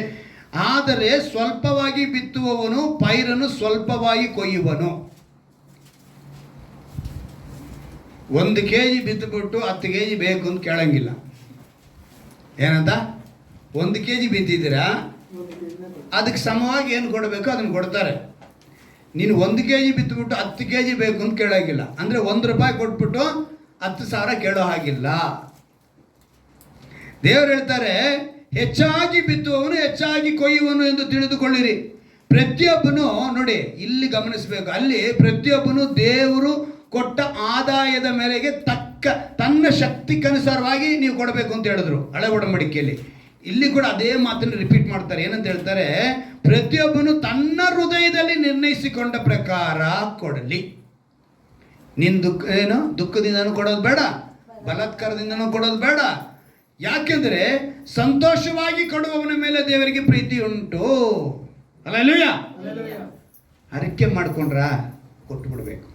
ಆದರೆ ಸ್ವಲ್ಪವಾಗಿ ಬಿತ್ತುವವನು ಪೈರನ್ನು ಸ್ವಲ್ಪವಾಗಿ ಕೊಯ್ಯುವನು. 1 kg ಬಿತ್ತುಬಿಟ್ಟು 10 kg ಬೇಕು ಅಂತ ಕೇಳಂಗಿಲ್ಲ. ಏನಂತ? 1 kg ಬಿತ್ತಿದ್ದೀರಾ, ಅದಕ್ಕೆ ಸಮವಾಗಿ ಏನು ಕೊಡಬೇಕು ಅದನ್ನು ಕೊಡ್ತಾರೆ. ನೀನು 1 kg ಬಿತ್ತುಬಿಟ್ಟು 10 kg ಬೇಕು ಅಂತ ಕೇಳೋಂಗಿಲ್ಲ. ಅಂದರೆ 1 ರೂಪಾಯಿ ಕೊಟ್ಬಿಟ್ಟು 10,000 ಕೇಳೋ ಹಾಗಿಲ್ಲ. ದೇವರು ಹೇಳ್ತಾರೆ, ಹೆಚ್ಚಾಗಿ ಬಿತ್ತುವವನು ಹೆಚ್ಚಾಗಿ ಕೊಯ್ಯುವನು ಎಂದು ತಿಳಿದುಕೊಳ್ಳಿರಿ. ಪ್ರತಿಯೊಬ್ಬನು ನೋಡಿ, ಇಲ್ಲಿ ಗಮನಿಸಬೇಕು. ಅಲ್ಲಿ ಪ್ರತಿಯೊಬ್ಬನು ದೇವರು ಕೊಟ್ಟ ಆದಾಯದ ಮೇರೆಗೆ ತನ್ನ ಶಕ್ತಿಗನುಸಾರವಾಗಿ ನೀವು ಕೊಡಬೇಕು ಅಂತ ಹೇಳಿದ್ರು ಹಳೆ ಒಡಂಬಡಿಕೆಯಲ್ಲಿ. ಇಲ್ಲಿ ಕೂಡ ಅದೇ ಮಾತನ್ನು ರಿಪೀಟ್ ಮಾಡ್ತಾರೆ. ಏನಂತ ಹೇಳ್ತಾರೆ? ಪ್ರತಿಯೊಬ್ಬನು ತನ್ನ ಹೃದಯದಲ್ಲಿ ನಿರ್ಣಯಿಸಿಕೊಂಡ ಪ್ರಕಾರ ಕೊಡಲಿ. ನಿನ್ನ ದುಃಖದಿಂದನೂ ಕೊಡೋದು ಬೇಡ, ಬಲಾತ್ಕಾರದಿಂದನೂ ಕೊಡೋದು ಬೇಡ. ಯಾಕೆಂದ್ರೆ ಸಂತೋಷವಾಗಿ ಕೊಡುವವನ ಮೇಲೆ ದೇವರಿಗೆ ಪ್ರೀತಿ ಉಂಟು. ಹಲ್ಲೆಲೂಯಾ. ಹರಕೆ ಮಾಡ್ಕೊಂಡ್ರ ಕೊಟ್ಟು ಬಿಡಬೇಕು.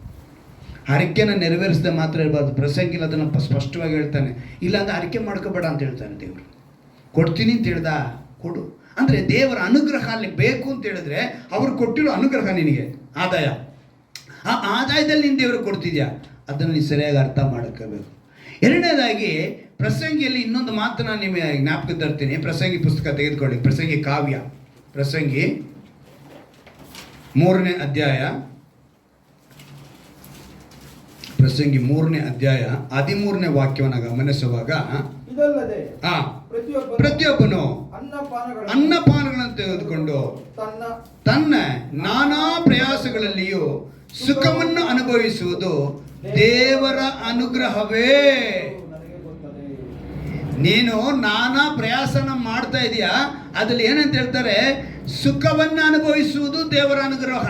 ಹರಕೆನ ನೆರವೇರಿಸದೆ ಮಾತ್ರ ಇರಬಾರ್ದು. ಪ್ರಸಂಗಿಲ್ಲ ಅದನ್ನು ಸ್ಪಷ್ಟವಾಗಿ ಹೇಳ್ತಾನೆ. ಇಲ್ಲಾಂದ್ರೆ ಹರಕೆ ಮಾಡ್ಕೋಬೇಡ ಅಂತ ಹೇಳ್ತಾನೆ ದೇವರು. ಕೊಡ್ತೀನಿ ಅಂತ ಹೇಳ್ದ ಕೊಡು. ಅಂದರೆ ದೇವರ ಅನುಗ್ರಹ ಅಲ್ಲಿ ಬೇಕು ಅಂತ ಹೇಳಿದ್ರೆ ಅವ್ರು ಕೊಟ್ಟಿರೋ ಅನುಗ್ರಹ ನಿನಗೆ ಆದಾಯ, ಆ ಆದಾಯದಲ್ಲಿ ನೀನು ದೇವರು ಕೊಡ್ತಿದ್ಯಾ, ಅದನ್ನು ನೀನು ಸರಿಯಾಗಿ ಅರ್ಥ ಮಾಡ್ಕೋಬೇಕು. ಎರಡನೇದಾಗಿ ಪ್ರಸಂಗಿಯಲ್ಲಿ ಇನ್ನೊಂದು ಮಾತನ್ನ ನಿಮಗೆ ಜ್ಞಾಪಕ ತರ್ತೀನಿ. ಪ್ರಸಂಗಿ ಪುಸ್ತಕ ತೆಗೆದುಕೊಳ್ಳಿ. ಪ್ರಸಂಗಿ ಕಾವ್ಯ, ಪ್ರಸಂಗಿ 3ನೇ ಅಧ್ಯಾಯ, ಪ್ರಸಂಗಿ 3ನೇ ಅಧ್ಯಾಯ 13ನೇ ವಾಕ್ಯವನ್ನು ಗಮನಿಸುವಾಗ, ಇದಲ್ಲದೆ ಪ್ರತಿಯೊಬ್ಬನು ಅನ್ನಪಾನಗಳನ್ನು ತೆಗೆದುಕೊಂಡು ತನ್ನ ನಾನಾ ಪ್ರಯಾಸಗಳಲ್ಲಿಯೂ ಸುಖವನ್ನು ಅನುಭವಿಸುವುದು ದೇವರ ಅನುಗ್ರಹವೇ. ನೀನು ನಾನಾ ಪ್ರಯಾಸನ ಮಾಡ್ತಾ ಇದೀಯಾ, ಅದ್ರಲ್ಲಿ ಏನಂತ ಹೇಳ್ತಾರೆ? ಸುಖವನ್ನು ಅನುಭವಿಸುವುದು ದೇವರ ಅನುಗ್ರಹ.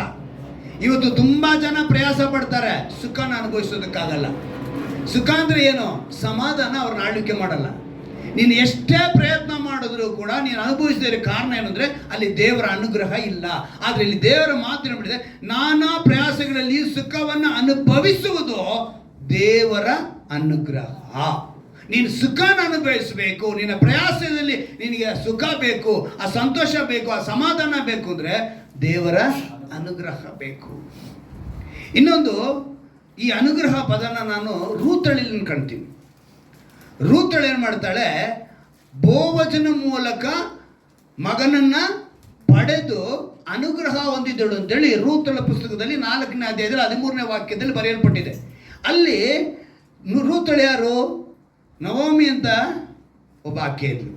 ಇವತ್ತು ತುಂಬಾ ಜನ ಪ್ರಯಾಸ ಪಡ್ತಾರೆ, ಸುಖನ ಅನುಭವಿಸೋದಕ್ಕಾಗಲ್ಲ. ಸುಖ ಅಂದ್ರೆ ಏನು? ಸಮಾಧಾನ ಅವ್ರನ್ನ ಆಳ್ವಿಕೆ ಮಾಡಲ್ಲ. ನೀನು ಎಷ್ಟೇ ಪ್ರಯತ್ನ ಮಾಡಿದ್ರು ಕೂಡ ನೀನು ಅನುಭವಿಸಿದ ಕಾರಣ ಏನಂದ್ರೆ ಅಲ್ಲಿ ದೇವರ ಅನುಗ್ರಹ ಇಲ್ಲ. ಆದ್ರೆ ಇಲ್ಲಿ ದೇವರ ಮಾತು ಬಿಡಿದೆ, ನಾನಾ ಪ್ರಯಾಸಗಳಲ್ಲಿ ಸುಖವನ್ನು ಅನುಭವಿಸುವುದು ದೇವರ ಅನುಗ್ರಹ. ನೀನು ಸುಖನ ಅನುಭವಿಸಬೇಕು, ನಿನ್ನ ಪ್ರಯಾಸದಲ್ಲಿ ನಿನಗೆ ಸುಖ ಬೇಕು, ಆ ಸಂತೋಷ ಬೇಕು, ಆ ಸಮಾಧಾನ ಬೇಕು ಅಂದ್ರೆ ದೇವರ ಅನುಗ್ರಹ ಬೇಕು. ಇನ್ನೊಂದು, ಈ ಅನುಗ್ರಹ ಪದನ ನಾನು ರೂತಳಿಲಿ ಕಾಣ್ತೀನಿ. ರೂತಳು ಏನು ಮಾಡ್ತಾಳೆ? ಬೋವಜನ ಮೂಲಕ ಮಗನನ್ನ ಪಡೆದು ಅನುಗ್ರಹ ಹೊಂದಿದ್ದಳು ಅಂತೇಳಿ ರೂತಳ ಪುಸ್ತಕದಲ್ಲಿ 4ನೇ ಅಧ್ಯಾಯದಲ್ಲಿ 13ನೇ ವಾಕ್ಯದಲ್ಲಿ ಬರೆಯಲ್ಪಟ್ಟಿದೆ. ಅಲ್ಲಿ ರೂತಳು ಯಾರು? ನವೋಮಿ ಅಂತ ಒಬ್ಬ ಆಕೆ ಇದ್ಲು.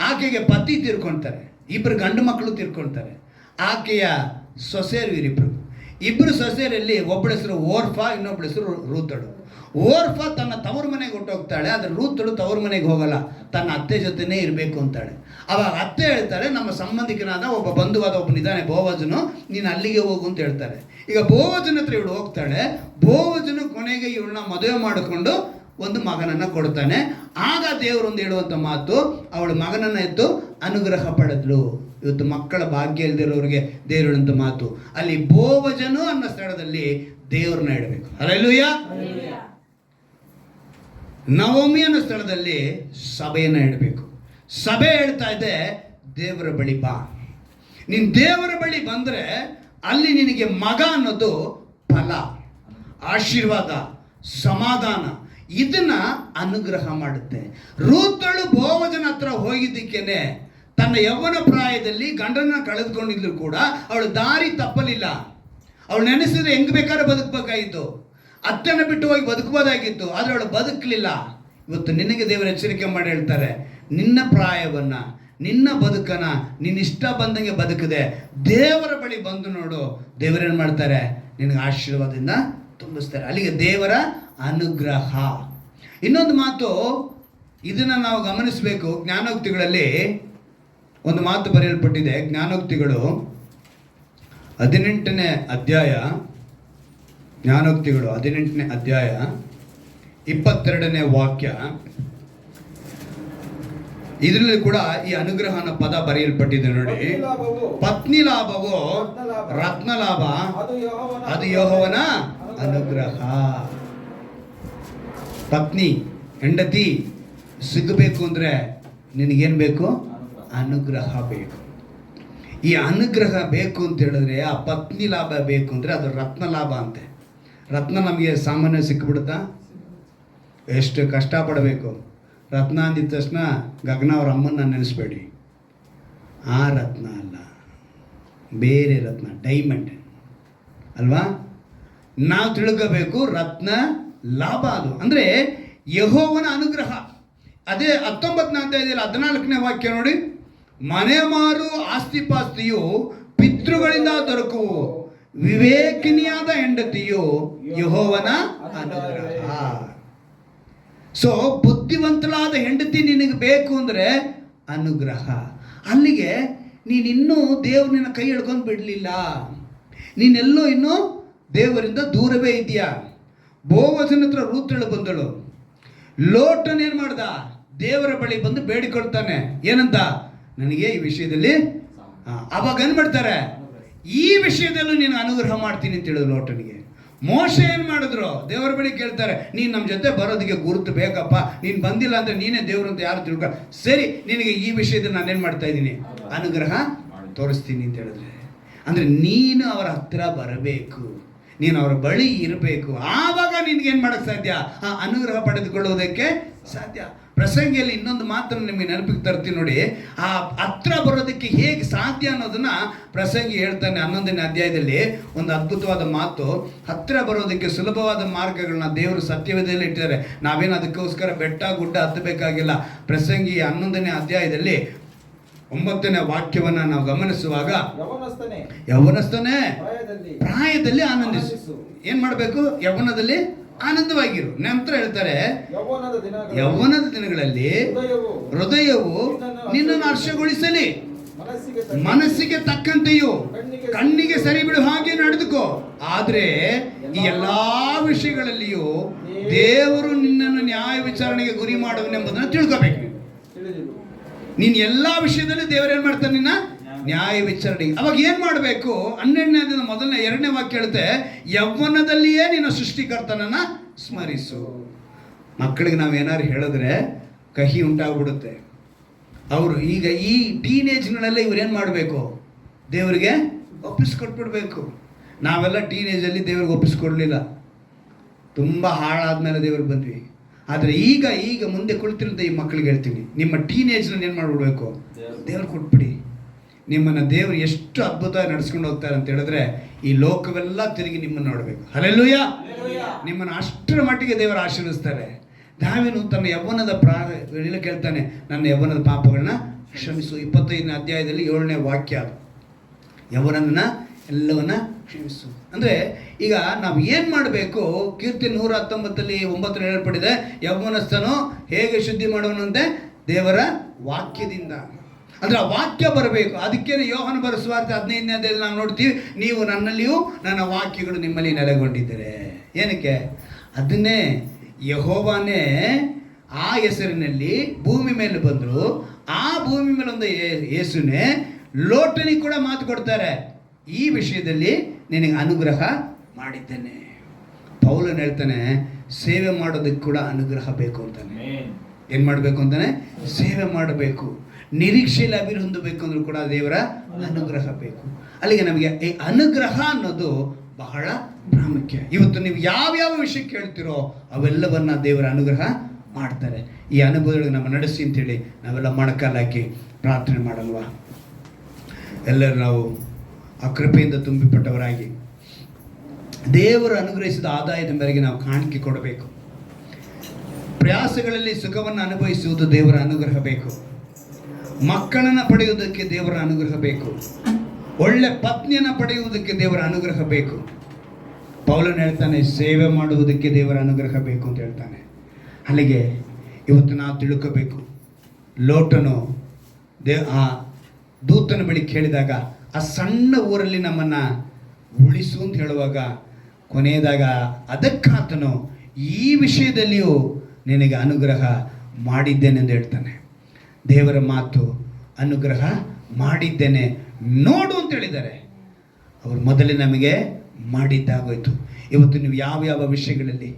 ಆಕೆಗೆ ಪತಿ ತೀರ್ಕೊಳ್ತಾರೆ, ಇಬ್ಬರು ಗಂಡು ಮಕ್ಕಳು ತೀರ್ಕೊಳ್ತಾರೆ. ಆಕೆಯ ಸೊಸೆಯರು ಇಬ್ಬರು ಸೊಸೆಯರಲ್ಲಿ ಒಬ್ಬಳ ಹೆಸರು ಓರ್ಫಾ, ಇನ್ನೊಬ್ಬಳ ಹೆಸರು ರೂತಳು. ಓರ್ಫಾ ತನ್ನ ತವರು ಮನೆಗೆ ಹೊಟ್ಟೋಗ್ತಾಳೆ, ಆದರೆ ರೂತಳು ತವರು ಮನೆಗೆ ಹೋಗಲ್ಲ, ತನ್ನ ಅತ್ತೆ ಜೊತೆನೇ ಇರಬೇಕು ಅಂತಾಳೆ. ಅವಾಗ ಅತ್ತೆ ಹೇಳ್ತಾರೆ, ನಮ್ಮ ಸಂಬಂಧಿಕನಾದ ಒಬ್ಬ ಬಂಧುವಾದ ಒಬ್ಬನಿದ್ದಾನೆ ಬೋವಜನು, ನೀನು ಅಲ್ಲಿಗೆ ಹೋಗು ಅಂತ ಹೇಳ್ತಾರೆ. ಈಗ ಬೋವಜನ ಹತ್ರ ಇವಳು ಹೋಗ್ತಾಳೆ. ಬೋವಜನು ಕೊನೆಗೆ ಇವಳನ್ನ ಮದುವೆ ಮಾಡಿಕೊಂಡು ಒಂದು ಮಗನನ್ನು ಕೊಡ್ತಾನೆ. ಆಗ ದೇವರೊಂದು ಹೇಳುವಂಥ ಮಾತು, ಅವಳು ಮಗನನ್ನು ಎತ್ತು ಅನುಗ್ರಹ ಪಡೆದ್ಲು. ಇವತ್ತು ಮಕ್ಕಳ ಭಾಗ್ಯ ಇಲ್ದಿರೋರಿಗೆ ದೇವರು ಹೇಳುವಂಥ ಮಾತು, ಅಲ್ಲಿ ಬೋವಜನು ಅನ್ನೋ ಸ್ಥಳದಲ್ಲಿ ದೇವ್ರನ್ನ ಇಡಬೇಕು. ಹಲ್ಲೆಲೂಯಾ. ನವೋಮಿ ಅನ್ನೋ ಸ್ಥಳದಲ್ಲಿ ಸಭೆಯನ್ನು ಇಡಬೇಕು. ಸಭೆ ಹೇಳ್ತಾ ಇದೆ, ದೇವರ ಬಳಿ ಬಾ. ನೀನು ದೇವರ ಬಳಿ ಬಂದರೆ ಅಲ್ಲಿ ನಿನಗೆ ಮಗ ಅನ್ನೋದು ಫಲ, ಆಶೀರ್ವಾದ, ಸಮಾಧಾನ, ಇದನ್ನ ಅನುಗ್ರಹ ಮಾಡುತ್ತೆ. ರೂತಳು ಬೋವಜನ ಹತ್ರ ಹೋಗಿದ್ದಕ್ಕೇನೆ ತನ್ನ ಯೌವನ ಪ್ರಾಯದಲ್ಲಿ ಗಂಡನ ಕಳೆದುಕೊಂಡಿದ್ರು ಕೂಡ ಅವಳು ದಾರಿ ತಪ್ಪಲಿಲ್ಲ. ಅವಳು ನೆನೆಸಿದ್ರೆ ಹೆಂಗ್ ಬೇಕಾದ್ರೆ ಬದುಕಬೇಕಾಗಿತ್ತು, ಅತ್ತನ್ನು ಬಿಟ್ಟು ಹೋಗಿ ಬದುಕಬಹುದಾಗಿತ್ತು, ಆದರೆ ಅವಳು ಬದುಕಲಿಲ್ಲ. ಇವತ್ತು ನಿನಗೆ ದೇವರ ಎಚ್ಚರಿಕೆ ಮಾಡಿ ಹೇಳ್ತಾರೆ, ನಿನ್ನ ಪ್ರಾಯವನ್ನ, ನಿನ್ನ ಬದುಕನ್ನ ನಿನ್ನ ಇಷ್ಟ ಬಂದಂಗೆ ಬದುಕದೆ ದೇವರ ಬಳಿ ಬಂದು ನೋಡು. ದೇವರೇನು ಮಾಡ್ತಾರೆ? ನಿನಗೆ ಆಶೀರ್ವಾದದಿಂದ ತುಂಬಿಸ್ತಾರೆ. ಅಲ್ಲಿಗೆ ದೇವರ ಅನುಗ್ರಹ. ಇನ್ನೊಂದು ಮಾತು, ಇದನ್ನು ನಾವು ಗಮನಿಸಬೇಕು. ಜ್ಞಾನೋಕ್ತಿಗಳಲ್ಲಿ ಒಂದು ಮಾತು ಬರೆಯಲ್ಪಟ್ಟಿದೆ. ಜ್ಞಾನೋಕ್ತಿಗಳು 18ನೇ ಅಧ್ಯಾಯ, ಜ್ಞಾನೋಕ್ತಿಗಳು 18ನೇ ಅಧ್ಯಾಯ 22ನೇ ವಾಕ್ಯ. ಇದರಲ್ಲಿ ಕೂಡ ಈ ಅನುಗ್ರಹ ಅನ್ನೋ ಪದ ಬರೆಯಲ್ಪಟ್ಟಿದೆ ನೋಡಿ. ಪತ್ನಿ ಲಾಭವು ರತ್ನ ಲಾಭ, ಅದು ಯೆಹೋವನ ಅನುಗ್ರಹ. ಪತ್ನಿ, ಹೆಂಡತಿ ಸಿಗಬೇಕು ಅಂದರೆ ನಿನಗೇನು ಬೇಕು? ಅನುಗ್ರಹ ಬೇಕು. ಈ ಅನುಗ್ರಹ ಬೇಕು ಅಂತ ಹೇಳಿದ್ರೆ, ಆ ಪತ್ನಿ ಲಾಭ ಬೇಕು ಅಂದರೆ ಅದು ರತ್ನ ಲಾಭ ಅಂತೆ. ರತ್ನ ನಮಗೆ ಸಾಮಾನ್ಯ ಸಿಕ್ಕಿಬಿಡುತ್ತಾ? ಎಷ್ಟು ಕಷ್ಟಪಡಬೇಕು. ರತ್ನ ಅಂದಿದ ತಕ್ಷಣ ಗಗನ ಅವ್ರ ಅಮ್ಮನ್ನ ನೆನೆಸ್ಬೇಡಿ. ಆ ರತ್ನ ಅಲ್ಲ, ಬೇರೆ ರತ್ನ, ಡೈಮಂಡ್ ಅಲ್ವಾ? ನಾವು ತಿಳ್ಕೋಬೇಕು, ರತ್ನ ಲಾಭ ಅದು ಅಂದರೆ ಯೆಹೋವನ ಅನುಗ್ರಹ. ಅದೇ 19ನೇ ಅಧ್ಯಾಯದಲ್ಲಿ 14ನೇ ವಾಕ್ಯ ನೋಡಿ. ಮನೆ ಮಾರು ಆಸ್ತಿ ಪಾಸ್ತಿಯು ಪಿತೃಗಳಿಂದ ದೊರಕುವು, ವಿವೇಕಿನಿಯಾದ ಹೆಂಡತಿಯು ಯೆಹೋವನ ಅನುಗ್ರಹ. ಸೊ ಬುದ್ಧಿವಂತಳಾದ ಹೆಂಡತಿ ನಿನಗೆ ಬೇಕು ಅಂದರೆ ಅನುಗ್ರಹ. ಅಲ್ಲಿಗೆ ನೀನಿನ್ನೂ ದೇವ್ರು ನಿನ್ನ ಕೈ ಹಿಡ್ಕೊಂಡು ಬಿಡಲಿಲ್ಲ, ನೀನೆಲ್ಲೋ ಇನ್ನೂ ದೇವರಿಂದ ದೂರವೇ ಇದೆಯಾ. ಬೋವಜನ ಹತ್ರ ರೂತಳು ಬಂದಳು. ಲೋಟನ್ ಏನು ಮಾಡ್ದ? ದೇವರ ಬಳಿ ಬಂದು ಬೇಡಿಕೊಳ್ತಾನೆ. ಏನಂತ? ನನಗೆ ಈ ವಿಷಯದಲ್ಲಿ ಅವಾಗ ಅನ್ಬಿಡ್ತಾರೆ, ಈ ವಿಷಯದಲ್ಲೂ ನೀನು ಅನುಗ್ರಹ ಮಾಡ್ತೀನಿ ಅಂತ ಹೇಳಿದ್ರು ಲೋಟನಿಗೆ. ಮೋಶೆ ಏನು ಮಾಡಿದ್ರು? ದೇವರ ಬಳಿ ಕೇಳ್ತಾರೆ, ನೀನು ನಮ್ಮ ಜೊತೆ ಬರೋದಕ್ಕೆ ಗುರುತು ಬೇಕಪ್ಪ, ನೀನು ಬಂದಿಲ್ಲ ಅಂದರೆ ನೀನೇ ದೇವರು ಅಂತ ಯಾರು ತಿಳ್ಕೊ, ಸರಿ ನಿನಗೆ ಈ ವಿಷಯದಲ್ಲಿ ನಾನೇನು ಮಾಡ್ತಾ ಇದ್ದೀನಿ, ಅನುಗ್ರಹ ತೋರಿಸ್ತೀನಿ ಅಂತ ಹೇಳಿದ್ರೆ. ಅಂದರೆ ನೀನು ಅವರ ಹತ್ರ ಬರಬೇಕು, ನೀನು ಅವರ ಬಳಿ ಇರಬೇಕು, ಆವಾಗ ನಿನಗೇನು ಮಾಡೋಕ್ಕೆ ಸಾಧ್ಯ, ಆ ಅನುಗ್ರಹ ಪಡೆದುಕೊಳ್ಳುವುದಕ್ಕೆ ಸಾಧ್ಯ. ಪ್ರಸಂಗಿಯಲ್ಲಿ ಇನ್ನೊಂದು ಮಾತನ್ನು ನಿಮಗೆ ನೆನಪಿಗೆ ತರ್ತೀನಿ ನೋಡಿ. ಆ ಹತ್ರ ಬರೋದಕ್ಕೆ ಹೇಗೆ ಸಾಧ್ಯ ಅನ್ನೋದನ್ನ ಪ್ರಸಂಗಿ ಹೇಳ್ತಾನೆ 11ನೇ ಅಧ್ಯಾಯದಲ್ಲಿ. ಒಂದು ಅದ್ಭುತವಾದ ಮಾತು. ಹತ್ರ ಬರೋದಕ್ಕೆ ಸುಲಭವಾದ ಮಾರ್ಗಗಳನ್ನ ದೇವರು ಸತ್ಯವೇದದಲ್ಲಿ ಇಟ್ಟಿದ್ದಾರೆ. ನಾವೇನು ಅದಕ್ಕೋಸ್ಕರ ಬೆಟ್ಟ ಗುಡ್ಡ ಹತ್ತಬೇಕಾಗಿಲ್ಲ. ಪ್ರಸಂಗಿ 11ನೇ ಅಧ್ಯಾಯದಲ್ಲಿ 9ನೇ ವಾಕ್ಯವನ್ನು ನಾವು ಗಮನಿಸುವಾಗ, ಯೌವನಸ್ಥನೇ ಪ್ರಾಯದಲ್ಲಿ ಆನಂದಿಸು. ಏನ್ ಮಾಡಬೇಕು? ಯೌವನದಲ್ಲಿ ಆನಂದವಾಗಿರು. ನಂತರ ಹೇಳ್ತಾರೆ, ಯೌವನದ ದಿನಗಳಲ್ಲಿ ಹೃದಯವು ನಿನ್ನನ್ನು ಹರ್ಷಗೊಳಿಸಲಿ, ಮನಸ್ಸಿಗೆ ತಕ್ಕಂತೆಯೂ ಕಣ್ಣಿಗೆ ಸರಿ ಬಿಡು ಹಾಗೆ ನಡೆದುಕೋ. ಆದ್ರೆ ಈ ಎಲ್ಲಾ ವಿಷಯಗಳಲ್ಲಿಯೂ ದೇವರು ನಿನ್ನನ್ನು ನ್ಯಾಯ ವಿಚಾರಣೆಗೆ ಗುರಿ ಮಾಡುವನೆಂಬುದನ್ನು ತಿಳ್ಕೋಬೇಕು. ನೀನು ಎಲ್ಲಾ ವಿಷಯದಲ್ಲಿ ದೇವರು ಏನ್ ಮಾಡ್ತಾನೆ? ನಿನ್ನ ನ್ಯಾಯ ವಿಚಾರಣೆಗೆ. ಅವಾಗ ಏನ್ ಮಾಡಬೇಕು? 12ನೇ ಮೊದಲನೇ 2ನೇ ವಾಕ್ಯ ಹೇಳುತ್ತೆ, ಯೌವನದಲ್ಲಿಯೇ ನಿನ್ನ ಸೃಷ್ಟಿಕರ್ತನನ್ನ ಸ್ಮರಿಸು. ಮಕ್ಕಳಿಗೆ ನಾವೇನಾದ್ರು ಹೇಳಿದ್ರೆ ಕಹಿ ಉಂಟಾಗ್ಬಿಡುತ್ತೆ. ಅವರು ಈಗ ಈ ಟೀನೇಜ್ಗಳಲ್ಲೇ ಇವ್ರೇನು ಮಾಡಬೇಕು? ದೇವರಿಗೆ ಒಪ್ಪಿಸ್ಕೊಟ್ಬಿಡ್ಬೇಕು. ನಾವೆಲ್ಲ ಟೀನೇಜಲ್ಲಿ ದೇವ್ರಿಗೆ ಒಪ್ಪಿಸ್ಕೊಡ್ಲಿಲ್ಲ, ತುಂಬ ಹಾಳಾದ್ಮೇಲೆ ದೇವ್ರಿಗೆ ಬಂದ್ವಿ. ಆದರೆ ಈಗ ಮುಂದೆ ಕುಳಿತಿರೋಂಥ ಈ ಮಕ್ಕಳಿಗೆ ಹೇಳ್ತೀನಿ, ನಿಮ್ಮ ಟೀನೇಜ್ನ ಏನು ಮಾಡಿಬಿಡ್ಬೇಕು? ದೇವ್ರು ಕೊಟ್ಬಿಡಿ. ನಿಮ್ಮನ್ನು ದೇವರು ಎಷ್ಟು ಅದ್ಭುತವಾಗಿ ನಡೆಸ್ಕೊಂಡು ಹೋಗ್ತಾರೆ ಅಂತ ಹೇಳಿದ್ರೆ, ಈ ಲೋಕವೆಲ್ಲ ತಿರುಗಿ ನಿಮ್ಮನ್ನು ನೋಡಬೇಕು. ಹಲ್ಲೆಲೂಯ! ನಿಮ್ಮನ್ನು ಅಷ್ಟರ ಮಟ್ಟಿಗೆ ದೇವರು ಆಶೀರ್ವದಿಸ್ತಾರೆ. ದಾವೀದನು ತನ್ನ ಯೌವನದ ಕೇಳ್ತಾನೆ, ನನ್ನ ಯೌವನದ ಪಾಪಗಳನ್ನ ಕ್ಷಮಿಸು. 25ನೇ ಅಧ್ಯಾಯದಲ್ಲಿ 7ನೇ ವಾಕ್ಯ ಅದು. ಯೌವನನ ಎಲ್ಲವನ್ನ ಕ್ಷಮಿಸು. ಅಂದರೆ ಈಗ ನಾವು ಏನು ಮಾಡಬೇಕು? ಕೀರ್ತಿ 119 9 ಹೇಳಲ್ಪಟ್ಟಿದೆ, ಯೌವನಸ್ಥನು ಹೇಗೆ ಶುದ್ಧಿ ಮಾಡುವನಂತೆ? ದೇವರ ವಾಕ್ಯದಿಂದ. ಅಂದರೆ ಆ ವಾಕ್ಯ ಬರಬೇಕು. ಅದಕ್ಕೇನೆ ಯೋಹಾನ ಬರೆದ ಸುವಾರ್ತೆ 15ನೇ ಅಧ್ಯಾಯದಲ್ಲಿ ನಾವು ನೋಡ್ತೀವಿ, ನೀವು ನನ್ನಲ್ಲಿಯೂ ನನ್ನ ವಾಕ್ಯಗಳು ನಿಮ್ಮಲ್ಲಿ ನೆಲೆಗೊಂಡಿದ್ದಾರೆ. ಏನಕ್ಕೆ? ಅದನ್ನೇ ಯೆಹೋವನೇ ಆ ಹೆಸರಿನಲ್ಲಿ ಭೂಮಿ ಮೇಲೆ ಬಂದರು. ಆ ಭೂಮಿ ಮೇಲೆ ಒಂದು ಯೇಸುನೇ ಲೋಟನಿಗೆ ಕೂಡ ಮಾತು ಕೊಡ್ತಾರೆ, ಈ ವಿಷಯದಲ್ಲಿ ನಿನಗೆ ಅನುಗ್ರಹ ಮಾಡಿದ್ದೇನೆ. ಪೌಲನು ಹೇಳ್ತಾನೆ, ಸೇವೆ ಮಾಡೋದಕ್ಕೆ ಕೂಡ ಅನುಗ್ರಹ ಬೇಕು ಅಂತಾನೆ. ಏನು ಮಾಡಬೇಕು ಅಂತಾನೆ? ಸೇವೆ ಮಾಡಬೇಕು. ನಿರೀಕ್ಷೆಯಲ್ಲಿ ಅಭಿವೃದ್ಧಿ ಹೊಂದಬೇಕು ಅಂದ್ರೂ ಕೂಡ ದೇವರ ಅನುಗ್ರಹ ಬೇಕು. ಅಲ್ಲಿಗೆ ನಮಗೆ ಈ ಅನುಗ್ರಹ ಅನ್ನೋದು ಬಹಳ ಪ್ರಾಮುಖ್ಯ. ಇವತ್ತು ನೀವು ಯಾವ್ಯಾವ ವಿಷಯ ಕೇಳ್ತಿರೋ ಅವೆಲ್ಲವನ್ನ ದೇವರ ಅನುಗ್ರಹ ಮಾಡ್ತಾರೆ. ಈ ಅನುಭವಗಳಿಗೆ ನಮ್ಮ ನಡೆಸಿ ಅಂತೇಳಿ ನಾವೆಲ್ಲ ಮೊಣಕಾಲಾಕಿ ಪ್ರಾರ್ಥನೆ ಮಾಡಲ್ವಾ? ಎಲ್ಲರೂ ನಾವು ಆ ಕೃಪೆಯಿಂದ ತುಂಬಿಪಟ್ಟವರಾಗಿ ದೇವರು ಅನುಗ್ರಹಿಸಿದ ಆದಾಯದ ಮೇರೆಗೆ ನಾವು ಕಾಣಿಕೆ ಕೊಡಬೇಕು. ಪ್ರಯಾಸಗಳಲ್ಲಿ ಸುಖವನ್ನು ಅನುಭವಿಸುವುದು ದೇವರ ಅನುಗ್ರಹ ಬೇಕು. ಮಕ್ಕಳನ್ನು ಪಡೆಯುವುದಕ್ಕೆ ದೇವರ ಅನುಗ್ರಹ ಬೇಕು. ಒಳ್ಳೆ ಪತ್ನಿಯನ್ನು ಪಡೆಯುವುದಕ್ಕೆ ದೇವರ ಅನುಗ್ರಹ ಬೇಕು. ಪೌಲನು ಹೇಳ್ತಾನೆ, ಸೇವೆ ಮಾಡುವುದಕ್ಕೆ ದೇವರ ಅನುಗ್ರಹ ಬೇಕು ಅಂತ ಹೇಳ್ತಾನೆ. ಅಲ್ಲಿಗೆ ಇವತ್ತು ನಾವು ತಿಳ್ಕೋಬೇಕು. ಲೋಟನು ಆ ದೂತನ ಬಳಿ ಕೇಳಿದಾಗ, ಆ ಸಣ್ಣ ಊರಲ್ಲಿ ನಮ್ಮನ್ನು ಉಳಿಸು ಅಂತ ಹೇಳುವಾಗ, ಕೊನೆಯದಾಗ ಅದಕ್ಕಾತನು ಈ ವಿಷಯದಲ್ಲಿಯೂ ನಿನಗೆ ಅನುಗ್ರಹ ಮಾಡಿದ್ದೇನೆಂದು ಹೇಳ್ತಾನೆ. ದೇವರ ಮಾತು, ಅನುಗ್ರಹ ಮಾಡಿದ್ದೇನೆ ನೋಡು ಅಂತ ಹೇಳಿದ್ದಾರೆ. ಅವರು ಮೊದಲೇ ನಮಗೆ ಮಾಡಿದ್ದಾಗೋಯ್ತು. ಇವತ್ತು ನೀವು ಯಾವ್ಯಾವ ವಿಷಯಗಳಲ್ಲಿ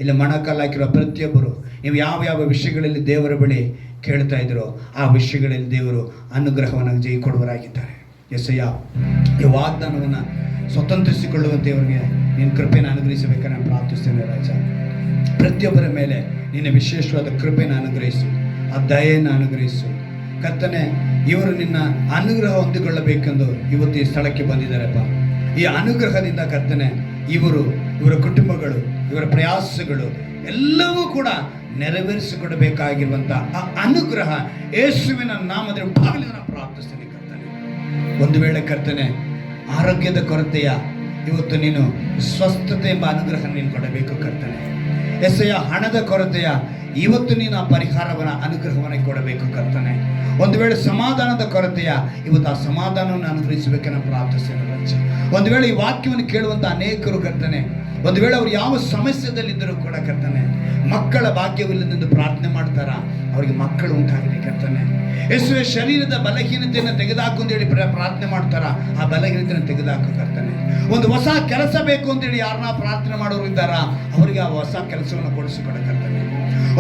ಇಲ್ಲ ಮೊಣಕಾಲಾಕಿರೋ ಪ್ರತಿಯೊಬ್ಬರು ನೀವು ಯಾವ್ಯಾವ ವಿಷಯಗಳಲ್ಲಿ ದೇವರ ಬಳಿ ಕೇಳ್ತಾ ಇದ್ದೀರೋ ಆ ವಿಷಯಗಳಲ್ಲಿ ದೇವರು ಅನುಗ್ರಹವನ್ನು ಜೈ ಕೊಡುವರಾಗಿದ್ದಾರೆ. ಯೆಸಯ್ಯ ಈ ವಾಗ್ದಾನವನ್ನು ಸ್ವತಂತ್ರಿಸಿಕೊಳ್ಳುವಂತೆ ಅವರಿಗೆ ನಿನ್ನ ಕೃಪೆಯನ್ನು ಅನುಗ್ರಹಿಸಬೇಕಾದ್ರೆ ನಾನು ಪ್ರಾರ್ಥಿಸ್ತೇನೆ. ರಾಜ, ಪ್ರತಿಯೊಬ್ಬರ ಮೇಲೆ ನಿನ್ನ ವಿಶೇಷವಾದ ಕೃಪೆಯನ್ನು ಅನುಗ್ರಹಿಸು, ಆ ದಯೆಯನ್ನು ಅನುಗ್ರಹಿಸು. ಕರ್ತನೆ, ಇವರು ನಿನ್ನ ಅನುಗ್ರಹ ಹೊಂದಿಕೊಳ್ಳಬೇಕೆಂದು ಇವತ್ತು ಈ ಸ್ಥಳಕ್ಕೆ ಬಂದಿದ್ದಾರಪ್ಪ. ಈ ಅನುಗ್ರಹದಿಂದ ಕರ್ತನೆ, ಇವರ ಕುಟುಂಬಗಳು, ಇವರ ಪ್ರಯಾಸಗಳು ಎಲ್ಲವೂ ಕೂಡ ನೆರವೇರಿಸಿಕೊಡಬೇಕಾಗಿರುವಂಥ ಆ ಅನುಗ್ರಹ ಯೇಸುವಿನ ನಾಮದಲ್ಲಿ ಭಾಗಲಿ ನಾನು ಪ್ರಾರ್ಥಿಸ್ತೇನೆ. ಕರ್ತನೆ, ಒಂದು ವೇಳೆ ಕರ್ತನೆ ಆರೋಗ್ಯದ ಕೊರತೆಯ ಇವತ್ತು ನೀನು ಸ್ವಸ್ಥತೆ ಎಂಬ ಅನುಗ್ರಹ ನೀನು ಕೊಡಬೇಕು ಕರ್ತನೆ. ಎಸೆಯ ಹಣದ ಕೊರತೆಯ ಇವತ್ತು ನೀನು ಆ ಪರಿಹಾರವನ್ನು ಅನುಗ್ರಹವನ್ನು ಕೊಡಬೇಕು ಕರ್ತನೆ. ಒಂದು ವೇಳೆ ಸಮಾಧಾನದ ಕೊರತೆಯ ಇವತ್ತು ಆ ಸಮಾಧಾನವನ್ನು ಅನುಗ್ರಹಿಸಬೇಕನ್ನ ಪ್ರಾರ್ಥಿಸ್ತೇನೆ ರಾಜ. ಒಂದು ವೇಳೆ ಈ ವಾಕ್ಯವನ್ನು ಕೇಳುವಂಥ ಅನೇಕರು ಕರ್ತನೆ, ಒಂದು ವೇಳೆ ಅವರು ಯಾವ ಸಮಸ್ಯೆದಲ್ಲಿದ್ದರೂ ಕೂಡ ಕರ್ತನೆ, ಮಕ್ಕಳ ಭಾಗ್ಯವಿಲ್ಲದೆಂದು ಪ್ರಾರ್ಥನೆ ಮಾಡ್ತಾರ, ಅವರಿಗೆ ಮಕ್ಕಳು ಉಂಟಾಗಲಿ ಕರ್ತನೆ. ಯೇಸುವೆ ಶರೀರದ ಬಲಹೀನತೆಯನ್ನು ತೆಗೆದುಹಾಕು ಅಂತೇಳಿ ಪ್ರಾರ್ಥನೆ ಮಾಡ್ತಾರ, ಆ ಬಲಹೀನತೆಯನ್ನು ತೆಗೆದುಹಾಕು ಕರ್ತನೆ. ಒಂದು ಹೊಸ ಕೆಲಸ ಬೇಕು ಅಂತೇಳಿ ಯಾರನ್ನ ಪ್ರಾರ್ಥನೆ ಮಾಡೋರು ಇದ್ದಾರ, ಅವರಿಗೆ ಆ ಹೊಸ ಕೆಲಸವನ್ನು ಕೊಡಿಸಿಕೊಡ ಕರ್ತನೆ.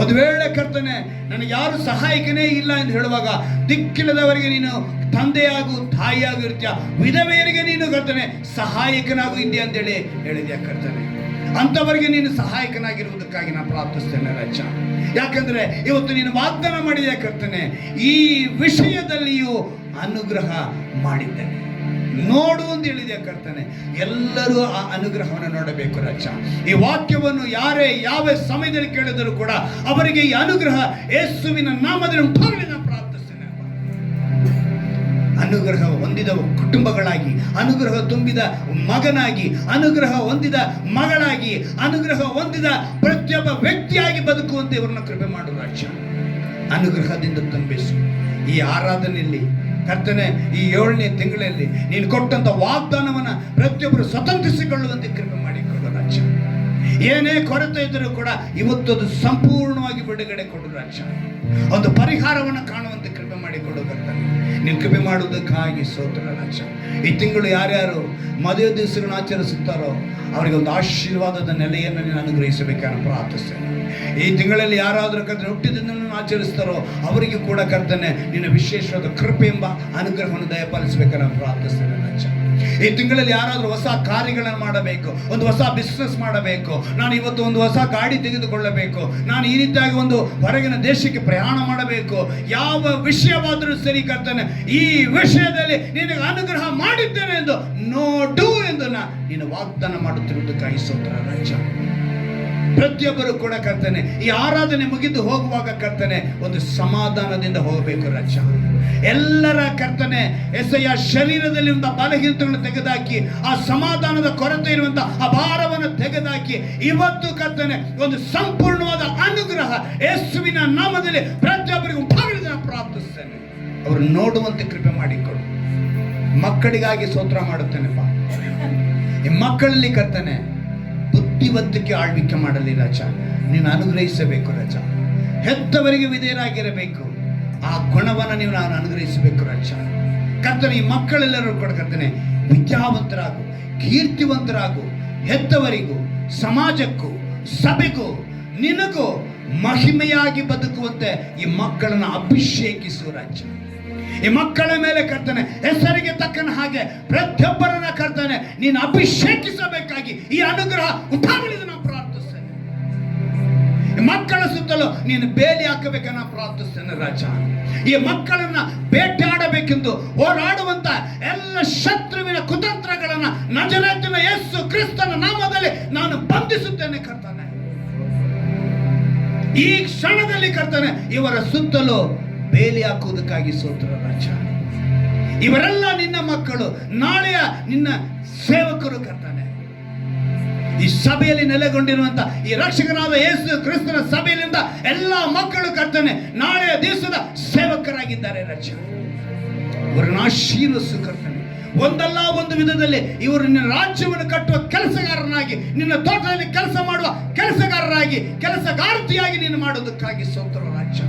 ಒಂದು ವೇಳೆ ಕರ್ತನೆ ನನಗೆ ಯಾರು ಸಹಾಯಕನೇ ಇಲ್ಲ ಎಂದು ಹೇಳುವಾಗ ದಿಕ್ಕಿಲ್ಲದವರಿಗೆ ನೀನು ತಂದೆಯಾಗು ತಾಯಿಯಾಗು ಇರ್ತೀಯ, ವಿಧವೆಯರಿಗೆ ನೀನು ಕರ್ತನೆ ಸಹಾಯಕನಾಗು ಇದೆಯಾ ಅಂತೇಳಿ ಹೇಳಿದ್ಯಾ ಕರ್ತನೆ. ಅಂಥವರಿಗೆ ನೀನು ಸಹಾಯಕನಾಗಿರುವುದಕ್ಕಾಗಿ ನಾನು ಪ್ರಾರ್ಥಿಸ್ತೇನೆ ರಾಜ. ಯಾಕಂದ್ರೆ ಇವತ್ತು ನೀನು ವಾಗ್ದಾನ ಮಾಡಿದ್ಯಾ ಕರ್ತನೆ, ಈ ವಿಷಯದಲ್ಲಿಯೂ ಅನುಗ್ರಹ ಮಾಡಿದ್ದೇನೆ ನೋಡು ಅಂತ ಹೇಳಿದ್ಯಾ ಕರ್ತನೆ. ಎಲ್ಲರೂ ಆ ಅನುಗ್ರಹವನ್ನು ನೋಡಬೇಕು ರಾಜ. ಈ ವಾಕ್ಯವನ್ನು ಯಾರೇ ಯಾವ ಸಮಯದಲ್ಲಿ ಕೇಳಿದರೂ ಕೂಡ ಅವರಿಗೆ ಈ ಅನುಗ್ರಹ ಯೇಸುವಿನ ನಾಮದಲ್ಲಿ ಉಂಟಾಗಲಿ ನಾನು ಪ್ರಾರ್ಥಿಸ್ತೇನೆ. ಅನುಗ್ರಹ ಹೊಂದಿದ ಕುಟುಂಬಗಳಾಗಿ, ಅನುಗ್ರಹ ತುಂಬಿದ ಮಗನಾಗಿ, ಅನುಗ್ರಹ ಹೊಂದಿದ ಮಗಳಾಗಿ, ಅನುಗ್ರಹ ಹೊಂದಿದ ಪ್ರತಿಯೊಬ್ಬ ವ್ಯಕ್ತಿಯಾಗಿ ಬದುಕುವಂತೆ ಇವರನ್ನ ಕೃಪೆ ಮಾಡು ರಾಜ. ಅನುಗ್ರಹದಿಂದ ತುಂಬಿಸು ಈ ಆರಾಧನೆಯಲ್ಲಿ ಕರ್ತನೆ. ಈ 7ನೇ ತಿಂಗಳಲ್ಲಿ ನೀನು ಕೊಟ್ಟಂತ ವಾಗ್ದಾನವನ್ನು ಪ್ರತಿಯೊಬ್ಬರು ಸ್ವತಂತ್ರಿಸಿಕೊಳ್ಳುವಂತೆ ಕೃಪೆ ಮಾಡಿಕೊಡು ರಾಜ. ಏನೇ ಕೊರತೆ ಇದ್ದರೂ ಕೂಡ ಇವತ್ತು ಅದು ಸಂಪೂರ್ಣವಾಗಿ ಬಿಡುಗಡೆ ಕೊಡು ರಾಜ. ಒಂದು ಪರಿಹಾರವನ್ನು ಕಾಣುವಂತೆ ಕೃಪೆ ಮಾಡಿಕೊಡು ಕರ್ತನೆ. ನೀನು ಕೃಪೆ ಮಾಡುವುದಕ್ಕಾಗಿ ಸ್ತೋತ್ರ ರಾಜ. ಈ ತಿಂಗಳು ಯಾರ್ಯಾರು ಮದುವೆ ದಿವಸಗಳನ್ನು ಆಚರಿಸುತ್ತಾರೋ ಅವರಿಗೆ ಒಂದು ಆಶೀರ್ವಾದದ ನೆಲೆಯನ್ನು ನೀನು ಅನುಗ್ರಹಿಸಬೇಕನ್ನು ಪ್ರಾರ್ಥಿಸ್ತೇನೆ. ಈ ತಿಂಗಳಲ್ಲಿ ಯಾರಾದರೂ ಕರ್ತನೆ ಹುಟ್ಟಿದ ದಿನವನ್ನು ಆಚರಿಸ್ತಾರೋ ಅವರಿಗೆ ಕೂಡ ಕರ್ತನೆ ನಿನ್ನ ವಿಶೇಷವಾದ ಕೃಪೆ ಎಂಬ ಅನುಗ್ರಹವನ್ನು ದಯಪಾಲಿಸಬೇಕನ್ನು ಪ್ರಾರ್ಥಿಸ್ತೇನೆ ರಾಜ. ಈ ತಿಂಗಳಲ್ಲಿ ಯಾರಾದರೂ ಹೊಸ ಕಾರ್ಯಗಳನ್ನು ಮಾಡಬೇಕು, ಒಂದು ಹೊಸ ಬಿಸ್ನೆಸ್ ಮಾಡಬೇಕು, ನಾನು ಇವತ್ತು ಒಂದು ಹೊಸ ಗಾಡಿ ತೆಗೆದುಕೊಳ್ಳಬೇಕು, ನಾನು ಈ ರೀತಿಯಾಗಿ ಒಂದು ಹೊರಗಿನ ದೇಶಕ್ಕೆ ಪ್ರಯಾಣ ಮಾಡಬೇಕು, ಯಾವ ವಿಷಯವಾದರೂ ಸರಿ ಕರ್ತನೆ ಈ ವಿಷಯದಲ್ಲಿ ನಿನಗೆ ಅನುಗ್ರಹ ಮಾಡಿದ್ದೇನೆ ಎಂದು ನೋಡು ಎಂದು ನೀನು ವಾಗ್ದಾನ ಮಾಡುತ್ತಿರುವುದಕ್ಕಾಗಿ ಸ್ತೋತ್ರ ರಾಜ. ಪ್ರತಿಯೊಬ್ಬರು ಕೂಡ ಕರ್ತನೆ ಈ ಆರಾಧನೆ ಮುಗಿದು ಹೋಗುವಾಗ ಕರ್ತನೆ ಒಂದು ಸಮಾಧಾನದಿಂದ ಹೋಗಬೇಕು ರಾಜ. ಎಲ್ಲರ ಕರ್ತನೆ ಎಸೆಯ ಶರೀರದಲ್ಲಿ ಒಂದು ಬಲಹೀನತೆಗಳನ್ನು ತೆಗೆದುಹಾಕಿ ಆ ಸಮಾಧಾನದ ಕೊರತೆ ಇರುವಂತಹ ಆ ಭಾರವನ್ನು ತೆಗೆದುಹಾಕಿ ಇವತ್ತು ಕರ್ತನೆ ಒಂದು ಸಂಪೂರ್ಣವಾದ ಅನುಗ್ರಹ ಯೇಸುವಿನ ನಾಮದಲ್ಲಿ ಪ್ರತಿಯೊಬ್ಬರಿಗೂ ಉಂಟಾಗಲಿ ಪ್ರಾರ್ಥಿಸ್ತೇನೆ. ಅವರು ನೋಡುವಂತೆ ಕೃಪೆ ಮಾಡಿಕೊಡು. ಮಕ್ಕಳಿಗಾಗಿ ಸ್ತೋತ್ರ ಮಾಡುತ್ತೇನೆಪ್ಪ. ಈ ಮಕ್ಕಳಲ್ಲಿ ಕರ್ತನೆ ಬುದ್ಧಿವಂತಿಕೆ ಆಳ್ವಿಕೆ ಮಾಡಲಿ ರಾಜ, ನೀನು ಅನುಗ್ರಹಿಸಬೇಕು ರಾಜ. ಹೆತ್ತವರಿಗೆ ವಿಧೇಯರಾಗಿರಬೇಕು, ಆ ಗುಣವನ್ನು ನೀವು ನಾನು ಅನುಗ್ರಹಿಸಬೇಕು ರಾಜ. ಕರ್ತನೆ ಈ ಮಕ್ಕಳೆಲ್ಲರೂ ಕೂಡ ಕರ್ತನೆ ವಿದ್ಯಾವಂತರಾಗು, ಕೀರ್ತಿವಂತರಾಗು, ಹೆತ್ತವರಿಗೂ ಸಮಾಜಕ್ಕೂ ಸಭೆಗೂ ನಿನಗೂ ಮಹಿಮೆಯಾಗಿ ಬದುಕುವಂತೆ ಈ ಮಕ್ಕಳನ್ನು ಅಭಿಷೇಕಿಸು ರಾಜ. ಈ ಮಕ್ಕಳ ಮೇಲೆ ಕರ್ತನೆ ಹೆಸರಿಗೆ ತಕ್ಕನ ಹಾಗೆ ಪ್ರತಿಯೊಬ್ಬರನ್ನ ಕರ್ತನೆ ನೀನು ಅಭಿಷೇಕಿಸಬೇಕಾಗಿ ಈ ಅನುಗ್ರಹ ಉಂಟಾಗಲಿ ನಾವು ಪ್ರಾರ್ಥಿಸ್ತೇನೆ. ಮಕ್ಕಳ ಸುತ್ತಲೂ ನೀನು ಬೇಲಿ ಹಾಕಬೇಕನ್ನ ಪ್ರಾರ್ಥಿಸ್ತೇನೆ ರಾಜ. ಈ ಮಕ್ಕಳನ್ನ ಬೇಟೆಯಾಡಬೇಕೆಂದು ಹೋರಾಡುವಂತ ಎಲ್ಲ ಶತ್ರುವಿನ ಕುತಂತ್ರಗಳನ್ನ ನಜರೇತಿನ ಯೇಸು ಕ್ರಿಸ್ತನ ನಾಮದಲ್ಲಿ ನಾನು ಬಂಧಿಸುತ್ತೇನೆ ಕರ್ತನೆ. ಈ ಕ್ಷಣದಲ್ಲಿ ಕರ್ತನೆ ಇವರ ಸುತ್ತಲೂ ಬೇಲಿ ಹಾಕುವುದಕ್ಕಾಗಿ ಸ್ತೋತ್ರ ರಾಜ. ಇವರೆಲ್ಲ ನಿನ್ನ ಮಕ್ಕಳು, ನಾಳೆಯ ನಿನ್ನ ಸೇವಕರು ಕರ್ತನೆ. ಈ ಸಭೆಯಲ್ಲಿ ನೆಲೆಗೊಂಡಿರುವಂತ ಈ ರಕ್ಷಕನಾದ ಯೇಸು ಕ್ರಿಸ್ತನ ಸಭೆಯಲ್ಲಿಂದ ಎಲ್ಲ ಮಕ್ಕಳು ಕರ್ತನೆ ನಾಳೆಯ ದಿವಸದ ಸೇವಕರಾಗಿದ್ದಾರೆ ರಾಜ. ಇವರನ್ನು ಆಶೀರ್ವದಿಸು ಕರ್ತನೆ. ಒಂದಲ್ಲ ಒಂದು ವಿಧದಲ್ಲಿ ಇವರು ನಿನ್ನ ರಾಜ್ಯವನ್ನು ಕಟ್ಟುವ ಕೆಲಸಗಾರನಾಗಿ, ನಿನ್ನ ತೋಟದಲ್ಲಿ ಕೆಲಸ ಮಾಡುವ ಕೆಲಸಗಾರರಾಗಿ, ಕೆಲಸಗಾರ್ತಿಯಾಗಿ ನೀನು ಮಾಡೋದಕ್ಕಾಗಿ ಸ್ತೋತ್ರ ರಾಜ.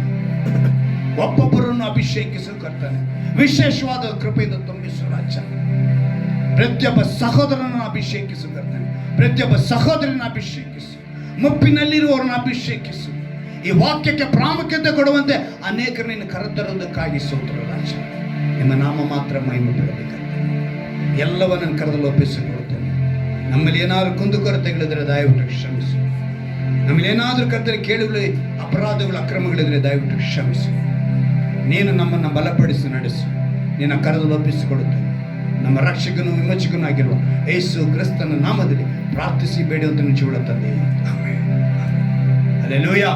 ಒಬ್ಬೊಬ್ಬರನ್ನು ಅಭಿಷೇಕಿಸು ಕರ್ತನೆ, ವಿಶೇಷವಾದ ಕೃಪೆಯಿಂದ ತುಂಬಿಸು ರಾಜ. ಪ್ರತಿಯೊಬ್ಬ ಸಹೋದರನನ್ನು ಅಭಿಷೇಕಿಸು ಕರ್ತನೆ, ಪ್ರತಿಯೊಬ್ಬ ಸಹೋದರನ ಅಭಿಷೇಕಿಸು, ಮುಪ್ಪಿನಲ್ಲಿರುವವರನ್ನು ಅಭಿಷೇಕಿಸು. ಈ ವಾಕ್ಯಕ್ಕೆ ಪ್ರಾಮುಖ್ಯತೆ ಕೊಡುವಂತೆ ಅನೇಕರನ್ನು ಕರೆತರುವುದಕ್ಕಾಗಿ ಸ್ತೋತ್ರ ರಾಜ. ನಿಮ್ಮ ನಾಮ ಮಾತ್ರ ಮಹಿಮೆ ಪಡಬೇಕಾಗ್ತದೆ. ಎಲ್ಲವನ್ನನ್ನು ಕರೆದಲು ಒಪ್ಪಿಸಿಕೊಡುತ್ತೇನೆ. ನಮ್ಮಲ್ಲಿ ಏನಾದರೂ ಕುಂದುಕೊರತೆಗಳಿದ್ರೆ ದಯವಿಟ್ಟು ಕ್ಷಮಿಸು. ನಮ್ಮಲ್ಲಿ ಏನಾದರೂ ಕರ್ತನೆ ಕೇಳುಗಳು ಅಪರಾಧಗಳು ಅಕ್ರಮಗಳಿದ್ರೆ ದಯವಿಟ್ಟು ಕ್ಷಮಿಸು. ನೀನು ನಮ್ಮನ್ನು ಬಲಪಡಿಸಿ ನಡೆಸು. ನಿನ್ನ ಕರೆದಲು ಒಪ್ಪಿಸಿಕೊಡುತ್ತೇನೆ. ನಮ್ಮ ರಕ್ಷಕನು ವಿಮೋಚಕನೂ ಆಗಿರುವ ಯೇಸು ಕ್ರಿಸ್ತನ ನಾಮದಲ್ಲಿ ಪ್ರಾರ್ಥಿಸಿ ಬೇಡುವಂತ ಜೀವನ ತಂದೆ. ಆಮೆನ್. ಹಲ್ಲೆಲೂಯಾ.